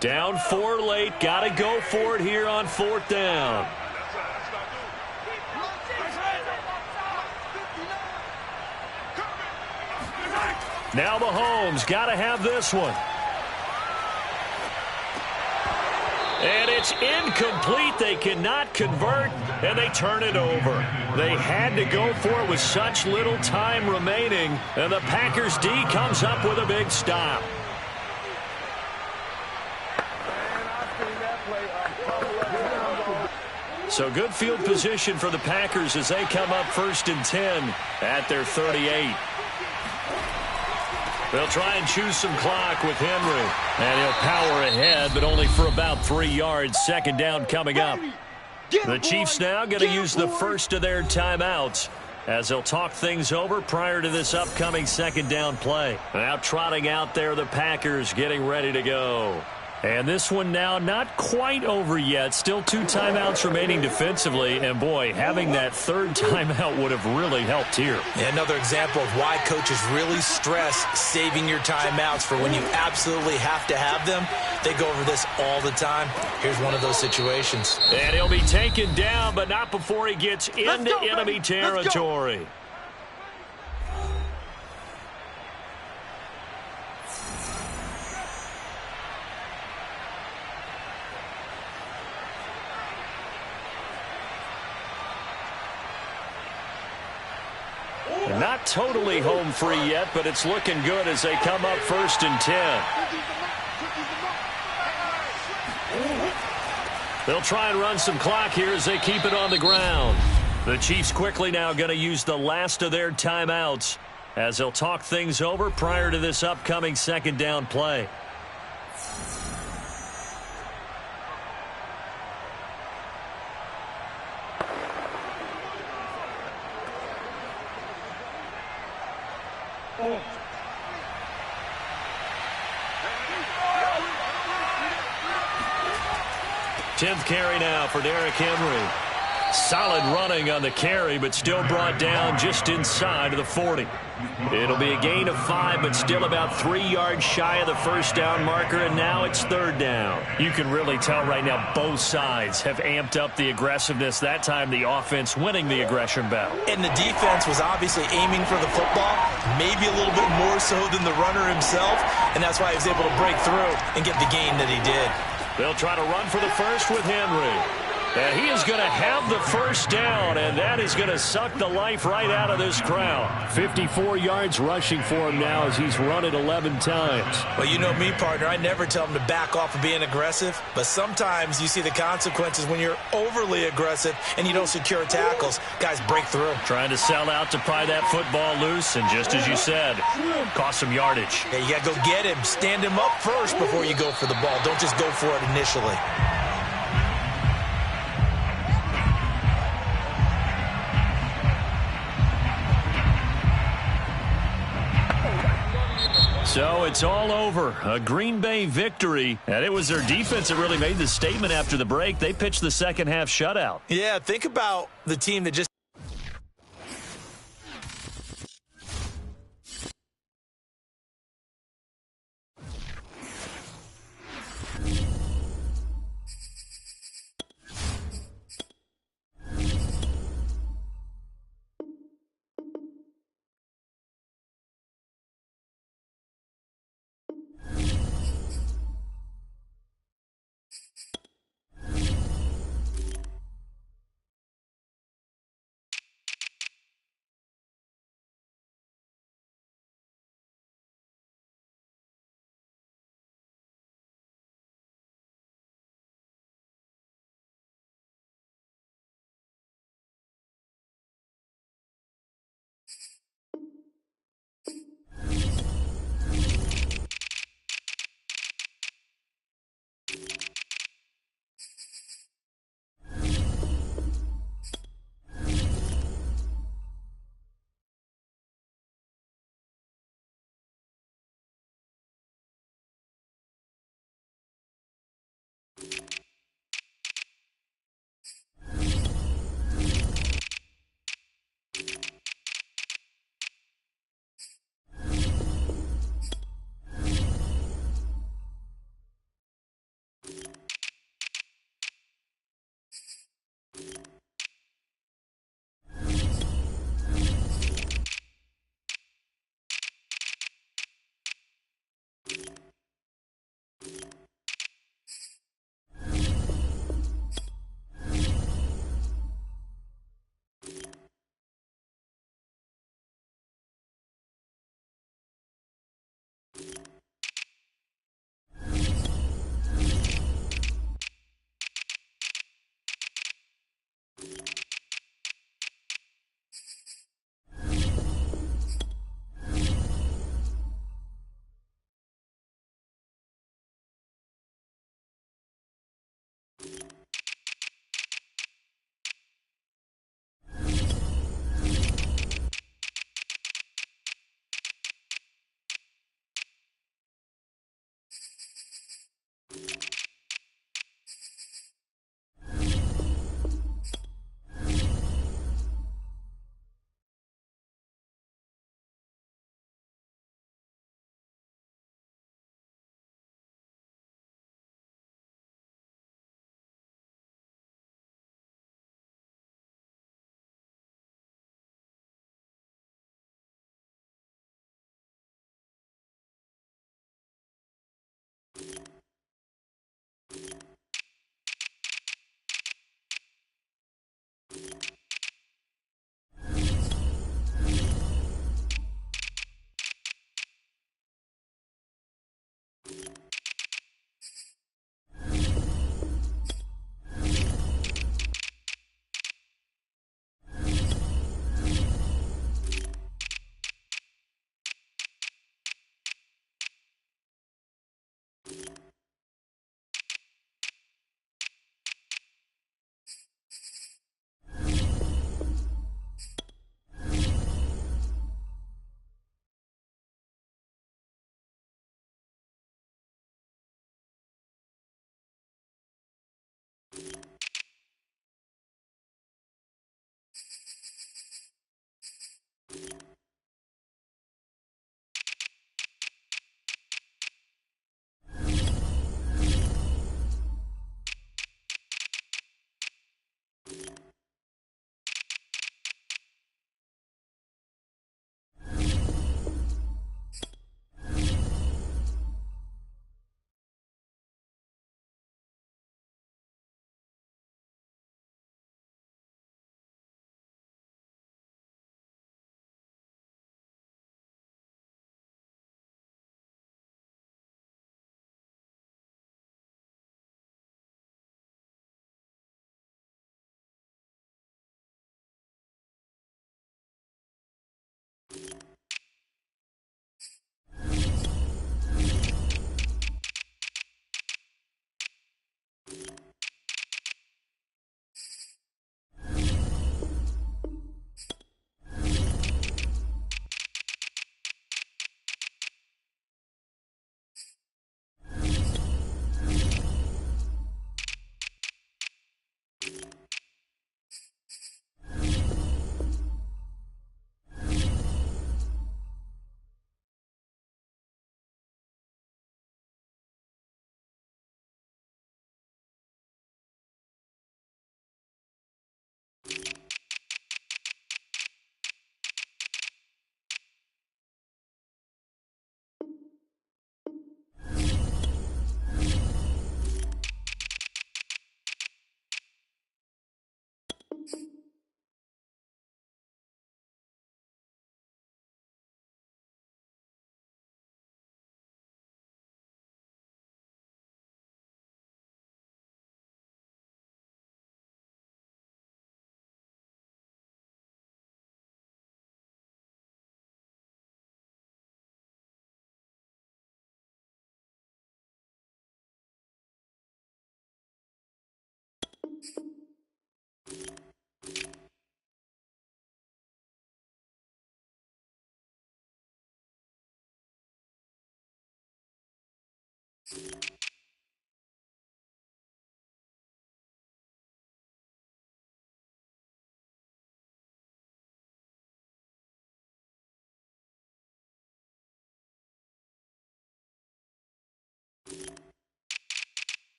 Down 4 late. Got to go for it here on 4th down. Now Mahomes got to have this one. And it's incomplete. They cannot convert, and they turn it over. They had to go for it with such little time remaining, and the Packers D comes up with a big stop. So good field position for the Packers as they come up 1st and 10 at their 38. They'll try and choose some clock with Henry. And he'll power ahead ahead, but only for about 3 yards. Second down coming up. The Chiefs now going to use the first of their timeouts as they'll talk things over prior to this upcoming second down play. Now trotting out there, the Packers getting ready to go. And this one now not quite over yet. Still 2 timeouts remaining defensively. And, boy, having that third timeout would have really helped here. Yeah, another example of why coaches really stress saving your timeouts for when you absolutely have to have them. They go over this all the time. Here's one of those situations. And he'll be taken down, but not before he gets into enemy territory. Not totally home free yet, but it's looking good as they come up 1st and 10. They'll try and run some clock here as they keep it on the ground. The Chiefs quickly now going to use the last of their timeouts as they'll talk things over prior to this upcoming second down play. Tenth carry now for Derrick Henry. Solid running on the carry, but still brought down just inside of the 40. It'll be a gain of 5, but still about 3 yards shy of the first down marker, and now it's third down. You can really tell right now both sides have amped up the aggressiveness. That time the offense winning the aggression battle. And the defense was obviously aiming for the football, maybe a little bit more so than the runner himself, and that's why he was able to break through and get the gain that he did. They'll try to run for the first with Henry. And he is going to have the first down, and that is going to suck the life right out of this crowd. 54 yards rushing for him now as he's run it 11 times. Well, you know me, partner. I never tell him to back off of being aggressive, but sometimes you see the consequences when you're overly aggressive and you don't secure tackles. Guys break through. Trying to sell out to pry that football loose, and just as you said, cost some yardage. Yeah, you got to go get him. Stand him up first before you go for the ball. Don't just go for it initially. So it's all over. A Green Bay victory. And it was their defense that really made the statement after the break. They pitched the second half shutout. Yeah, think about the team that just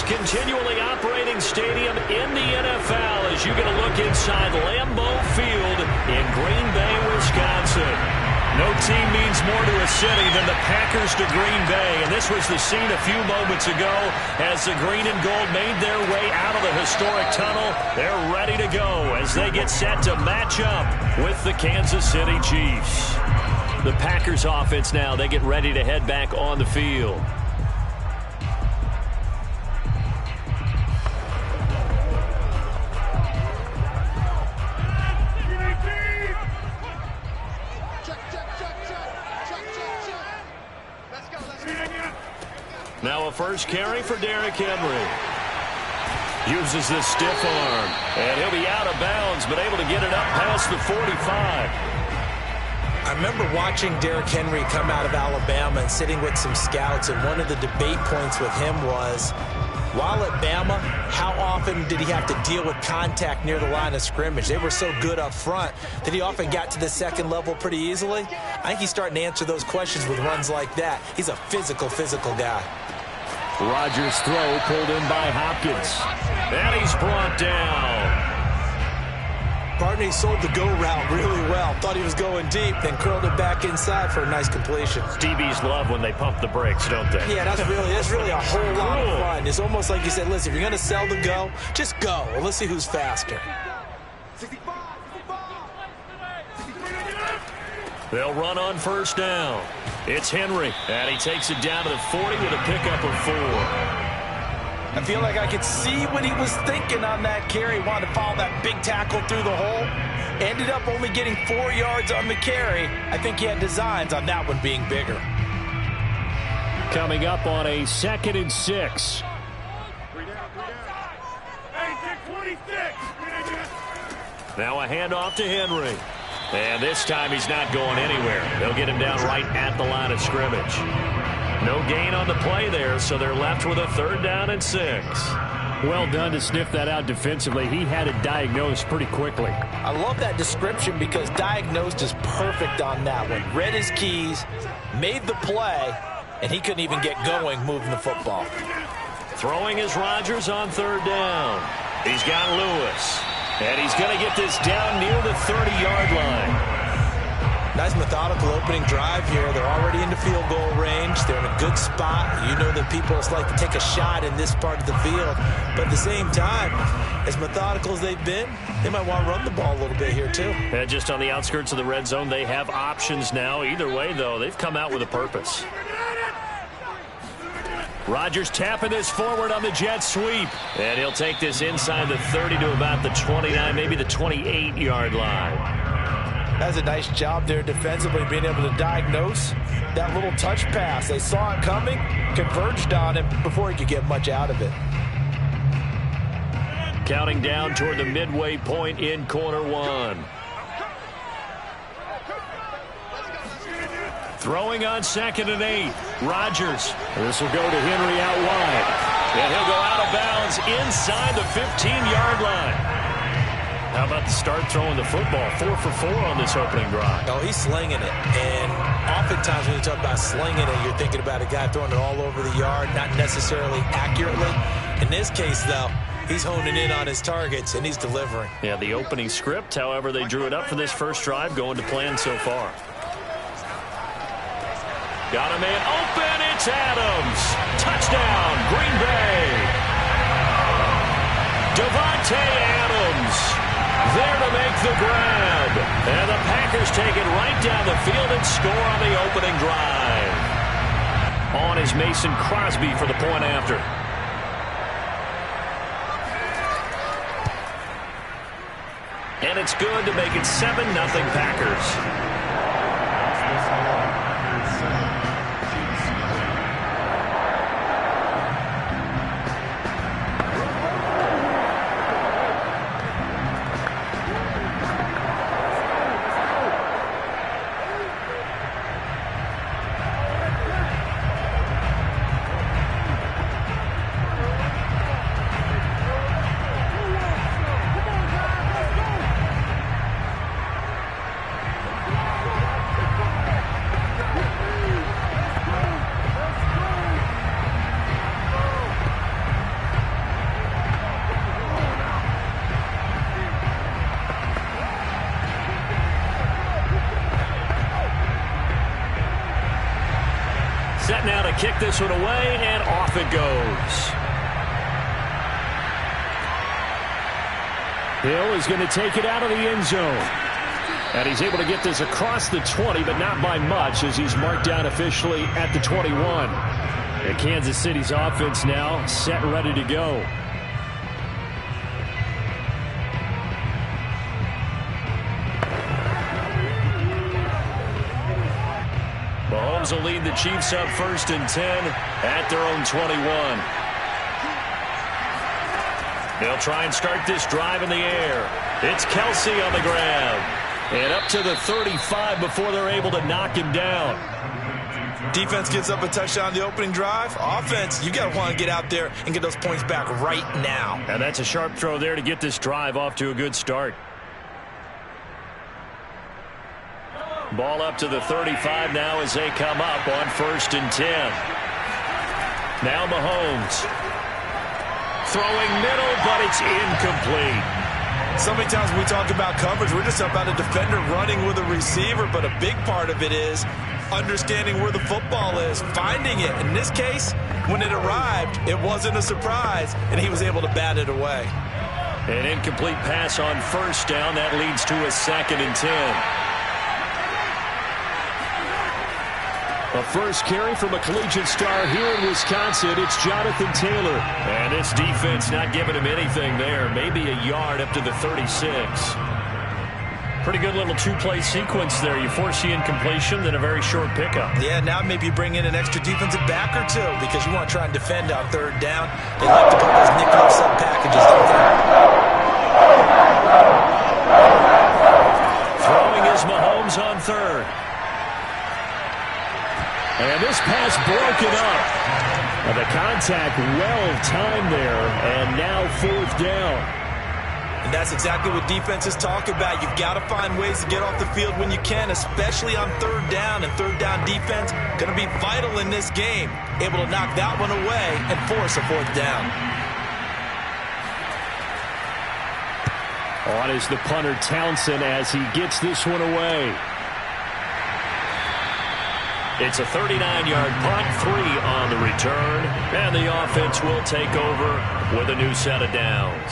Continually operating stadium in the NFL as you get a look inside Lambeau Field in Green Bay, Wisconsin. No team means more to a city than the Packers to Green Bay, and this was the scene a few moments ago as the green and gold made their way out of the historic tunnel. They're ready to go as they get set to match up with the Kansas City Chiefs. The Packers offense now, they get ready to head back on the field. Now a first carry for Derrick Henry. Uses this stiff arm, and he'll be out of bounds, but able to get it up past the 45. I remember watching Derrick Henry come out of Alabama and sitting with some scouts, and one of the debate points with him was, while at Bama, how often did he have to deal with contact near the line of scrimmage? They were so good up front that he often got to the second level pretty easily. I think he's starting to answer those questions with runs like that. He's a physical guy. Rodgers' throw pulled in by Hopkins. And he's brought down. Partner, he sold the go route really well. Thought he was going deep, then curled it back inside for a nice completion. DBs love when they pump the brakes, don't they? Yeah, that's really a whole lot of fun. It's almost like you said, listen, if you're going to sell the go, just go. Well, let's see who's faster. They'll run on first down. It's Henry, and he takes it down to the 40 with a pickup of 4. I feel like I could see what he was thinking on that carry. Wanted to follow that big tackle through the hole. Ended up only getting 4 yards on the carry. I think he had designs on that one being bigger. Coming up on a 2nd and 6. Now a handoff to Henry. And this time he's not going anywhere. They'll get him down right at the line of scrimmage. No gain on the play there, so they're left with a 3rd down and 6. Well done to sniff that out defensively. He had it diagnosed pretty quickly. I love that description because diagnosed is perfect on that one. Read his keys, made the play, and he couldn't even get going moving the football. Throwing is Rodgers on 3rd down. He's got Lewis. And he's going to get this down near the 30-yard line. Nice methodical opening drive here. They're already into field goal range. They're in a good spot. You know that people like to take a shot in this part of the field. But at the same time, as methodical as they've been, they might want to run the ball a little bit here too. And just on the outskirts of the red zone, they have options now. Either way, though, they've come out with a purpose. Rodgers tapping this forward on the jet sweep. And he'll take this inside the 30 to about the 29, maybe the 28-yard line. That's a nice job there defensively, being able to diagnose that little touch pass. They saw it coming, converged on him before he could get much out of it. Counting down toward the midway point in quarter 1. Throwing on 2nd and 8. Rodgers. This will go to Henry out wide. And he'll go out of bounds inside the 15-yard line. How about the start throwing the football? 4 for 4 on this opening drive. Oh, he's slinging it. And oftentimes when you talk about slinging it, you're thinking about a guy throwing it all over the yard, not necessarily accurately. In this case, though, he's honing in on his targets, and he's delivering. Yeah, the opening script, however, they drew it up for this first drive, going to plan so far. Got a man open. It's Adams. Touchdown, Green Bay. Devontae Adams there to make the grab. And the Packers take it right down the field and score on the opening drive. On is Mason Crosby for the point after. And it's good to make it 7-0 Packers. Set now to kick this one away, and off it goes. Hill is going to take it out of the end zone. And he's able to get this across the 20, but not by much, as he's marked down officially at the 21. And Kansas City's offense now set and ready to go. Rams will lead the Chiefs up 1st and 10 at their own 21. They'll try and start this drive in the air. It's Kelsey on the grab. And up to the 35 before they're able to knock him down. Defense gives up a touchdown the opening drive. Offense, you got to want to get out there and get those points back right now. And that's a sharp throw there to get this drive off to a good start. Ball up to the 35 now as they come up on 1st and 10. Now Mahomes. Throwing middle, but it's incomplete. So many times when we talk about coverage, we're just about a defender running with a receiver, but a big part of it is understanding where the football is, finding it. In this case, when it arrived, it wasn't a surprise, and he was able to bat it away. An incomplete pass on 1st down. That leads to a 2nd and 10. A first carry from a collegiate star here in Wisconsin. It's Jonathan Taylor. And this defense not giving him anything there. Maybe a yard up to the 36. Pretty good little two-play sequence there. You force the incompletion, then a very short pickup. Yeah, now maybe bring in an extra defensive back or two because you want to try and defend on 3rd down. They like to put those nickel sub packages in there. Throwing is Mahomes on 3rd. And this pass broken up. And the contact well-timed there, and now 4th down. And that's exactly what defenses talk about. You've got to find ways to get off the field when you can, especially on 3rd down. And 3rd down defense going to be vital in this game. Able to knock that one away and force a 4th down. On is the punter Townsend as he gets this one away. It's a 39-yard punt, 3 on the return, and the offense will take over with a new set of downs.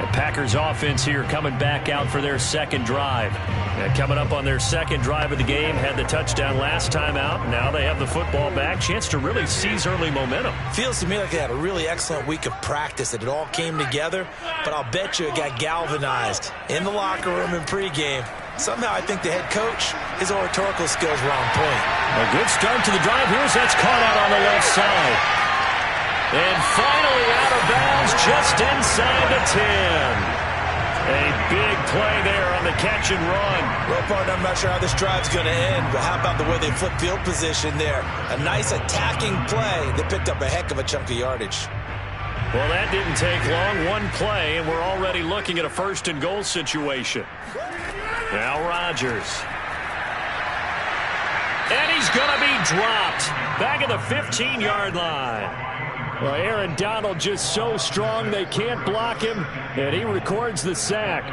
The Packers offense here coming back out for their 2nd drive. And coming up on their 2nd drive of the game, had the touchdown last time out. Now they have the football back. Chance to really seize early momentum. Feels to me like they had a really excellent week of practice, that it all came together. But I'll bet you it got galvanized in the locker room in pregame. Somehow I think the head coach, his oratorical skills were on point. A good start to the drive. Here's that's caught out on the left side. And finally out of bounds just inside the 10. A big play there on the catch and run. Well, partner, I'm not sure how this drive's going to end, but how about the way they flip field position there? A nice attacking play that picked up a heck of a chunk of yardage. Well, that didn't take long. One play, and we're already looking at a 1st and goal situation. Now Rodgers. And he's going to be dropped back at the 15-yard line. Well, Aaron Donald just so strong they can't block him, and he records the sack.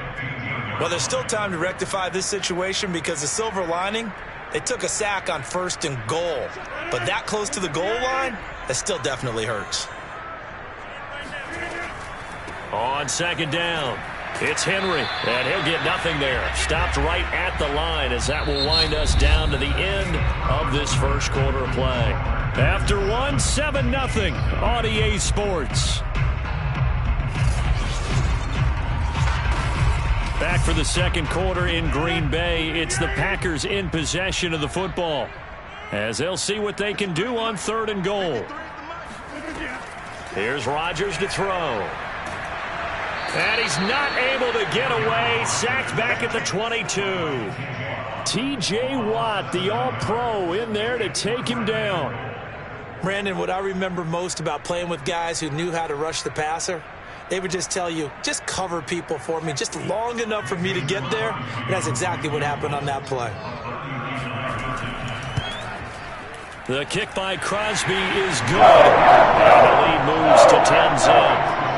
Well, there's still time to rectify this situation because the silver lining, they took a sack on 1st and goal. But that close to the goal line, that still definitely hurts. On 2nd down, it's Henry, and he'll get nothing there. Stopped right at the line as that will wind us down to the end of this 1st quarter of play. After 7-0 on EA Sports. Back for the 2nd quarter in Green Bay. It's the Packers in possession of the football as they'll see what they can do on 3rd and goal. Here's Rodgers to throw. And he's not able to get away. Sacked back at the 22. T.J. Watt, the All-Pro, in there to take him down. Brandon, what I remember most about playing with guys who knew how to rush the passer, they would just tell you, just cover people for me, just long enough for me to get there. And that's exactly what happened on that play. The kick by Crosby is good. And the lead moves to 10-0.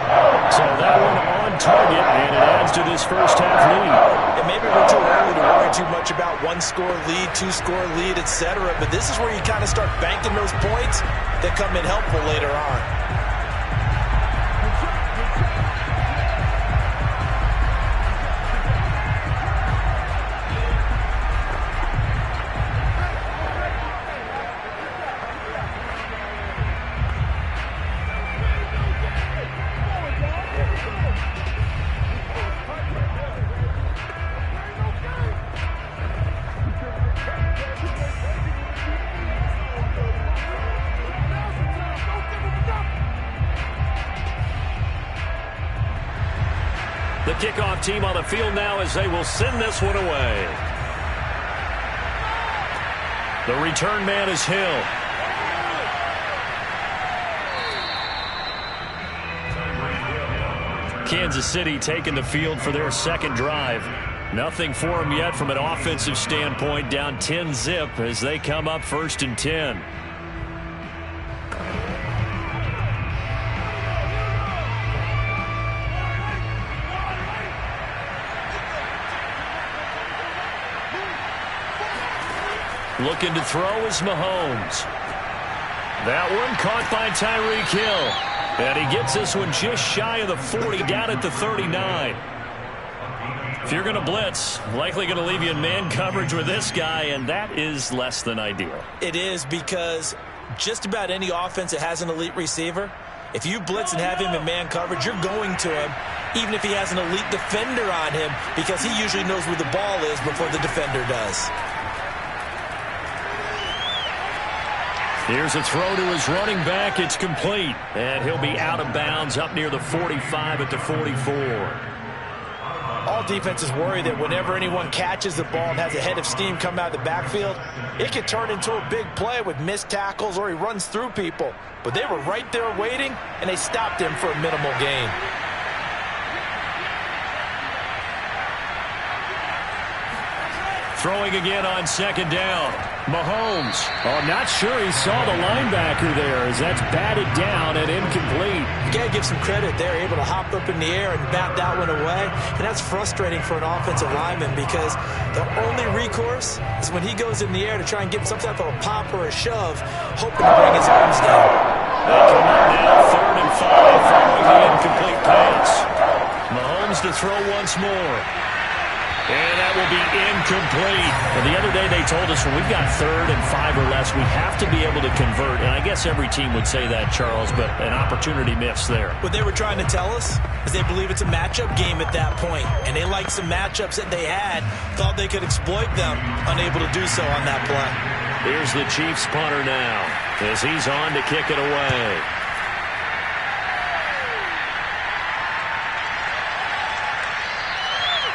So that one on target, and it adds to this 1st half lead. And maybe we're too early to worry too much about 1-score lead, 2-score lead, etc. But this is where you kind of start banking those points that come in helpful later on. kickoff team on the field now as they will send this one away. The return man is Hill. Kansas City taking the field for their second drive. Nothing for them yet from an offensive standpoint. Down 10-zip as they come up 1st and 10. Looking to throw is Mahomes. That one caught by Tyreek Hill. And he gets this one just shy of the 40, down at the 39. If you're going to blitz, likely going to leave you in man coverage with this guy, and that is less than ideal. It is, because just about any offense that has an elite receiver, if you blitz and have him in man coverage, you're going to him, even if he has an elite defender on him, because he usually knows where the ball is before the defender does. Here's a throw to his running back. It's complete. And he'll be out of bounds up near the 45 at the 44. All defenses worry that whenever anyone catches the ball and has a head of steam come out of the backfield, it could turn into a big play with missed tackles or he runs through people. But they were right there waiting, and they stopped him for a minimal gain. Throwing again on 2nd down. Mahomes. Oh, not sure he saw the linebacker there as that's batted down and incomplete. You got to give some credit. They're able to hop up in the air and bat that one away. And that's frustrating for an offensive lineman because the only recourse is when he goes in the air to try and get some type of a pop or a shove, hoping to bring his arms down. They come up now 3rd and 5 following the incomplete pass. Mahomes to throw once more. And that will be incomplete. And the other day they told us when we've got 3rd and 5 or less, we have to be able to convert. And I guess every team would say that, Charles, but an opportunity missed there. What they were trying to tell us is they believe it's a matchup game at that point. And they liked some matchups that they had, thought they could exploit them, unable to do so on that play. Here's the Chiefs punter now as he's on to kick it away.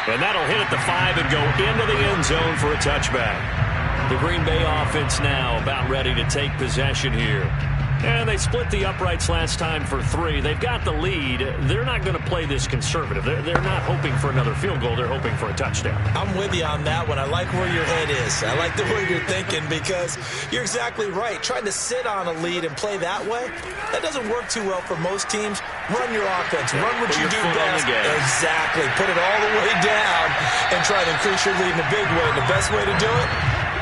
And that'll hit at the 5 and go into the end zone for a touchback. The Green Bay offense now about ready to take possession here. And they split the uprights last time for 3. They've got the lead. They're not going to play this conservative. They're not hoping for another field goal. They're hoping for a touchdown. I'm with you on that one. I like where your head is. I like the way you're thinking because you're exactly right. Trying to sit on a lead and play that way, that doesn't work too well for most teams. Run your offense. Run what you do best. Exactly. Put it all the way down and try to increase your lead in a big way. And the best way to do it,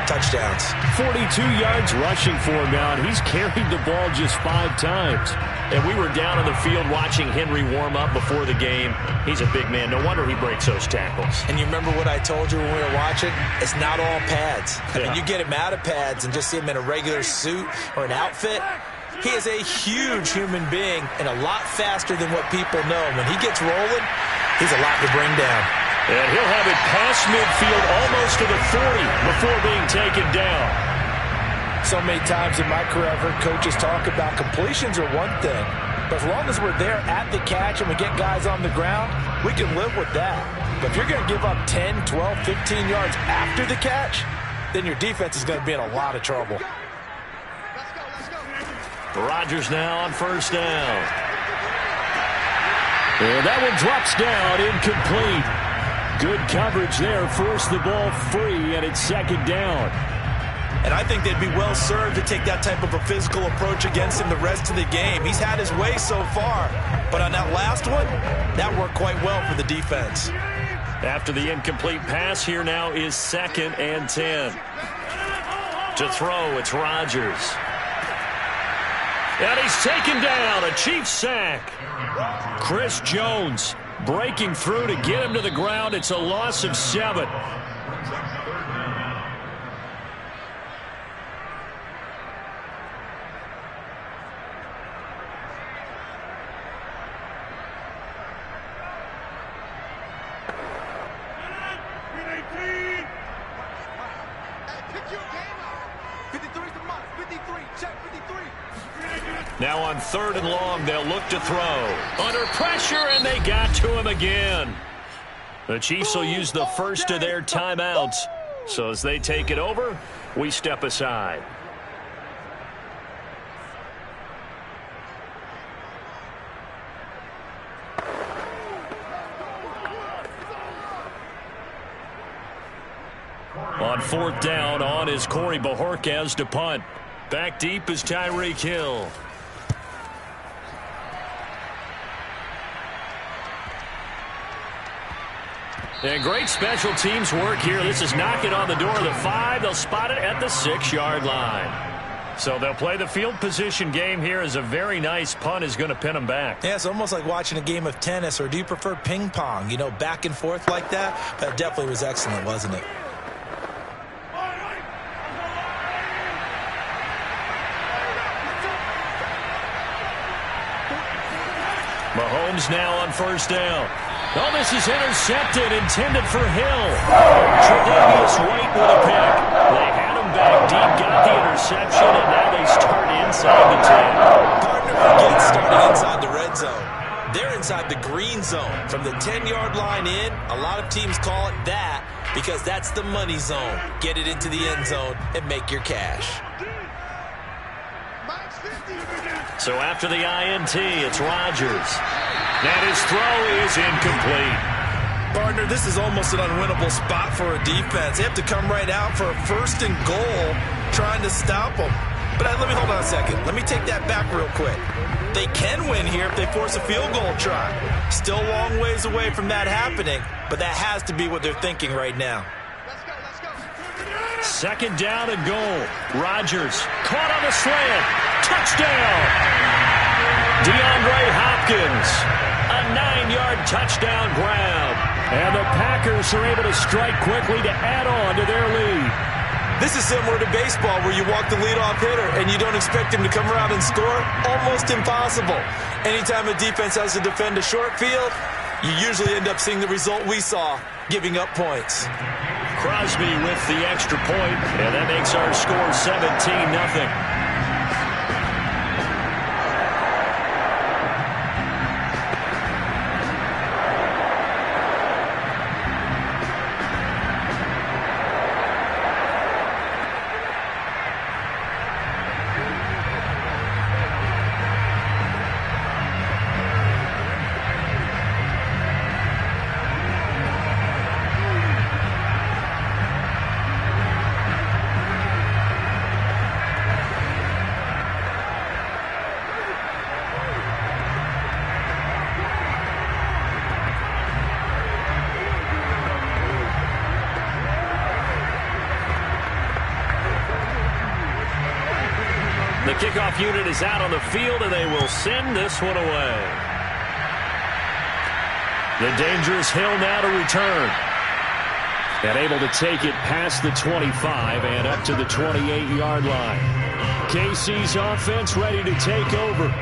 touchdowns. 42 yards rushing for him now, and he's carried the ball just 5 times. And we were down on the field watching Henry warm up before the game. He's a big man. No wonder he breaks those tackles. And you remember what I told you when we were watching? It's not all pads. I mean, you get him out of pads and just see him in a regular suit or an outfit. He is a huge human being and a lot faster than what people know. When he gets rolling, he's a lot to bring down. And he'll have it past midfield almost to the 40 before being taken down. So many times in my career I've heard coaches talk about completions are one thing. But as long as we're there at the catch and we get guys on the ground, we can live with that. But if you're going to give up 10, 12, 15 yards after the catch, then your defense is going to be in a lot of trouble. Rodgers now on 1st down. And that one drops down, incomplete. Good coverage there, forced the ball free, and it's 2nd down. And I think they'd be well served to take that type of a physical approach against him the rest of the game. He's had his way so far, but on that last one, that worked quite well for the defense. After the incomplete pass, here now is 2nd and 10. To throw, it's Rodgers. And he's taken down, a Chiefs sack. Chris Jones breaking through to get him to the ground. It's a loss of 7. Now on 3rd and long, they'll look to throw. Under pressure, and they got to him again. The Chiefs will use the first of their timeouts. So as they take it over, we step aside. On fourth down, on is Corey Bojorquez to punt. Back deep is Tyreek Hill. And great special teams work here. This is knocking on the door of the 5. They'll spot it at the 6-yard line. So they'll play the field position game here as a very nice punt is going to pin them back. Yeah, it's almost like watching a game of tennis, or do you prefer ping pong? You know, back and forth like that? That definitely was excellent, wasn't it? Mahomes now on first down. Oh, this is intercepted, intended for Hill. Tre'Davious White with a pick. They had him back deep, got the interception, and now they start inside the 10. Partner forgets starting inside the red zone. They're inside the green zone. From the 10-yard line in, a lot of teams call it that because that's the money zone. Get it into the end zone and make your cash. So after the INT, it's Rodgers. And his throw is incomplete. Partner, this is almost an unwinnable spot for a defense. They have to come right out for a first and goal trying to stop them. But let me hold on a second. Let me take that back real quick. They can win here if they force a field goal try. Still a long ways away from that happening, but that has to be what they're thinking right now. Second down and goal. Rodgers caught on the slant. Touchdown. DeAndre Hopkins. A 9-yard touchdown grab. And the Packers are able to strike quickly to add on to their lead. This is similar to baseball where you walk the leadoff hitter and you don't expect him to come around and score. Almost impossible. Anytime a defense has to defend a short field, you usually end up seeing the result we saw, giving up points. Crosby with the extra point, and that makes our score 17-0. The kickoff unit is out on the field, and they will send this one away. The dangerous Hill now to return. And able to take it past the 25 and up to the 28-yard line. KC's offense ready to take over.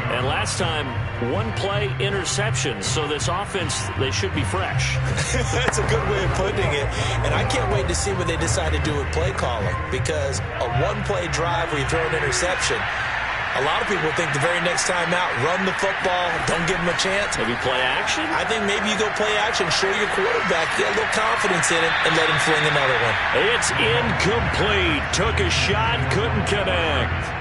And last time, one-play interception. So this offense, they should be fresh. That's a good way of putting it. And I can't wait to see what they decide to do with play calling. Because a one-play drive where you throw an interception, a lot of people think the very next time out, run the football, don't give them a chance. Maybe play action? I think maybe you go play action, show your quarterback, get a little confidence in it, and let him fling another one. It's incomplete. Took a shot, couldn't connect.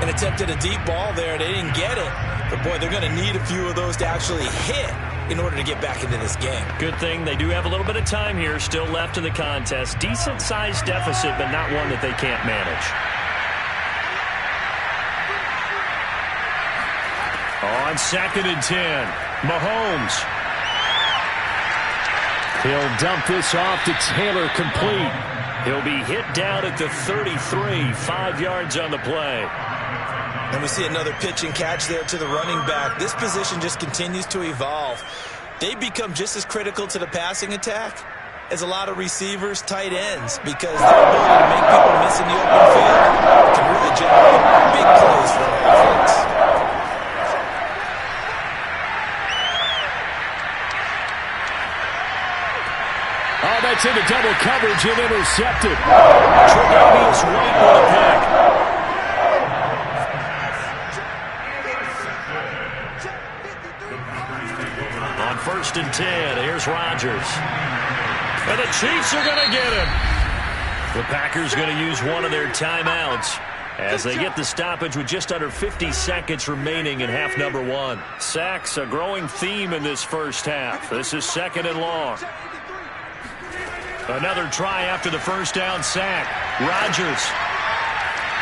And attempted a deep ball there. They didn't get it. But, boy, they're going to need a few of those to actually hit in order to get back into this game. Good thing they do have a little bit of time here still left in the contest. Decent-sized deficit, but not one that they can't manage. On 2nd and 10, Mahomes. He'll dump this off to Taylor, complete. He'll be hit down at the 33, 5 yards on the play. And we see another pitch and catch there to the running back. This position just continues to evolve. They become just as critical to the passing attack as a lot of receivers, tight ends, because their ability to make people miss in the open field can really generate big plays for the offense. Oh, that's into double coverage and intercepted. Tre'Davious White with a pick. On 1st and 10. Here's Rodgers. And the Chiefs are going to get him. The Packers going to use one of their timeouts as they get the stoppage with just under 50 seconds remaining in half number 1. Sacks, a growing theme in this first half. This is 2nd and long. Another try after the first down sack. Rodgers.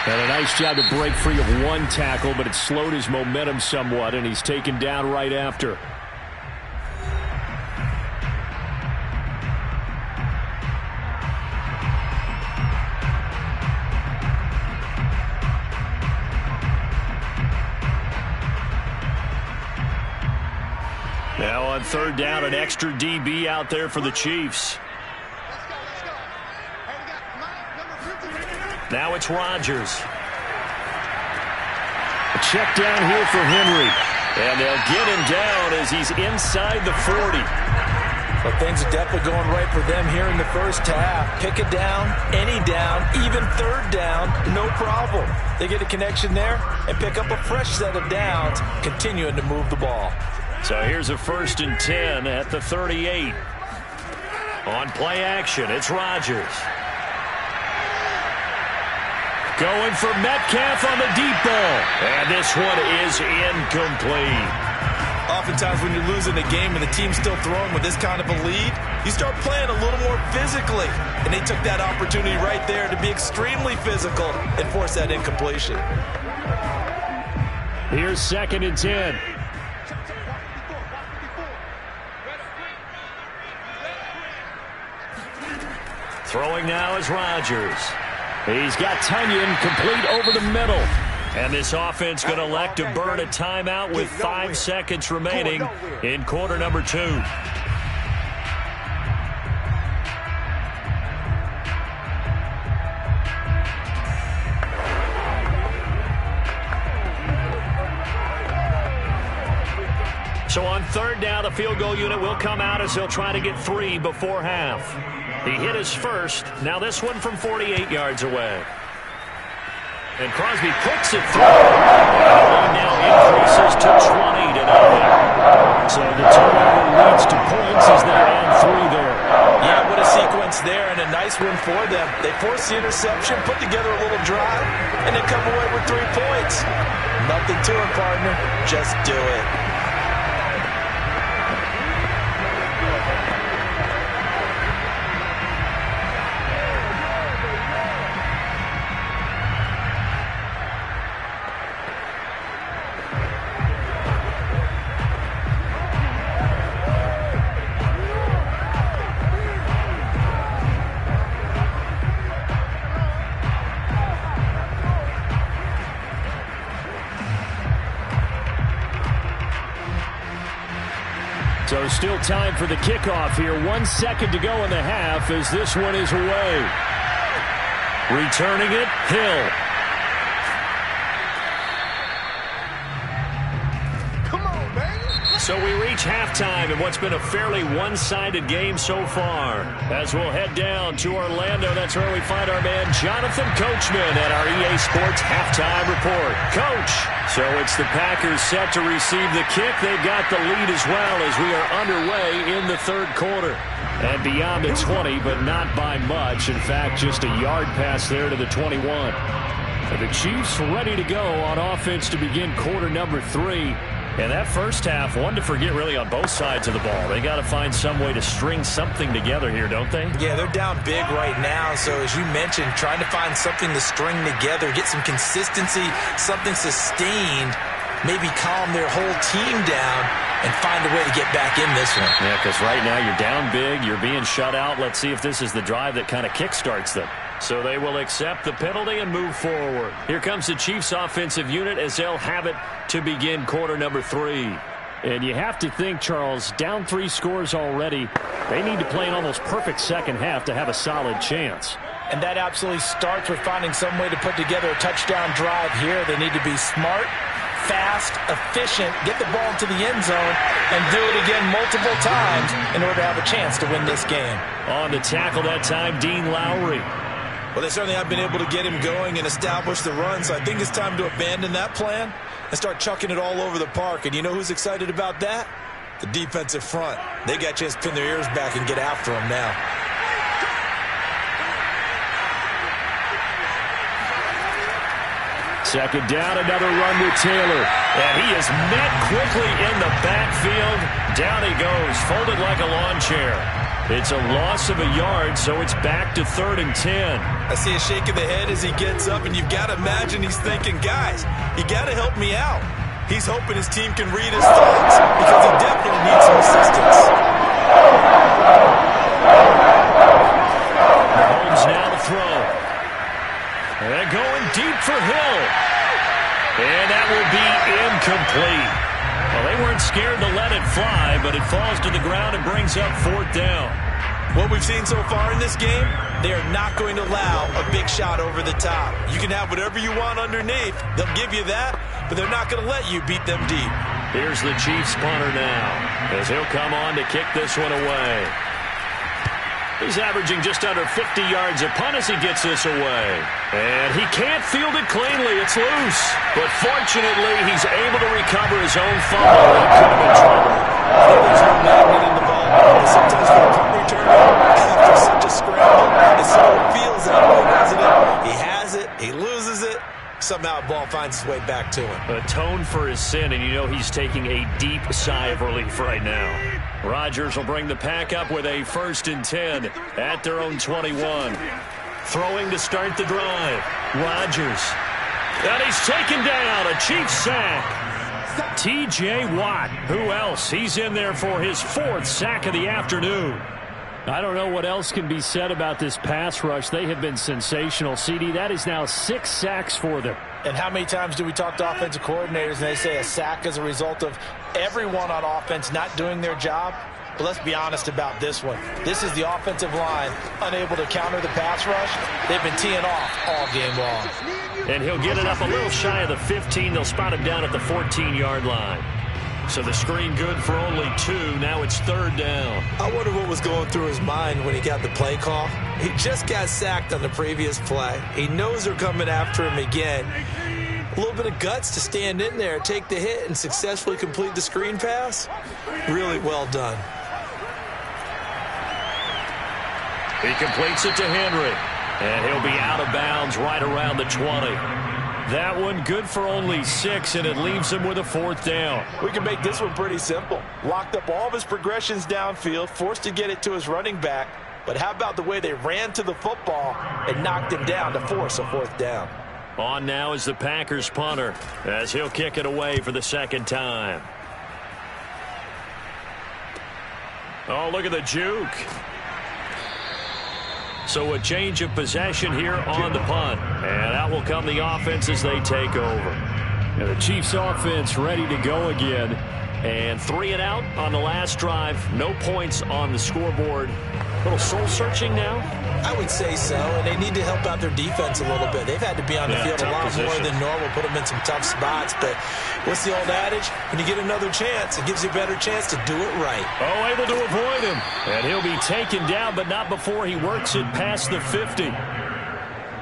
And a nice job to break free of one tackle, but it slowed his momentum somewhat, and he's taken down right after. Now on 3rd down, an extra DB out there for the Chiefs. Now it's Rodgers. A check down here for Henry. And they'll get him down as he's inside the 40. Well, things are definitely going right for them here in the first half. Pick a down, any down, even 3rd down, no problem. They get a connection there and pick up a fresh set of downs, continuing to move the ball. So here's a 1st and 10 at the 38. On play action, it's Rodgers. Going for Metcalf on the deep ball. And this one is incomplete. Oftentimes when you're losing a game and the team's still throwing with this kind of a lead, you start playing a little more physically. And they took that opportunity right there to be extremely physical and force that incompletion. Here's 2nd and 10. Throwing now is Rodgers. He's got Tunyon complete over the middle. And this offense going to elect to burn a timeout with 5 seconds remaining in quarter number 2. So on 3rd down, the field goal unit will come out as they'll try to get 3 before half. He hit his first. Now this one from 48 yards away. And Crosby puts it through. And now increases to 20 to nothing. So the turnover leads to points as they add 3 there. Yeah, what a sequence there and a nice one for them. They force the interception, put together a little drive, and then come away with 3 points. Nothing to it, partner. Just do it. So still time for the kickoff here. 1 second to go in the half as this one is away. Returning it, Hill. Come on, baby. So we reach halftime in what's been a fairly one-sided game so far. As we'll head down to Orlando, that's where we find our man Jonathan Coachman at our EA Sports Halftime Report. Coach! So it's the Packers set to receive the kick. They've got the lead as well as we are underway in the 3rd quarter. And beyond the 20, but not by much. In fact, just a yard pass there to the 21. And the Chiefs ready to go on offense to begin quarter number 3. And that first half, one to forget really on both sides of the ball. They got to find some way to string something together here, don't they? Yeah, they're down big right now. So as you mentioned, trying to find something to string together, get some consistency, something sustained, maybe calm their whole team down and find a way to get back in this one. Yeah, because right now you're down big, you're being shut out. Let's see if this is the drive that kind of kickstarts them. So they will accept the penalty and move forward. Here comes the Chiefs offensive unit as they'll have it to begin quarter number 3. And you have to think, Charles, down 3 scores already. They need to play an almost perfect second half to have a solid chance. And that absolutely starts with finding some way to put together a touchdown drive here. They need to be smart, fast, efficient, get the ball into the end zone, and do it again multiple times in order to have a chance to win this game. On the tackle that time, Dean Lowry. Well, they certainly have been able to get him going and establish the run, so I think it's time to abandon that plan and start chucking it all over the park. And you know who's excited about that? The defensive front, they got a chance to pin their ears back and get after him now. Second down, another run with Taylor. And he is met quickly in the backfield. Down he goes, folded like a lawn chair. It's a loss of a yard, so it's back to 3rd and 10. I see a shake of the head as he gets up, and you've got to imagine he's thinking, guys, you got to help me out. He's hoping his team can read his thoughts because he definitely needs some assistance. Mahomes now to throw. And going deep for Hill. And that will be incomplete. Well, they weren't scared to let it fly, but it falls to the ground and brings up 4th down. What we've seen so far in this game, they are not going to allow a big shot over the top. You can have whatever you want underneath. They'll give you that, but they're not going to let you beat them deep. Here's the Chiefs punter now, as he'll come on to kick this one away. He's averaging just under 50 yards a punt as he gets this away. And he can't field it cleanly. It's loose. But fortunately, he's able to recover his own fumble. That could have been trouble. There's no magnet in the ball. And sometimes for a punt returner, after such a scramble, it sort of feels that way, doesn't it? He has it. He loses it. Somehow the ball finds its way back to him. Atone for his sin, and you know he's taking a deep sigh of relief right now. Rodgers will bring the pack up with a 1st and 10 at their own 21. Throwing to start the drive. Rodgers. And he's taken down. A Chiefs sack. T.J. Watt. Who else? He's in there for his 4th sack of the afternoon. I don't know what else can be said about this pass rush. They have been sensational. CD, that is now 6 sacks for them. And how many times do we talk to offensive coordinators and they say a sack is a result of everyone on offense not doing their job? But let's be honest about this one. This is the offensive line unable to counter the pass rush. They've been teeing off all game long. And he'll get it up a little shy of the 15. They'll spot him down at the 14-yard line. So the screen good for only 2. Now it's 3rd down. I wonder what was going through his mind when he got the play call. He just got sacked on the previous play. He knows they're coming after him again. A little bit of guts to stand in there, take the hit, and successfully complete the screen pass. Really well done. He completes it to Henry. And he'll be out of bounds right around the 20. That one good for only 6, and it leaves him with a 4th down. We can make this one pretty simple. Locked up all of his progressions downfield, forced to get it to his running back. But how about the way they ran to the football and knocked him down to force a 4th down? On now is the Packers punter, as he'll kick it away for the 2nd time. Oh, look at the juke. So a change of possession here on the punt. And out will come the offense as they take over. And the Chiefs offense ready to go again. And 3 and out on the last drive. No points on the scoreboard. A little soul-searching now? I would say so, and they need to help out their defense a little bit. They've had to be on the field a lot more than normal, put them in some tough spots. But what's the old adage? When you get another chance, it gives you a better chance to do it right. Oh, able to avoid him. And he'll be taken down, but not before he works it past the 50.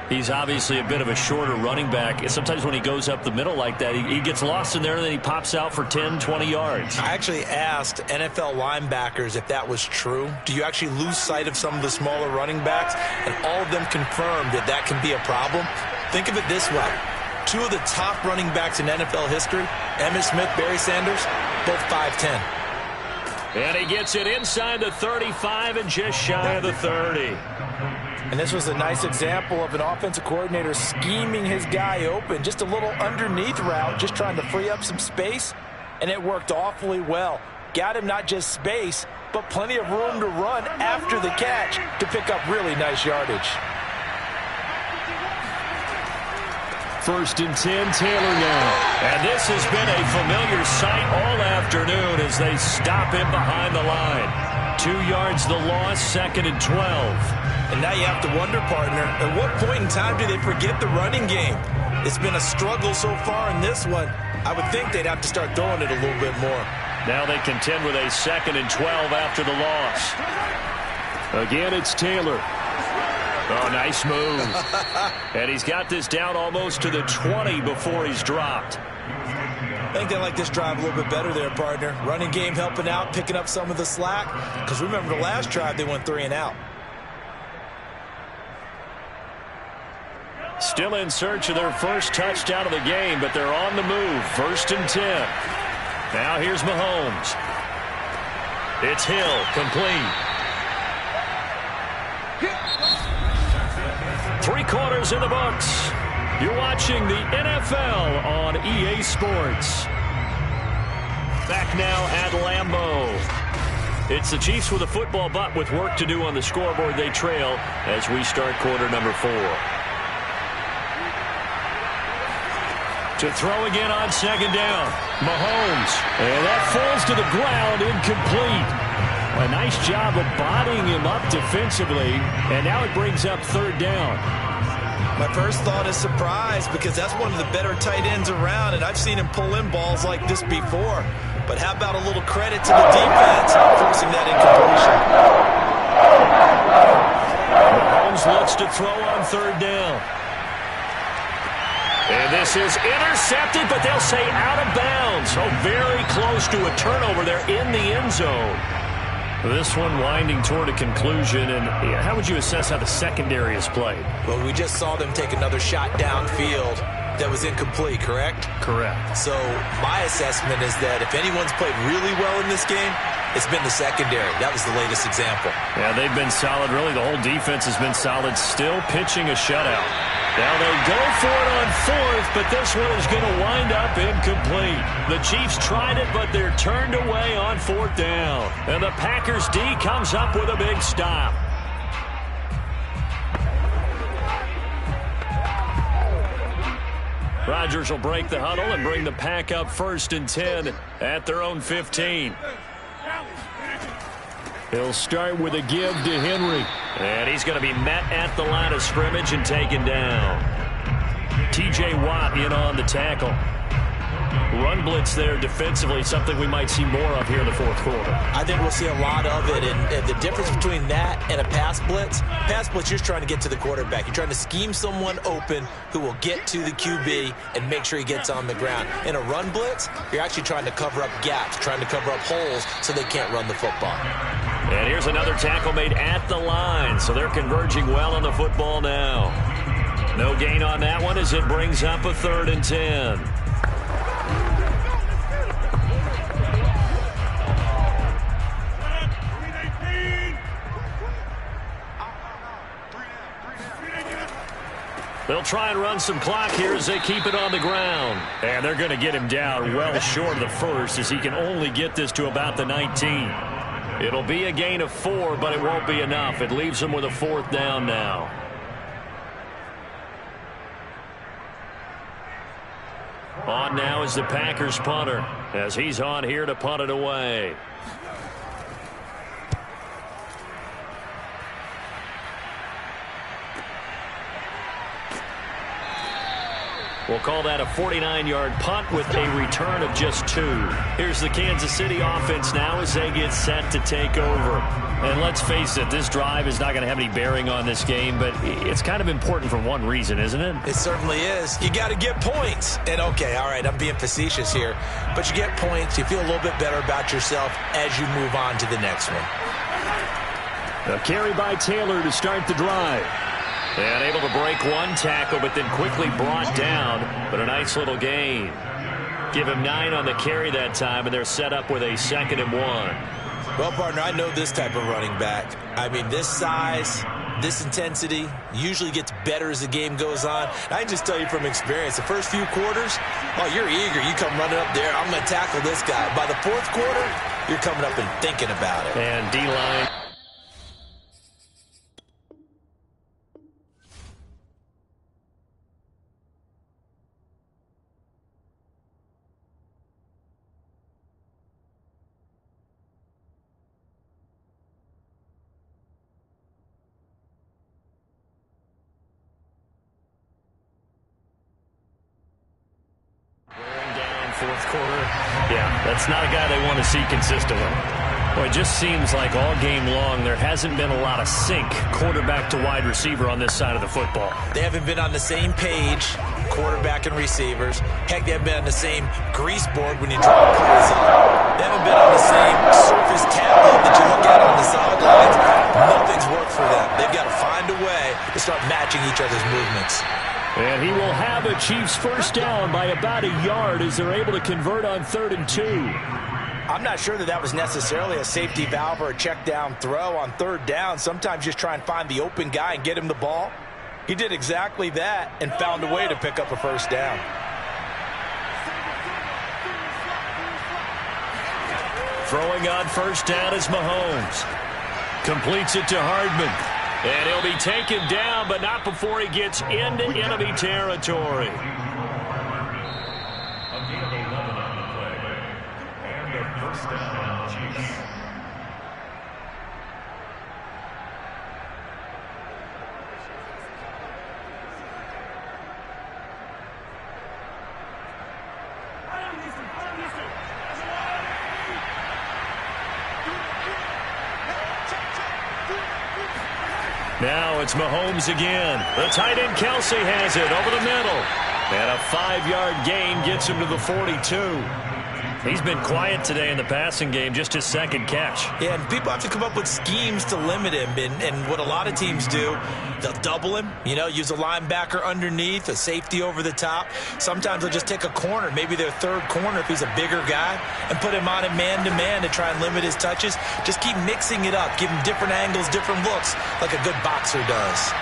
He's obviously a bit of a shorter running back. And sometimes when he goes up the middle like that, he gets lost in there, and then he pops out for 10, 20 yards. I actually asked NFL linebackers if that was true. Do you actually lose sight of some of the smaller running backs? And all of them confirmed that that can be a problem. Think of it this way. 2 of the top running backs in NFL history, Emmitt Smith, Barry Sanders, both 5'10". And he gets it inside the 35 and just shy of the 30. And this was a nice example of an offensive coordinator scheming his guy open. Just a little underneath route, just trying to free up some space. And it worked awfully well. Got him not just space, but plenty of room to run after the catch to pick up really nice yardage. 1st and 10, Taylor now. And this has been a familiar sight all afternoon as they stop him behind the line. 2 yards the loss, 2nd and 12. And now you have to wonder, partner, at what point in time do they forget the running game? It's been a struggle so far in this one. I would think they'd have to start throwing it a little bit more. Now they contend with a 2nd and 12 after the loss. Again, it's Taylor. Oh, nice move. And he's got this down almost to the 20 before he's dropped. I think they like this drive a little bit better there, partner. Running game helping out, picking up some of the slack. Because remember, the last drive, they went 3 and out. Still in search of their first touchdown of the game, but they're on the move. 1st and 10. Now here's Mahomes. It's Hill, complete. 3 quarters in the books. You're watching the NFL on EA Sports. Back now at Lambeau. It's the Chiefs with a football, but with work to do on the scoreboard, they trail as we start quarter number 4. To throw again on 2nd down. Mahomes. And that falls to the ground, incomplete. A nice job of bodying him up defensively, and now it brings up 3rd down. My first thought is surprise, because that's one of the better tight ends around, and I've seen him pull in balls like this before. But how about a little credit to the defense forcing that incompletion? Mahomes looks to throw on 3rd down. And this is intercepted, but they'll say out of bounds. So very close to a turnover there in the end zone. This one winding toward a conclusion, and how would you assess how the secondary has played? Well, we just saw them take another shot downfield that was incomplete, correct? Correct. So my assessment is that if anyone's played really well in this game, it's been the secondary. That was the latest example. Yeah, they've been solid. Really, the whole defense has been solid. Still pitching a shutout. Now they go for it on 4th, but this one is going to wind up incomplete. The Chiefs tried it, but they're turned away on 4th down. And the Packers D comes up with a big stop. Rodgers will break the huddle and bring the Pack up 1st and 10 at their own 15. He'll start with a give to Henry. And he's going to be met at the line of scrimmage and taken down. T.J. Watt in on the tackle. Run blitz there defensively, something we might see more of here in the 4th quarter. I think we'll see a lot of it, and the difference between that and a pass blitz, you're just trying to get to the quarterback. You're trying to scheme someone open who will get to the QB and make sure he gets on the ground. In a run blitz, you're actually trying to cover up gaps, trying to cover up holes so they can't run the football. And here's another tackle made at the line, so they're converging well on the football now. No gain on that one as it brings up a 3rd and 10. They'll try and run some clock here as they keep it on the ground. And they're going to get him down well short of the 1st as he can only get this to about the 19. It'll be a gain of 4, but it won't be enough. It leaves him with a 4th down now. On now is the Packers punter as he's on here to punt it away. We'll call that a 49-yard punt with a return of just 2. Here's the Kansas City offense now as they get set to take over. And let's face it, this drive is not going to have any bearing on this game, but it's kind of important for one reason, isn't it? It certainly is. You got to get points. And, okay, all right, I'm being facetious here, but you get points. You feel a little bit better about yourself as you move on to the next one. A carry by Taylor to start the drive. And able to break one tackle, but then quickly brought down. But a nice little gain. Give him 9 on the carry that time, and they're set up with a 2nd and 1. Well, partner, I know this type of running back. I mean, this size, this intensity usually gets better as the game goes on. And I can just tell you from experience, the first few quarters, oh, you're eager. You come running up there, I'm going to tackle this guy. By the 4th quarter, you're coming up and thinking about it. And D-line. Fourth quarter. Yeah, that's not a guy they want to see consistently. Well, it just seems like all game long there hasn't been a lot of sync quarterback to wide receiver on this side of the football. They haven't been on the same page, quarterback and receivers. Heck, they haven't been on the same grease board when you draw plays up. They haven't been on the same surface tablet that you look at on the sidelines. Nothing's worked for them. They've got to find a way to start matching each other's movements. And he will have a Chiefs first down by about a yard as they're able to convert on 3rd and 2. I'm not sure that was necessarily a safety valve or a check down throw on 3rd down. Sometimes just try and find the open guy and get him the ball. He did exactly that and found a way to pick up a first down. Throwing on first down is Mahomes. Completes it to Hardman. And he'll be taken down, but not before he gets into enemy territory. First down, Chiefs. Now it's Mahomes again. The tight end Kelsey has it over the middle. And a 5-yard gain gets him to the 42. He's been quiet today in the passing game, just his 2nd catch. Yeah, and people have to come up with schemes to limit him. And what a lot of teams do, they'll double him, use a linebacker underneath, a safety over the top. Sometimes they'll just take a corner, maybe their 3rd corner if he's a bigger guy, and put him on him man-to-man to try and limit his touches. Just keep mixing it up, give him different angles, different looks, like a good boxer does.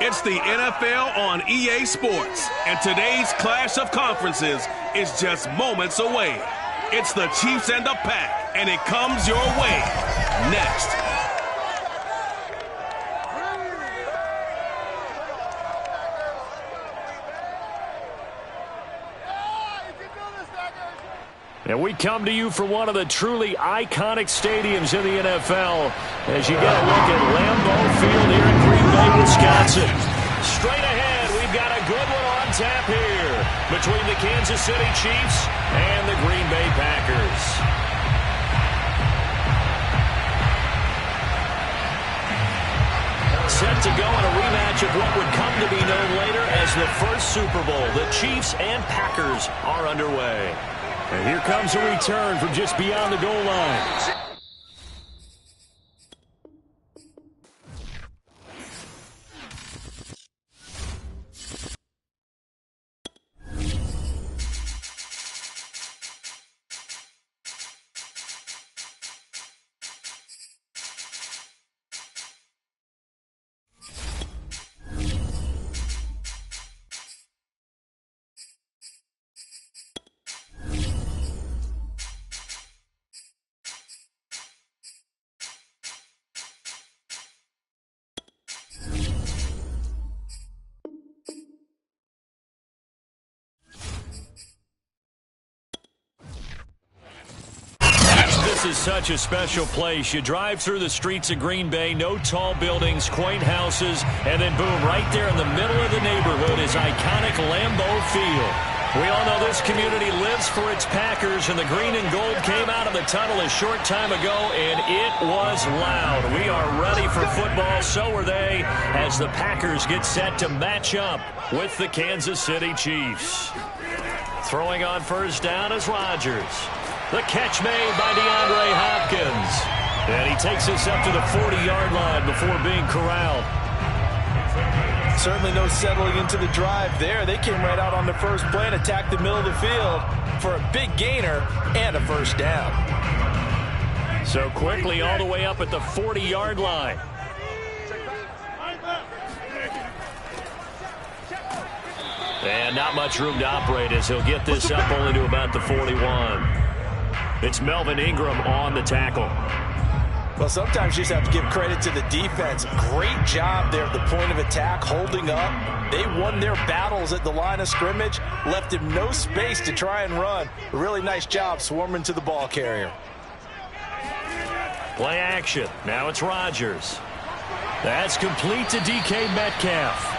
It's the NFL on EA Sports, and today's clash of conferences is just moments away. It's the Chiefs and the Pack, and it comes your way next. And we come to you from one of the truly iconic stadiums in the NFL as you get a look at Lambeau Field here in Green Bay, Wisconsin. Straight ahead, we've got a good one on tap here between the Kansas City Chiefs and the Green Bay Packers. Set to go in a rematch of what would come to be known later as the first Super Bowl. The Chiefs and Packers are underway. And here comes a return from just beyond the goal line. is such a special place. You drive through the streets of Green Bay, no tall buildings, quaint houses, and then boom, right there in the middle of the neighborhood is iconic Lambeau Field. We all know this community lives for its Packers, and the green and gold came out of the tunnel a short time ago, and it was loud. We are ready for football, so are they, as the Packers get set to match up with the Kansas City Chiefs. Throwing on first down is Rodgers. The catch made by DeAndre Hopkins. And he takes us up to the 40-yard line before being corralled. Certainly no settling into the drive there. They came right out on the first play and attacked the middle of the field for a big gainer and a first down. So quickly all the way up at the 40-yard line. And not much room to operate as he'll get this up only to about the 41. It's Melvin Ingram on the tackle. Well, sometimes you just have to give credit to the defense. Great job there at the point of attack, holding up. They won their battles at the line of scrimmage, left him no space to try and run. A really nice job swarming to the ball carrier. Play action. Now it's Rodgers. That's complete to DK Metcalf.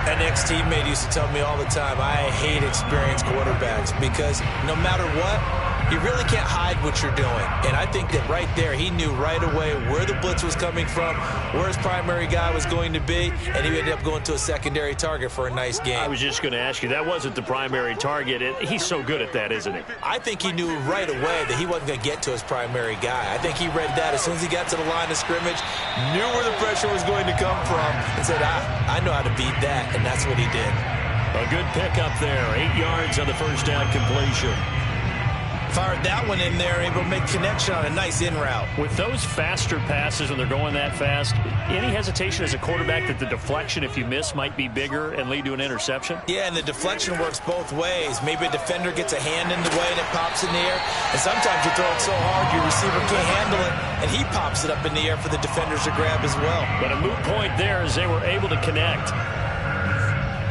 An ex-teammate used to tell me all the time, I hate experienced quarterbacks because no matter what, you really can't hide what you're doing. And I think that right there, he knew right away where the blitz was coming from, where his primary guy was going to be, and he ended up going to a secondary target for a nice game. I was just going to ask you, that wasn't the primary target. He's so good at that, isn't he? I think he knew right away that he wasn't going to get to his primary guy. I think he read that as soon as he got to the line of scrimmage, knew where the pressure was going to come from, and said, I know how to beat that, and that's what he did. A good pickup there, 8 yards on the first down completion. Fired that one in there, able to make connection on a nice in route. With those faster passes when they're going that fast, any hesitation as a quarterback that the deflection, if you miss, might be bigger and lead to an interception? Yeah, and the deflection works both ways. Maybe a defender gets a hand in the way and it pops in the air. And sometimes you throw it so hard your receiver can't handle it, and he pops it up in the air for the defenders to grab as well. But a moot point there as they were able to connect.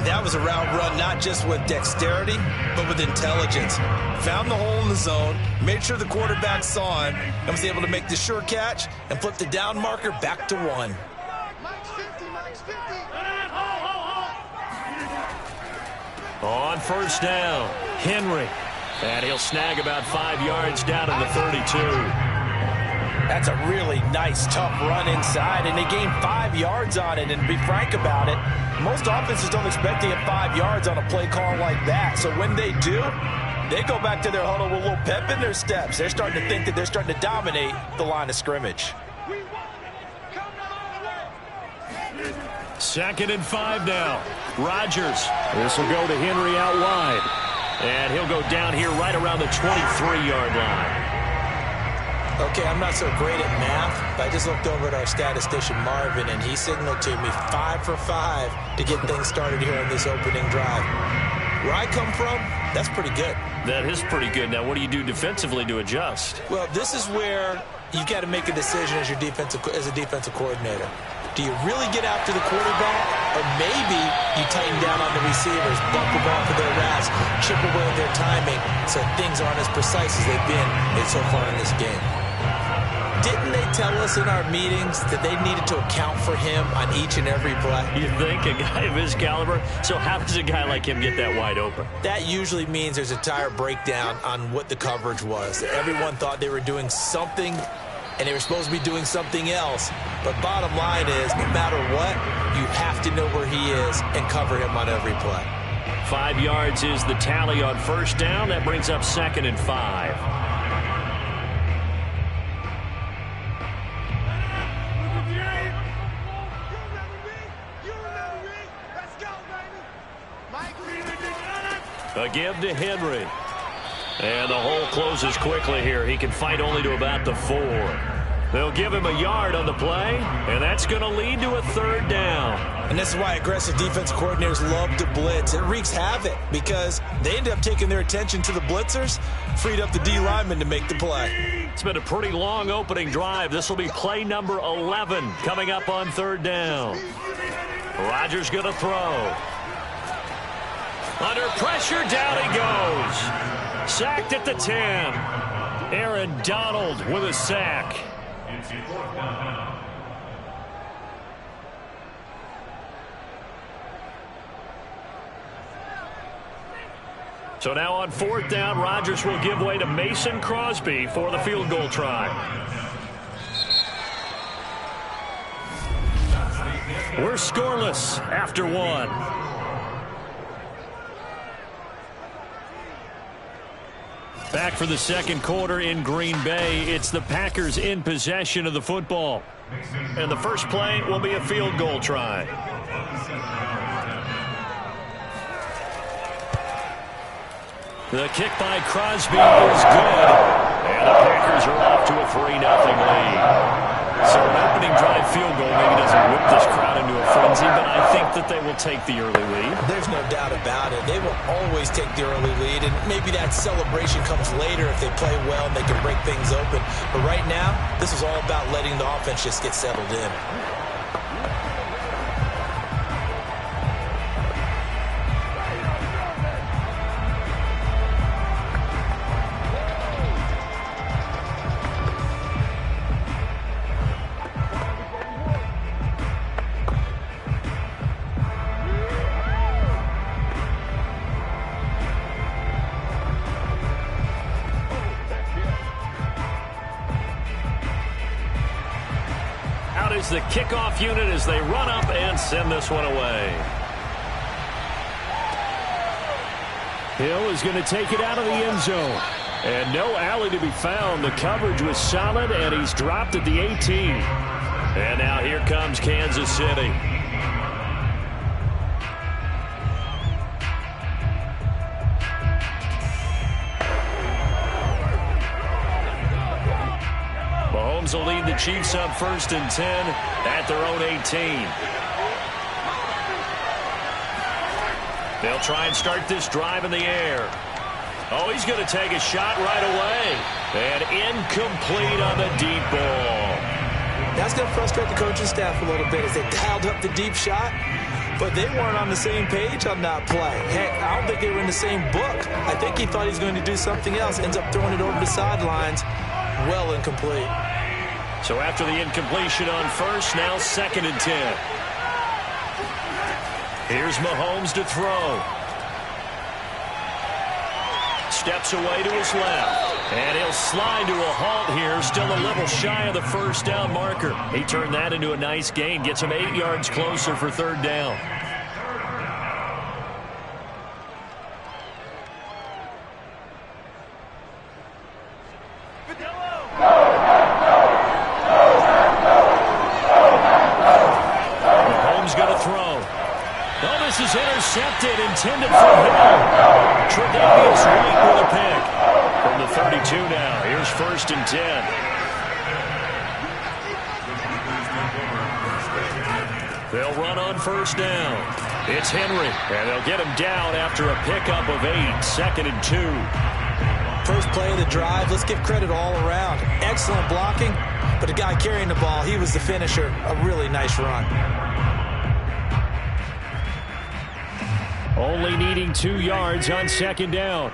That was a route run not just with dexterity, but with intelligence. Found the hole in the zone, made sure the quarterback saw him, and was able to make the sure catch and flip the down marker back to 1. On first down, Henry. And he'll snag about 5 yards down to the 32. That's a really nice, tough run inside, and they gained 5 yards on it. And to be frank about it, most offenses don't expect to get 5 yards on a play call like that. So when they do, they go back to their huddle with a little pep in their steps. They're starting to think that they're starting to dominate the line of scrimmage. 2nd and 5 now. Rodgers. This will go to Henry out wide. And he'll go down here right around the 23-yard line. Okay, I'm not so great at math, but I just looked over at our statistician, Marvin, and he signaled to me 5 for 5 to get things started here on this opening drive. Where I come from, that's pretty good. That is pretty good. Now, what do you do defensively to adjust? Well, this is where you've got to make a decision as a defensive coordinator. Do you really get after the quarterback, or maybe you tighten down on the receivers, bump the ball for their routes, chip away at their timing so things aren't as precise as they've been so far in this game? Didn't they tell us in our meetings that they needed to account for him on each and every play? You think? A guy of his caliber? So how does a guy like him get that wide open? That usually means there's a tire breakdown on what the coverage was. Everyone thought they were doing something, and they were supposed to be doing something else. But bottom line is, no matter what, you have to know where he is and cover him on every play. 5 yards is the tally on first down. That brings up 2nd and 5. A give to Henry. And the hole closes quickly here. He can fight only to about the 4. They'll give him a yard on the play, and that's going to lead to a 3rd down. And this is why aggressive defensive coordinators love to blitz. It wreaks havoc because they end up taking their attention to the blitzers, freed up the D lineman to make the play. It's been a pretty long opening drive. This will be play number 11 coming up on 3rd down. Rodgers going to throw. Under pressure, down he goes. Sacked at the 10. Aaron Donald with a sack. It's 4th down. So now on 4th down, Rodgers will give way to Mason Crosby for the field goal try. We're scoreless after 1. Back for the second quarter in Green Bay. It's the Packers in possession of the football. And the first play will be a field goal try. The kick by Crosby is good. And the Packers are off to a 3-0 lead. So an opening drive field goal maybe doesn't whip this crowd into a frenzy, but I think that they will take the early lead. There's no doubt about it. They will always take the early lead, and maybe that celebration comes later if they play well and they can break things open. But right now, this is all about letting the offense just get settled in. The kickoff unit as they run up and send this one away. Hill is going to take it out of the end zone. And no alley to be found. The coverage was solid, and he's dropped at the 18. And now here comes Kansas City. Mahomes will lead the Chiefs up 1st and 10 at their own 18. They'll try and start this drive in the air. Oh, he's going to take a shot right away. And incomplete on the deep ball. That's going to frustrate the coaching staff a little bit as they dialed up the deep shot, but they weren't on the same page on that play. Heck, I don't think they were in the same book. I think he thought he was going to do something else. Ends up throwing it over the sidelines. Well incomplete. So after the incompletion on 1st, now 2nd and 10. Here's Mahomes to throw. Steps away to his left. And he'll slide to a halt here. Still a little shy of the 1st down marker. He turned that into a nice gain. Gets him 8 yards closer for 3rd down. This is intercepted, intended for Hill. Tre'Davious White with a pick. From the 32 now, here's 1st and 10. They'll run on 1st down. It's Henry, and they'll get him down after a pickup of 8, 2nd and 2. First play of the drive, let's give credit all around. Excellent blocking, but the guy carrying the ball, he was the finisher. A really nice run. Only needing 2 yards on 2nd down.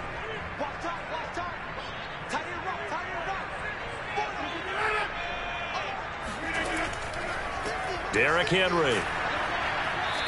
Derrick Henry.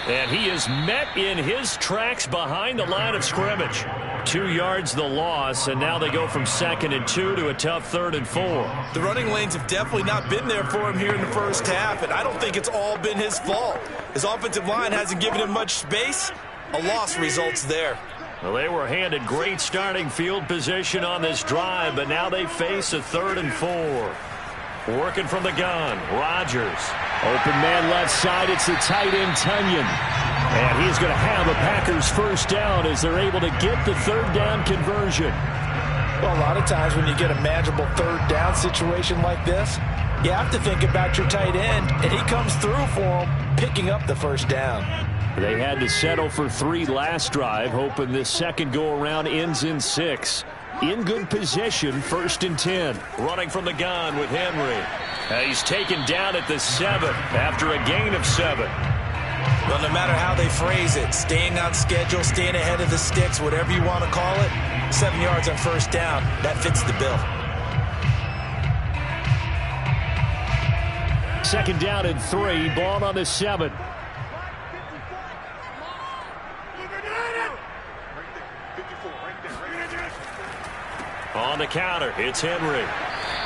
And he is met in his tracks behind the line of scrimmage. 2 yards the loss, and now they go from 2nd and 2 to a tough 3rd and 4. The running lanes have definitely not been there for him here in the 1st half, and I don't think it's all been his fault. His offensive line hasn't given him much space. A loss results there. Well, they were handed great starting field position on this drive, but now they face a 3rd and 4. Working from the gun, Rodgers. Open man left side, it's the tight end, Tunyon. And he's going to have a Packers 1st down as they're able to get the 3rd down conversion. Well, a lot of times when you get a manageable 3rd down situation like this, you have to think about your tight end, and he comes through for him, picking up the 1st down. They had to settle for 3 last drive, hoping this second go-around ends in 6. In good position, 1st and 10. Running from the gun with Henry. He's taken down at the 7 after a gain of 7. Well, no matter how they phrase it, staying on schedule, staying ahead of the sticks, whatever you want to call it, 7 yards on 1st down, that fits the bill. second down and 3. Ball on the 7. On the counter, it's Henry.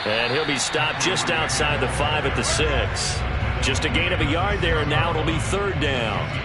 And he'll be stopped just outside the 5 at the 6. Just a gain of a yard there, and now it'll be third down.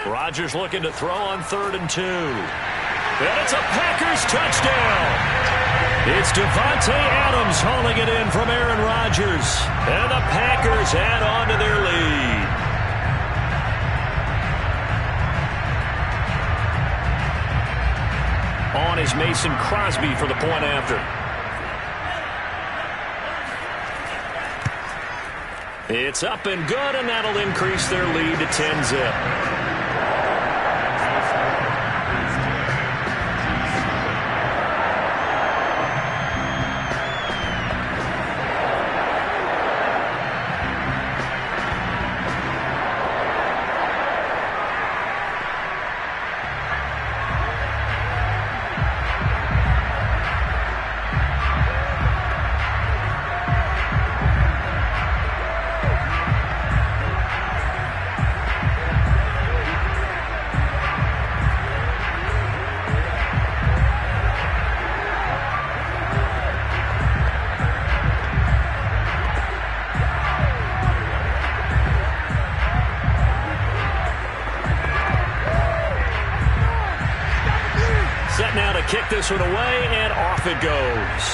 Rodgers looking to throw on 3rd and 2. And it's a Packers touchdown. It's Devontae Adams hauling it in from Aaron Rodgers. And the Packers add on to their lead. On is Mason Crosby for the point after. It's up and good, and that'll increase their lead to 10-zip. Kick this one away, and off it goes.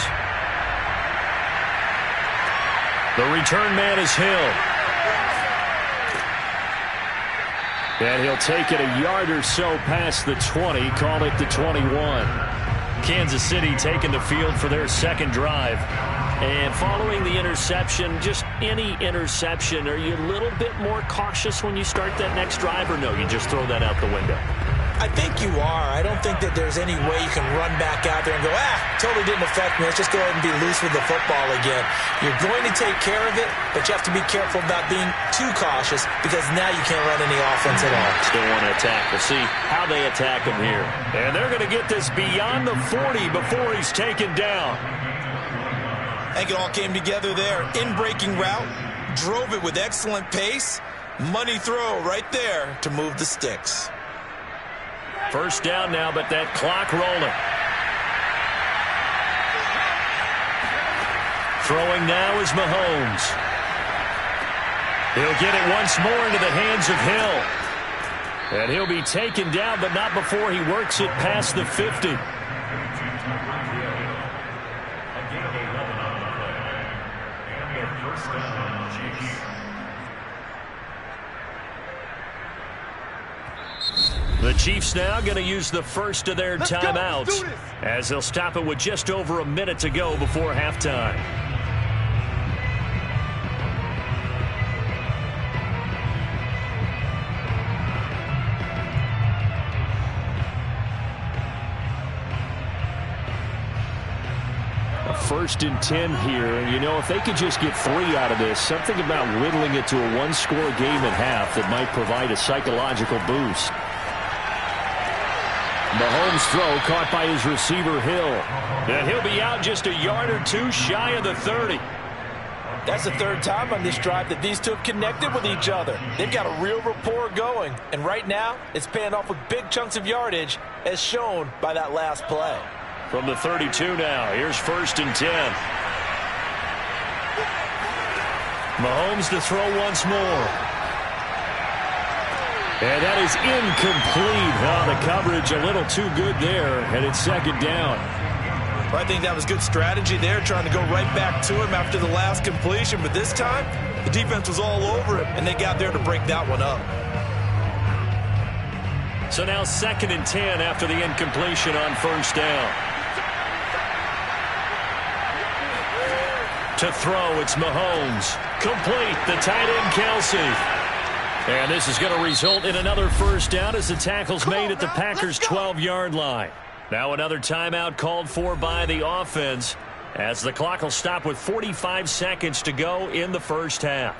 The return man is Hill. And he'll take it a yard or so past the 20, call it the 21. Kansas City taking the field for their second drive. And following the interception, just any interception, are you a little bit more cautious when you start that next drive, or no, you just throw that out the window? I think you are. I don't think that there's any way you can run back out there and go, totally didn't affect me. Let's just go ahead and be loose with the football again. You're going to take care of it, but you have to be careful about being too cautious because now you can't run any offense at all. Still want to attack. We'll see how they attack him here. And they're going to get this beyond the 40 before he's taken down. I think it all came together there. In-breaking route, drove it with excellent pace. Money throw right there to move the sticks. First down now, but that clock rolling. Throwing now is Mahomes. He'll get it once more into the hands of Hill. And he'll be taken down, but not before he works it past the 50. The Chiefs now going to use the first of their timeouts as they'll stop it with just over a minute to go before halftime. A 1st and 10 here, and you know, if they could just get 3 out of this, something about whittling it to a one-score game at half that might provide a psychological boost. Mahomes' throw caught by his receiver, Hill. And he'll be out just a yard or 2 shy of the 30. That's the 3rd time on this drive that these two have connected with each other. They've got a real rapport going. And right now, it's paying off with big chunks of yardage, as shown by that last play. From the 32 now, here's 1st and 10. Mahomes to throw once more. And that is incomplete. Oh, the coverage a little too good there, and it's 2nd down. Well, I think that was good strategy there, trying to go right back to him after the last completion. But this time, the defense was all over him, and they got there to break that one up. So now 2nd and 10 after the incompletion on 1st down. To throw, it's Mahomes. Complete, the tight end, Kelsey. And this is going to result in another first down as the tackle's made at the Packers' 12-yard line. Now another timeout called for by the offense as the clock will stop with 45 seconds to go in the first half.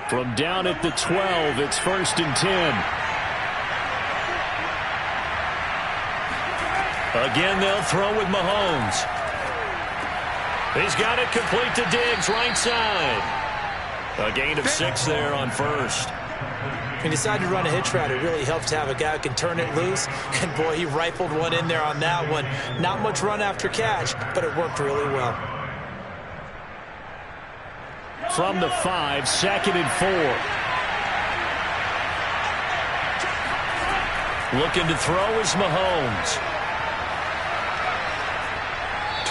From down at the 12, it's 1st and 10. Again, they'll throw with Mahomes. He's got it complete to Diggs, right side. A gain of 6 there on first. He decided to run a hitch route. It really helps to have a guy who can turn it loose. And, boy, he rifled one in there on that one. Not much run after catch, but it worked really well. From the 5, 2nd and 4. Looking to throw is Mahomes.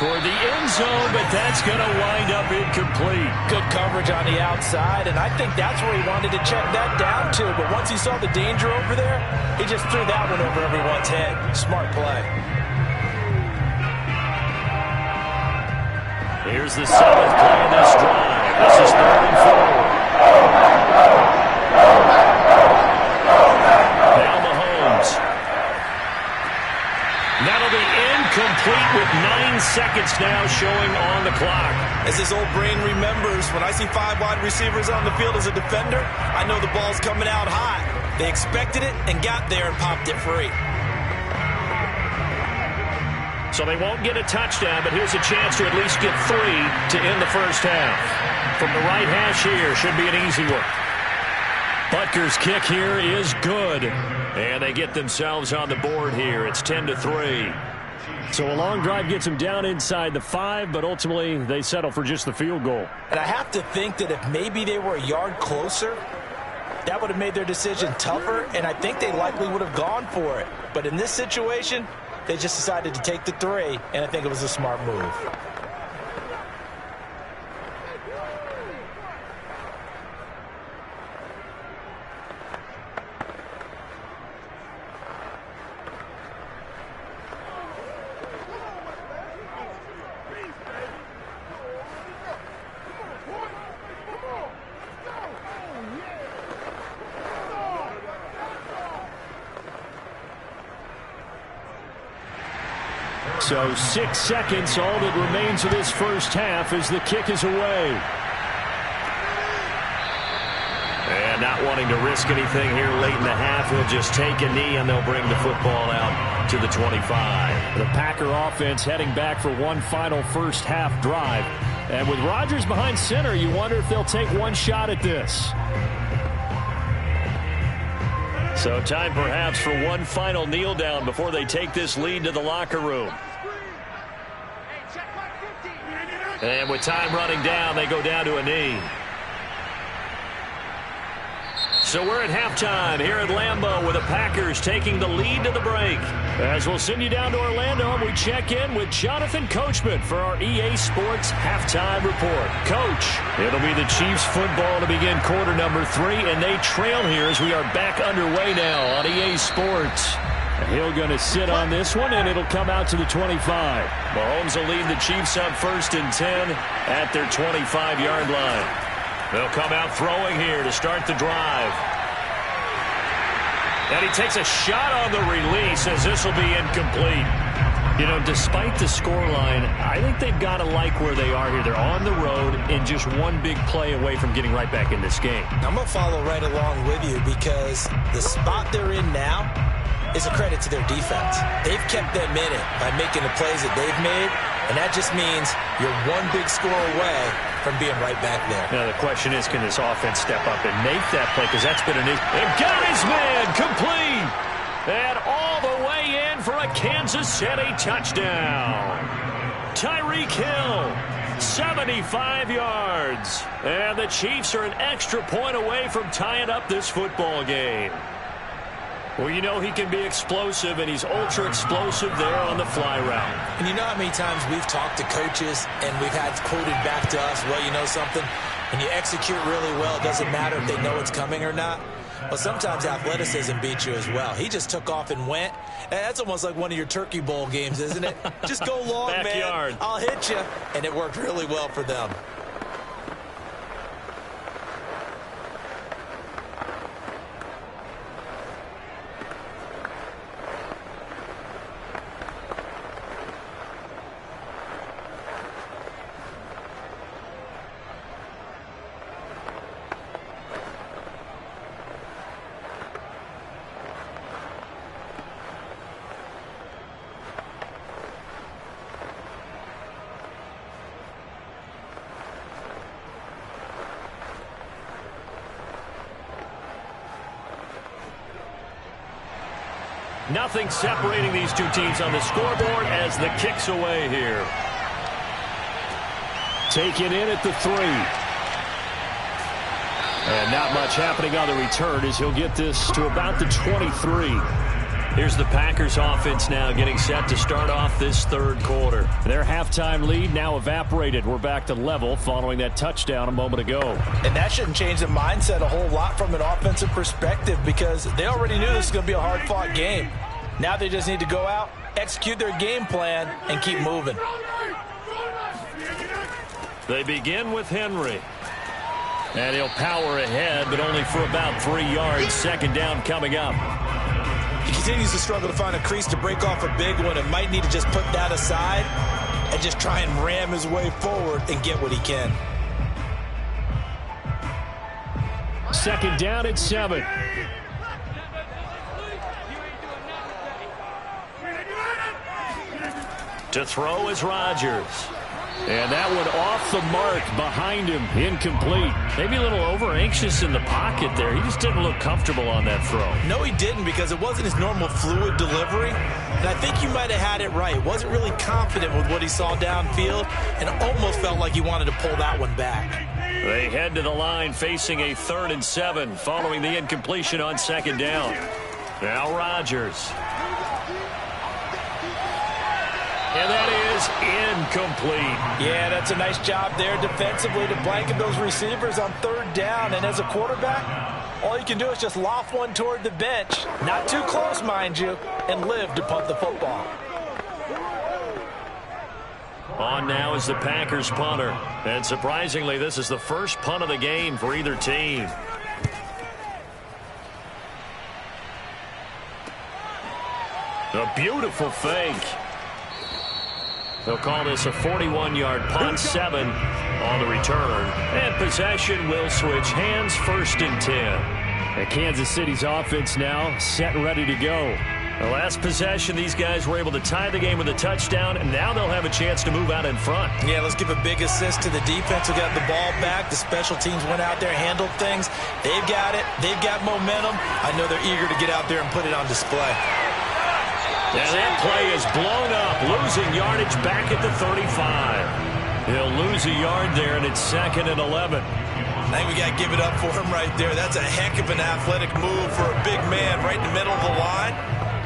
Toward the end zone, but that's going to wind up incomplete. Good coverage on the outside, and I think that's where he wanted to check that down to. But once he saw the danger over there, he just threw that one over everyone's head. Smart play. Here's the 7th play of this drive. This is 3rd and 4. Now Mahomes. That'll be incomplete with 9 seconds now showing on the clock. As his old brain remembers, when I see 5 wide receivers on the field as a defender, I know the ball's coming out hot. They expected it and got there and popped it free. So they won't get a touchdown, but here's a chance to at least get 3 to end the first half. From the right hash here, should be an easy one. Butker's kick here is good. And they get themselves on the board here. It's 10-3. So a long drive gets them down inside the 5, but ultimately they settle for just the field goal. And I have to think that if maybe they were a yard closer, that would have made their decision tougher, and I think they likely would have gone for it. But in this situation, they just decided to take the 3, and I think it was a smart move. So 6 seconds, all that remains of this first half as the kick is away. And not wanting to risk anything here late in the half, he'll just take a knee and they'll bring the football out to the 25. The Packer offense heading back for one final first half drive. And with Rodgers behind center, you wonder if they'll take one shot at this. So time perhaps for one final kneel down before they take this lead to the locker room. And with time running down, they go down to a knee. So we're at halftime here at Lambeau with the Packers taking the lead to the break. As we'll send you down to Orlando, and we check in with Jonathan Coachman for our EA Sports Halftime Report. Coach, it'll be the Chiefs football to begin quarter number 3, and they trail here as we are back underway now on EA Sports. Hill going to sit on this one, and it'll come out to the 25. Mahomes will lead the Chiefs up 1st and 10 at their 25-yard line. They'll come out throwing here to start the drive. And he takes a shot on the release as this will be incomplete. You know, despite the scoreline, I think they've got to like where they are here. They're on the road and just one big play away from getting right back in this game. I'm going to follow right along with you because the spot they're in now is a credit to their defense. They've kept them in it by making the plays that they've made, and that just means you're one big score away from being right back there. Now the question is, can this offense step up and make that play? Because that's been an issue. And got his man complete. And all the way in for a Kansas City touchdown. Tyreek Hill, 75 yards. And the Chiefs are an extra point away from tying up this football game. Well, you know he can be explosive, and he's ultra-explosive there on the fly route. And you know how many times we've talked to coaches, and we've had quoted back to us, well, you know something? When you execute really well, it doesn't matter if they know it's coming or not. Well, sometimes athleticism beats you as well. He just took off and went. And that's almost like one of your Turkey Bowl games, isn't it? Just go long, Backyard. man. I'll hit you. And it worked really well for them. Nothing separating these two teams on the scoreboard as the kick's away here. Take it in at the 3. And not much happening on the return as he'll get this to about the 23. Here's the Packers offense now getting set to start off this third quarter. Their halftime lead now evaporated. We're back to level following that touchdown a moment ago. And that shouldn't change the mindset a whole lot from an offensive perspective because they already knew this was going to be a hard-fought game. Now they just need to go out, execute their game plan, and keep moving. They begin with Henry. And he'll power ahead, but only for about 3 yards. Second down coming up. He continues to struggle to find a crease to break off a big one and might need to just put that aside and just try and ram his way forward and get what he can. Second down at 7. To throw is Rodgers. And that one off the mark behind him, incomplete. Maybe a little over-anxious in the pocket there. He just didn't look comfortable on that throw. No, he didn't because it wasn't his normal fluid delivery. And I think you might have had it right. Wasn't really confident with what he saw downfield and almost felt like he wanted to pull that one back. They head to the line facing a 3rd and 7 following the incompletion on second down. Now Rodgers. And that is incomplete. Yeah, that's a nice job there defensively to blanket those receivers on 3rd down. And as a quarterback, all you can do is just loft one toward the bench. Not too close, mind you, and live to punt the football. On now is the Packers punter. And surprisingly, this is the first punt of the game for either team. A beautiful fake. They'll call this a 41-yard punt, 7 on the return. And possession will switch hands, 1st and 10. And Kansas City's offense now set and ready to go. The last possession, these guys were able to tie the game with a touchdown, and now they'll have a chance to move out in front. Yeah, let's give a big assist to the defense who got the ball back. The special teams went out there, handled things. They've got it. They've got momentum. I know they're eager to get out there and put it on display. And that play is blown up, losing yardage back at the 35. He'll lose a yard there, and it's 2nd and 11. I think we got to give it up for him right there. That's a heck of an athletic move for a big man right in the middle of the line.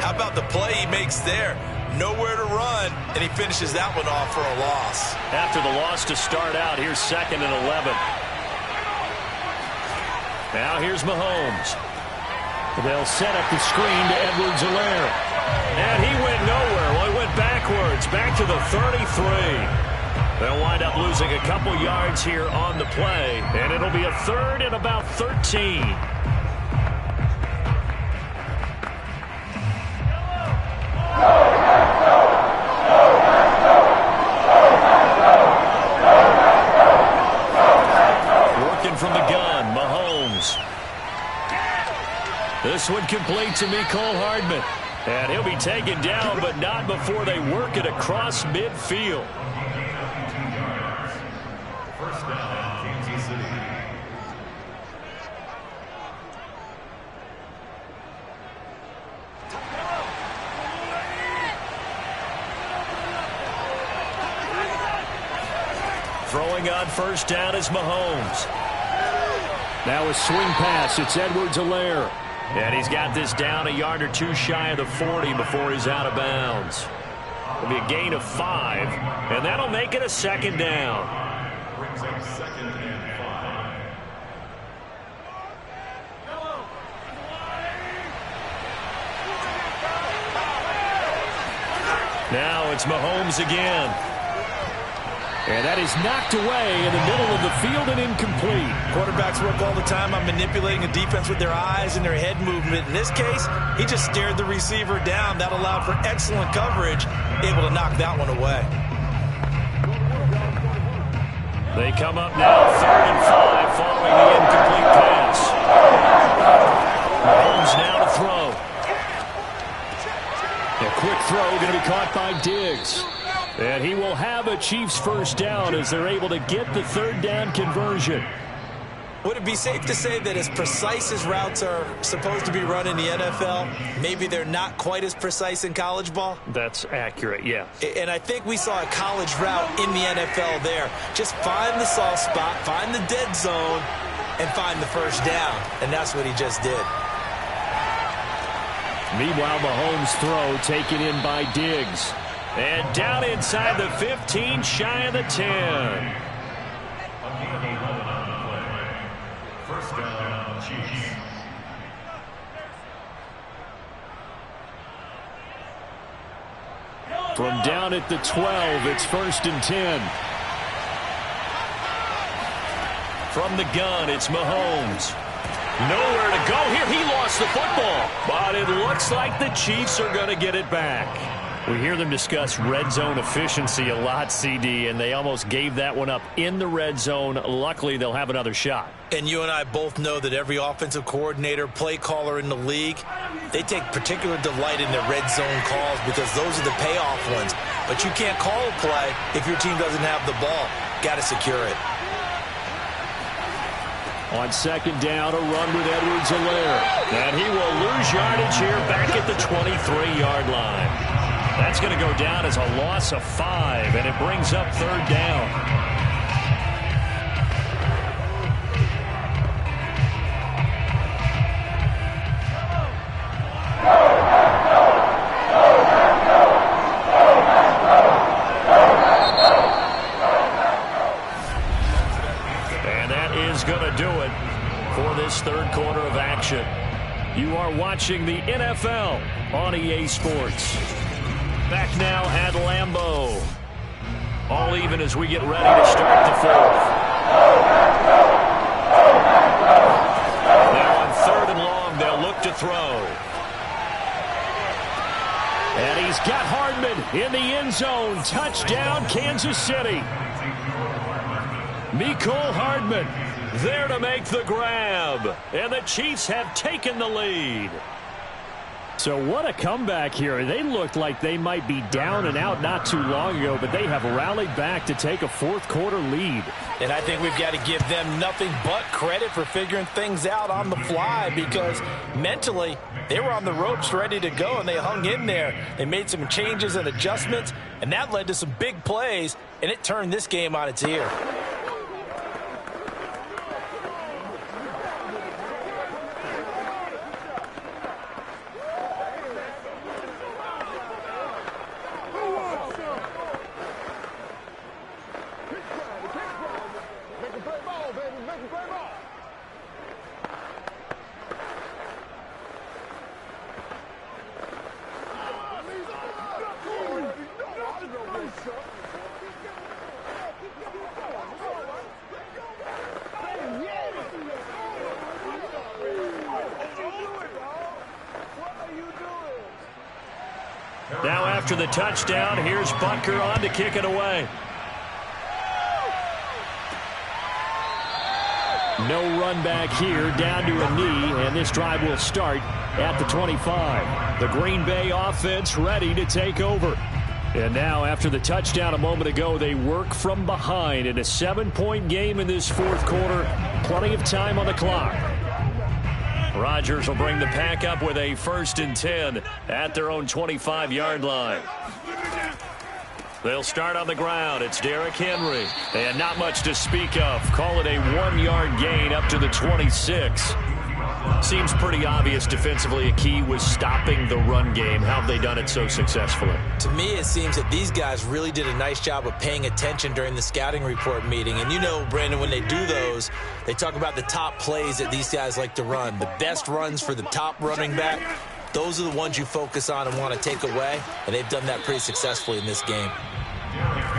How about the play he makes there? Nowhere to run, and he finishes that one off for a loss. After the loss to start out, here's 2nd and 11. Now here's Mahomes. They'll set up the screen to Edwards-Helaire. And he went nowhere. Well, he went backwards, back to the 33. They'll wind up losing a couple yards here on the play, and it'll be a 3rd and about 13. Working from the gun, Mahomes. This one complete to Mecole Hardman. And he'll be taken down, but not before they work it across midfield. First down, Kansas City. Throwing on first down is Mahomes. Now a swing pass. It's Edwards-Helaire. And he's got this down a yard or two shy of the 40 before he's out of bounds. It'll be a gain of 5, and that'll make it a 2nd down. Brings up 2nd and 5. Now it's Mahomes again. And that is knocked away in the middle of the field and incomplete. Quarterbacks work all the time on manipulating a defense with their eyes and their head movement. In this case, he just stared the receiver down. That allowed for excellent coverage, able to knock that one away. They come up now, 3rd and 5, following the incomplete pass. Mahomes now to throw. A quick throw going to be caught by Diggs. And he will have a Chiefs first down as they're able to get the 3rd down conversion. Would it be safe to say that as precise as routes are supposed to be run in the NFL, maybe they're not quite as precise in college ball? That's accurate, yeah. And I think we saw a college route in the NFL there. Just find the soft spot, find the dead zone, and find the first down. And that's what he just did. Meanwhile, Mahomes' throw taken in by Diggs. And down inside the 15, shy of the 10. First down, Chiefs. From down at the 12, it's 1st and 10. From the gun, it's Mahomes. Nowhere to go here. He lost the football. But it looks like the Chiefs are going to get it back. We hear them discuss red zone efficiency a lot, CD, and they almost gave that one up in the red zone. Luckily, they'll have another shot. And you and I both know that every offensive coordinator, play caller in the league, they take particular delight in their red zone calls because those are the payoff ones. But you can't call a play if your team doesn't have the ball. Got to secure it. On 2nd down, a run with Edwards-Helaire. And he will lose yardage here back at the 23-yard line. That's going to go down as a loss of 5, and it brings up 3rd down. And that is going to do it for this 3rd quarter of action. You are watching the NFL on EA Sports. Back now at Lambeau. All even as we get ready to start the 4th. Now on 3rd and long, they'll look to throw. And he's got Hardman in the end zone. Touchdown, Kansas City. Mecole Hardman there to make the grab. And the Chiefs have taken the lead. So what a comeback here. They looked like they might be down and out not too long ago, but they have rallied back to take a 4th quarter lead. And I think we've got to give them nothing but credit for figuring things out on the fly because mentally they were on the ropes ready to go and they hung in there. They made some changes and adjustments, and that led to some big plays, and it turned this game on its ear. Now after the touchdown, here's Butker on to kick it away. No run back here, down to a knee, and this drive will start at the 25. The Green Bay offense ready to take over. And now after the touchdown a moment ago, they work from behind in a 7-point game in this 4th quarter. Plenty of time on the clock. Rodgers will bring the pack up with a 1st and 10 at their own 25-yard line. They'll start on the ground. It's Derrick Henry. And not much to speak of. Call it a 1-yard gain up to the 26. Seems pretty obvious defensively a key was stopping the run game. How have they done it so successfully? To me, it seems that these guys really did a nice job of paying attention during the scouting report meeting. And you know, Brandon, when they do those, they talk about the top plays that these guys like to run. The best runs for the top running back. those are the ones you focus on and want to take away, and they've done that pretty successfully in this game.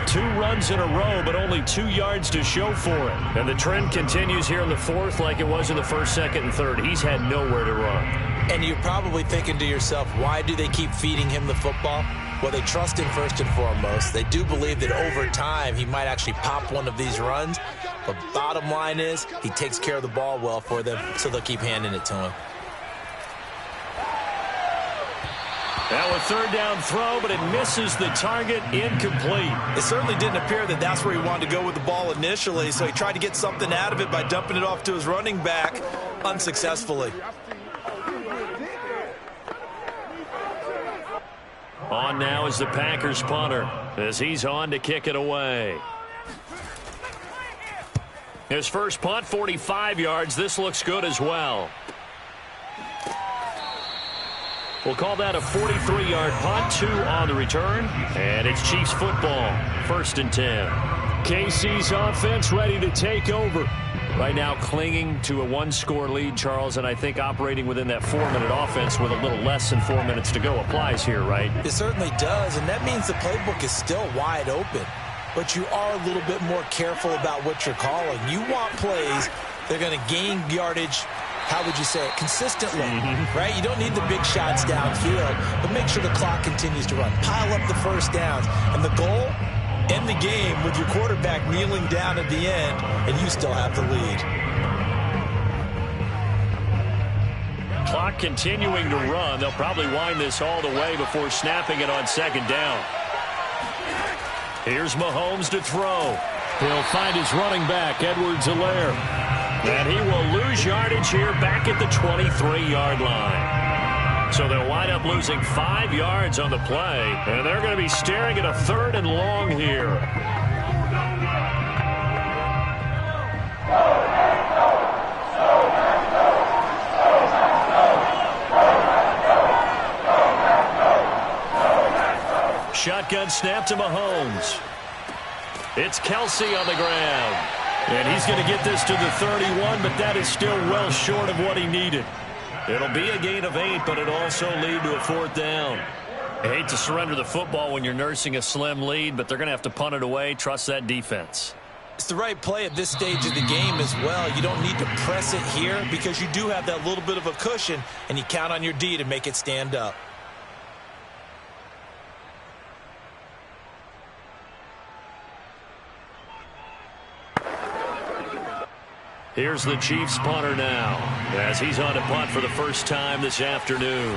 2 runs in a row, but only 2 yards to show for it. And the trend continues here in the fourth like it was in the first, second, and third. He's had nowhere to run. And you're probably thinking to yourself, why do they keep feeding him the football? Well, they trust him first and foremost. They do believe that over time he might actually pop one of these runs. But bottom line is he takes care of the ball well for them, so they'll keep handing it to him. Now a third down throw, but it misses the target, incomplete. It certainly didn't appear that that's where he wanted to go with the ball initially, so he tried to get something out of it by dumping it off to his running back unsuccessfully. On now is the Packers punter as he's on to kick it away. His first punt, 45 yards. This looks good as well. We'll call that a 43-yard punt, 2 on the return. And it's Chiefs football, 1st and 10. KC's offense ready to take over. Right now clinging to a 1-score lead, Charles, and I think operating within that 4-minute offense with a little less than 4 minutes to go applies here, right? It certainly does, and that means the playbook is still wide open. But you are a little bit more careful about what you're calling. You want plays that are going to gain yardage, how would you say it, consistently, right? You don't need the big shots downfield, but make sure the clock continues to run. Pile up the first downs, and the goal, end the game with your quarterback kneeling down at the end, and you still have the lead. Clock continuing to run. They'll probably wind this all the way before snapping it on second down. Here's Mahomes to throw. He'll find his running back, Edwards-Helaire. And he will lose yardage here back at the 23-yard line. So they'll wind up losing 5 yards on the play, and they're going to be staring at a 3rd and long here. Shotgun snap to Mahomes. It's Kelsey on the ground. And he's going to get this to the 31, but that is still well short of what he needed. It'll be a gain of 8, but it'll also lead to a 4th down. I hate to surrender the football when you're nursing a slim lead, but they're going to have to punt it away. Trust that defense. It's the right play at this stage of the game as well. You don't need to press it here because you do have that little bit of a cushion, and you count on your D to make it stand up. Here's the Chiefs punter now as he's on to punt for the first time this afternoon.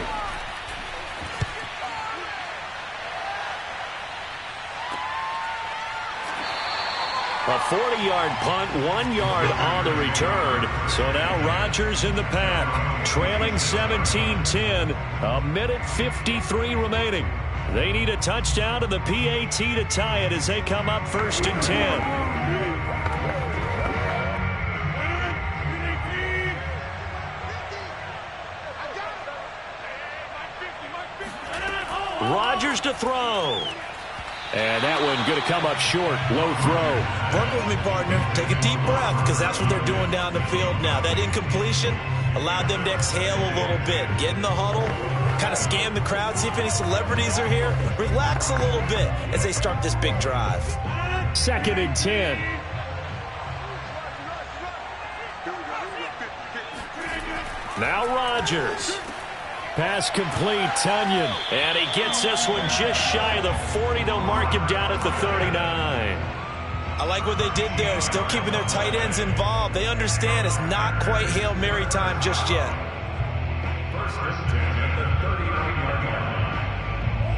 A 40-yard punt, 1 yard on the return. So now Rodgers in the pack, trailing 17-10, a minute 53 remaining. They need a touchdown to the PAT to tie it as they come up 1st and 10. Rodgers to throw. And that one going to come up short. Low throw. Work with me, partner. Take a deep breath because that's what they're doing down the field now. That incompletion allowed them to exhale a little bit. Get in the huddle. Kind of scan the crowd. See if any celebrities are here. Relax a little bit as they start this big drive. 2nd and 10. Now Rodgers. Pass complete, Tunyon. And he gets this one just shy of the 40. They'll mark him down at the 39. I like what they did there. Still keeping their tight ends involved. They understand it's not quite Hail Mary time just yet.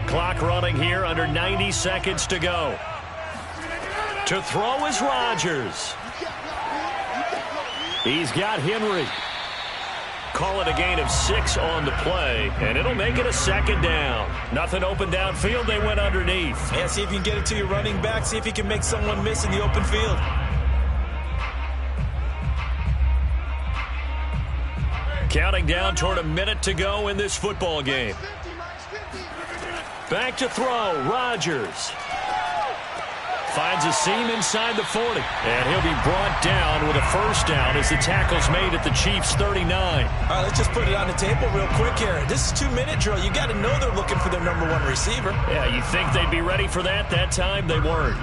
Clock running here, under 90 seconds to go. To throw is Rodgers. He's got Henry. Call it a gain of 6 on the play, and it'll make it a 2nd down. Nothing open downfield. They went underneath. Yeah, see if you can get it to your running back. See if you can make someone miss in the open field. Counting down toward a minute to go in this football game. Back to throw, Rodgers. Finds a seam inside the 40. And he'll be brought down with a first down as the tackle's made at the Chiefs' 39. All right, let's just put it on the table real quick here. This is 2-minute drill. You got to know they're looking for their number one receiver. Yeah, you think they'd be ready for that? That time they weren't.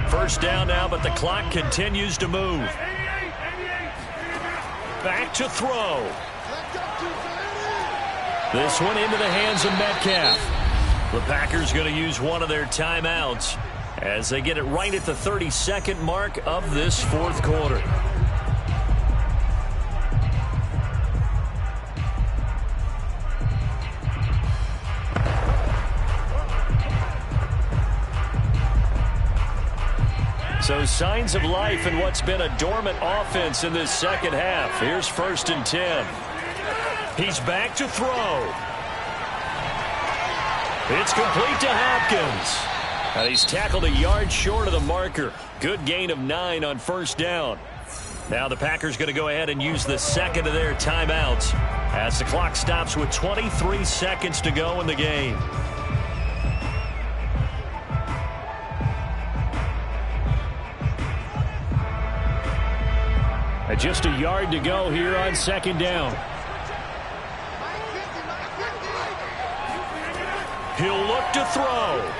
First down now, but the clock continues to move. Back to throw. This one into the hands of Metcalf. The Packers going to use one of their timeouts as they get it right at the 32nd mark of this fourth quarter. So signs of life in what's been a dormant offense in this second half. Here's 1st and 10. He's back to throw. It's complete to Hopkins. And he's tackled a yard short of the marker. Good gain of 9 on first down. Now the Packers going to go ahead and use the second of their timeouts as the clock stops with 23 seconds to go in the game. Just a yard to go here on second down. He'll look to throw.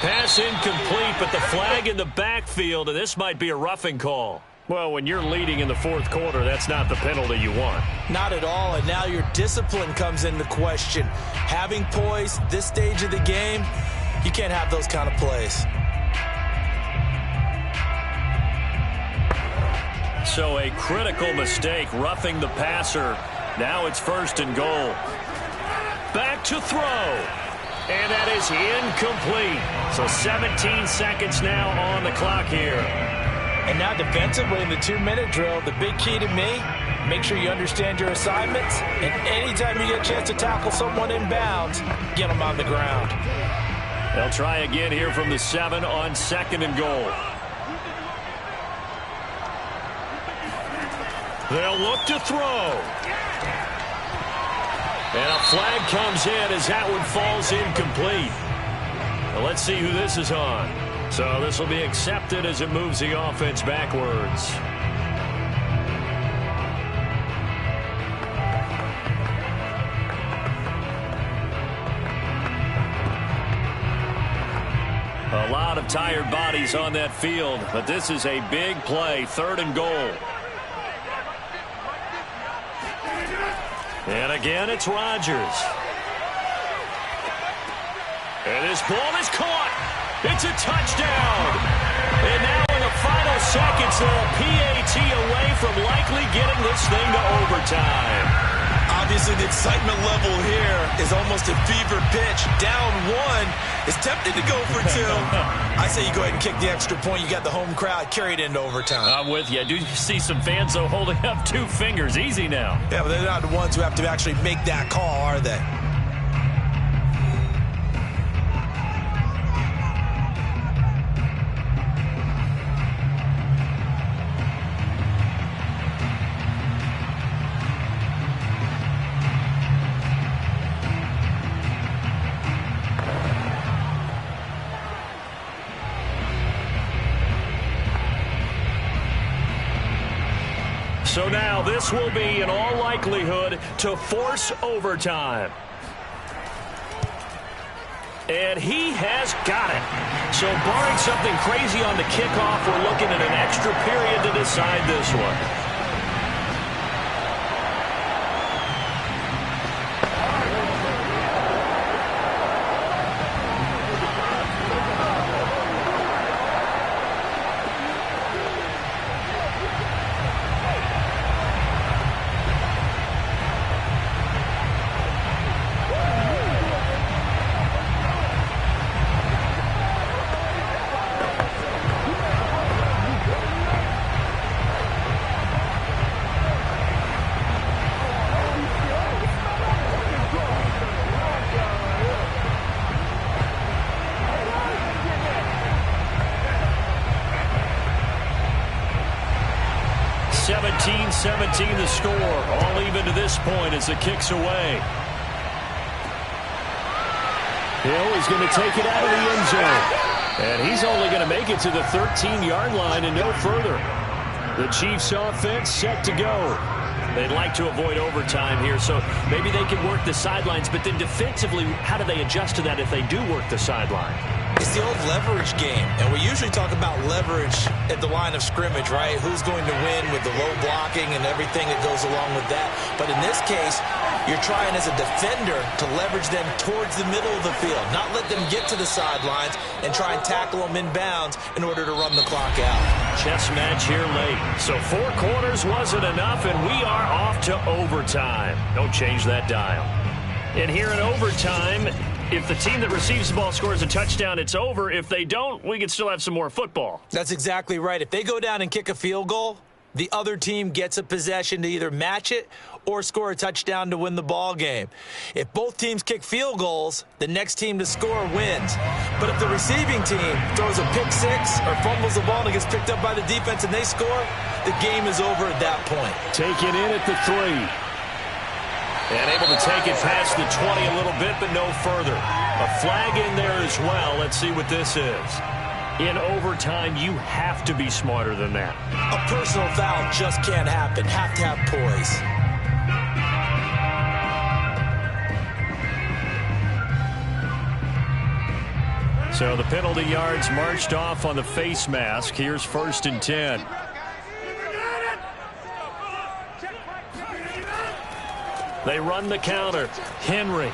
Pass incomplete, but the flag in the backfield, and this might be a roughing call. Well, when you're leading in the fourth quarter, that's not the penalty you want. Not at all, and now your discipline comes into question. Having poise this stage of the game, you can't have those kind of plays. So a critical mistake, roughing the passer. Now it's 1st and goal. Back to throw. And that is incomplete. So 17 seconds now on the clock here. And now defensively in the 2-minute drill, the big key to me, make sure you understand your assignments. And anytime you get a chance to tackle someone in bounds, get them on the ground. They'll try again here from the 7 on 2nd and goal. They'll look to throw. And a flag comes in as that one falls incomplete. Well, let's see who this is on. So this will be accepted as it moves the offense backwards. A lot of tired bodies on that field, but this is a big play, 3rd and goal. And again, it's Rodgers. And this ball is caught. It's a touchdown. And now in the final seconds, they're a PAT away from likely getting this thing to overtime. Obviously, the excitement level here is almost a fever pitch. Down 1 is tempted to go for 2. I say you go ahead and kick the extra point. You got the home crowd carried into overtime. I'm with you. I do see some fans, though, holding up 2 fingers. Easy now. Yeah, but they're not the ones who have to actually make that call, are they? So now this will be, in all likelihood, to force overtime. And he has got it. So barring something crazy on the kickoff, we're looking at an extra period to decide this one. (17-17) the score. All even to this point as the kick's away. Hill is going to take it out of the end zone. And he's only going to make it to the 13-yard line and no further. The Chiefs offense set to go. They'd like to avoid overtime here, so maybe they can work the sidelines, but then defensively, how do they adjust to that if they do work the sideline? It's the old leverage game, and we usually talk about leverage at the line of scrimmage, right? Who's going to win with the low blocking and everything that goes along with that. But in this case, you're trying as a defender to leverage them towards the middle of the field, not let them get to the sidelines and try and tackle them in bounds in order to run the clock out. Chess match here late. So 4 quarters wasn't enough, and we are off to overtime. Don't change that dial. And here in overtime, if the team that receives the ball scores a touchdown, it's over. If they don't, we can still have some more football. That's exactly right. If they go down and kick a field goal, the other team gets a possession to either match it or score a touchdown to win the ball game. If both teams kick field goals, the next team to score wins. But if the receiving team throws a pick six or fumbles the ball and it gets picked up by the defense and they score, the game is over at that point. Taken in at the 3. And able to take it past the 20 a little bit, but no further. A flag in there as well. Let's see what this is. In overtime, you have to be smarter than that. A personal foul just can't happen. Have to have poise. So the penalty yards marched off on the face mask. Here's 1st and 10. They run the counter. Henry.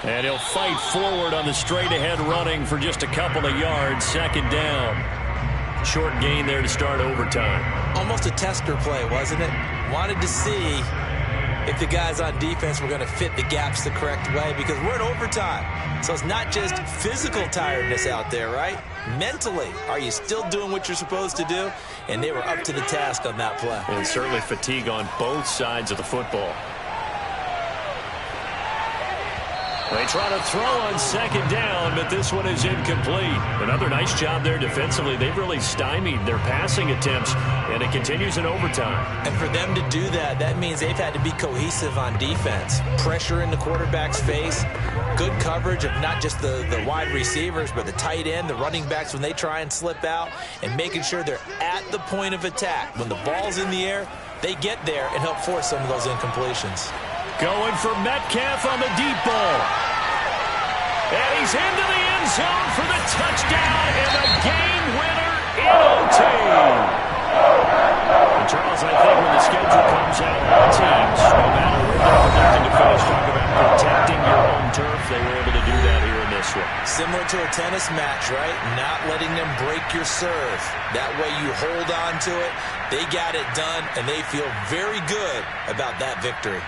And he'll fight forward on the straight-ahead running for just a couple of yards. 2nd down. Short gain there to start overtime. Almost a tester play, wasn't it? Wanted to see if the guys on defense were going to fit the gaps the correct way, because we're in overtime. So it's not just physical tiredness out there, right? Mentally, are you still doing what you're supposed to do? And they were up to the task on that play. And certainly fatigue on both sides of the football. They try to throw on 2nd down, but this one is incomplete. Another nice job there defensively. They've really stymied their passing attempts, and it continues in overtime. And for them to do that, that means they've had to be cohesive on defense. Pressure in the quarterback's face, good coverage of not just the wide receivers, but the tight end, the running backs when they try and slip out, and making sure they're at the point of attack. When the ball's in the air, they get there and help force some of those incompletions. Going for Metcalf on the deep ball. And he's into the end zone for the touchdown and the game winner in OT. And Charles, I think when the schedule comes out on teams, no matter where they're projecting to finish, talk about protecting your home turf. They were able to do that here in this one. Similar to a tennis match, right? Not letting them break your serve. That way you hold on to it. They got it done, and they feel very good about that victory.